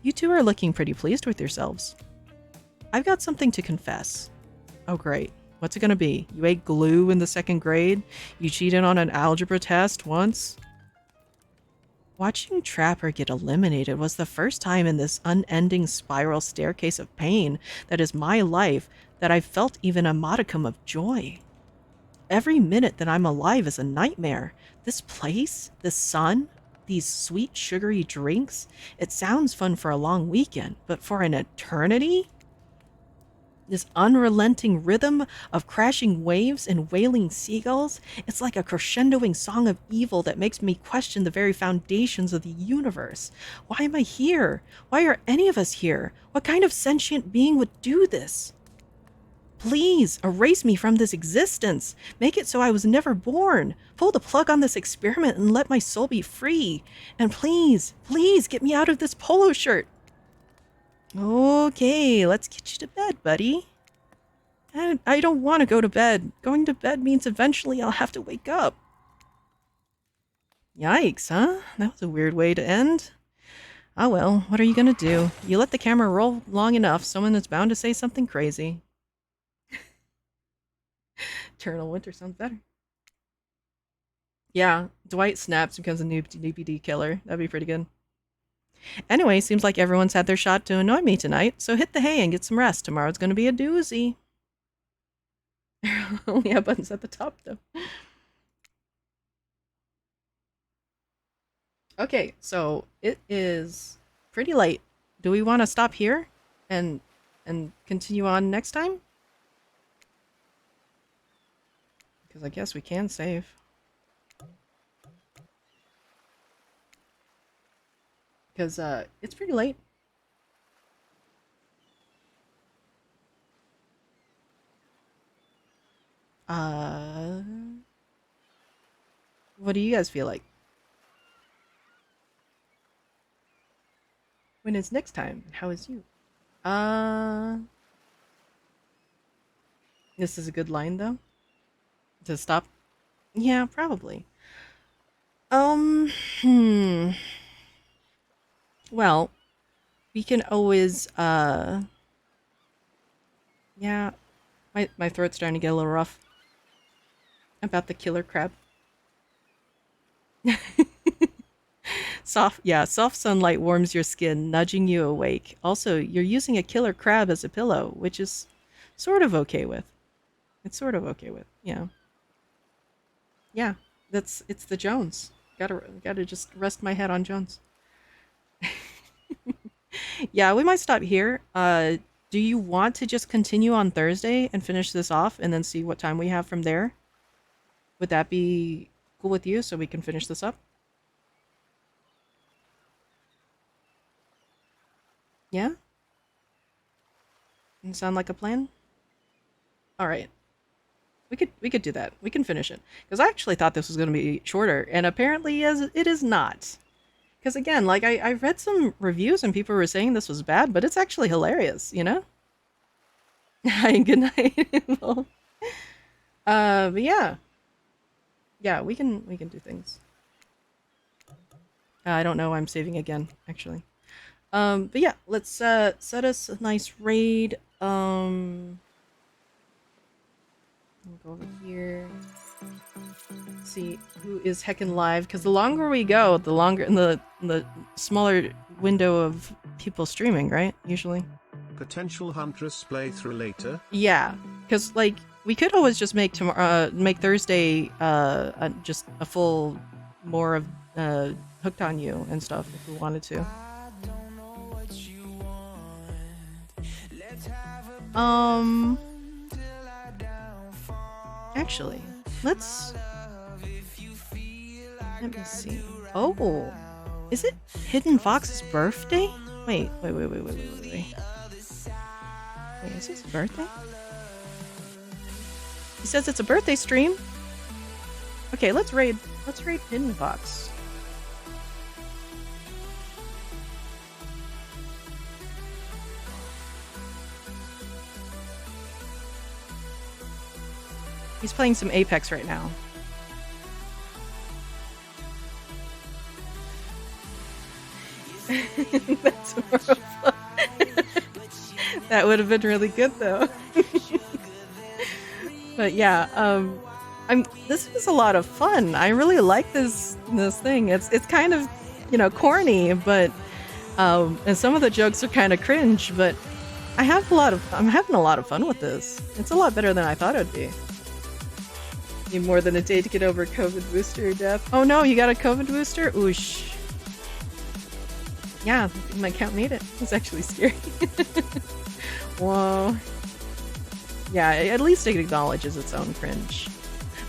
You two are looking pretty pleased with yourselves. I've got something to confess. Oh, great. What's it gonna be? You ate glue in the 2nd grade? You cheated on an algebra test once? Watching Trapper get eliminated was the first time in this unending spiral staircase of pain that is my life that I've felt even a modicum of joy. Every minute that I'm alive is a nightmare. This place, this sun, these sweet sugary drinks, it sounds fun for a long weekend, but for an eternity? This unrelenting rhythm of crashing waves and wailing seagulls, it's like a crescendoing song of evil that makes me question the very foundations of the universe. Why am I here? Why are any of us here? What kind of sentient being would do this? Please, erase me from this existence. Make it so I was never born. Pull the plug on this experiment and let my soul be free. And please, please get me out of this polo shirt. Okay, let's get you to bed, buddy. I don't want to go to bed. Going to bed means eventually I'll have to wake up. Yikes, huh? That was a weird way to end. Oh well, what are you gonna do? You let the camera roll long enough, someone is bound to say something crazy. Eternal Winter sounds better. Yeah, Dwight snaps becomes a new DPD killer. That'd be pretty good. Anyway, seems like everyone's had their shot to annoy me tonight, so hit the hay and get some rest. Tomorrow's gonna be a doozy. Only have buttons at the top, though. Okay, so it is pretty late. Do we want to stop here and continue on next time? Because I guess we can save. Because it's pretty late. What do you guys feel like? When is next time? How is you? This is a good line though. To stop? Yeah, probably. Well, we can always, yeah, my throat's starting to get a little rough. About the killer crab. Soft sunlight warms your skin, nudging you awake. Also, you're using a killer crab as a pillow, which is sort of okay with. It's sort of okay with, yeah. Yeah, it's the Jones. Gotta just rest my head on Jones. Yeah, we might stop here. Do you want to just continue on Thursday and finish this off and then see what time we have from there? Would that be cool with you so we can finish this up? Yeah? Doesn't sound like a plan? Alright. We could do that. We can finish it. Because I actually thought this was going to be shorter, and apparently it is not. Because again, like I read some reviews and people were saying this was bad, but it's actually hilarious, you know? Hi, good night. Well, but yeah. Yeah, we can do things. I don't know, I'm saving again, actually. But yeah, let's set us a nice raid. We'll go over here. Let's see who is heckin' live, because the longer we go, the longer in the smaller window of people streaming, right? Usually. Potential Huntress playthrough later. Yeah, because like we could always just make make Thursday just a full more of Hooked on You and stuff if we wanted to. Actually, let me see. Oh, is it Hidden Fox's birthday? Wait, is this a birthday? He says it's a birthday stream. Okay, let's raid Hidden Fox. He's playing some Apex right now. That's horrible. That would have been really good though. But yeah, this was a lot of fun. I really like this thing. It's kind of, you know, corny, but and some of the jokes are kind of cringe, but I'm having a lot of fun with this. It's a lot better than I thought it'd be. Need more than a day to get over COVID booster death. Oh no, you got a COVID booster? Oosh. Yeah, my account made it. It's actually scary. Whoa. Yeah, at least it acknowledges its own cringe.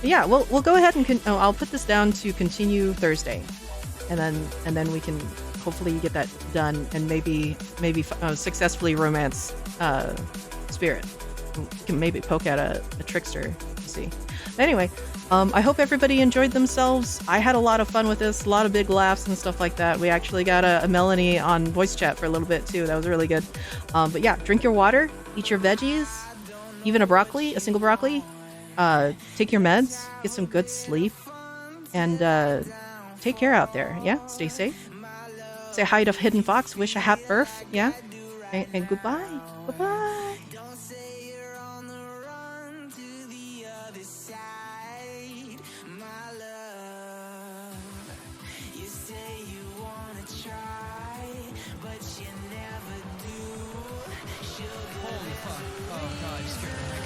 But yeah, we'll go ahead and I'll put this down to continue Thursday, and then we can hopefully get that done and maybe successfully romance Spirit. We can maybe poke at a trickster. We'll see. But anyway, I hope everybody enjoyed themselves. I had a lot of fun with this, a lot of big laughs and stuff like that. We actually got a Melanie on voice chat for a little bit too. That was really good. But yeah, drink your water, eat your veggies, even a single broccoli. Take your meds, get some good sleep, and take care out there. Yeah, stay safe. Say hi to Hidden Fox. Wish a happy birth. Yeah, and goodbye. Goodbye. Holy fuck. Oh god, you scared me.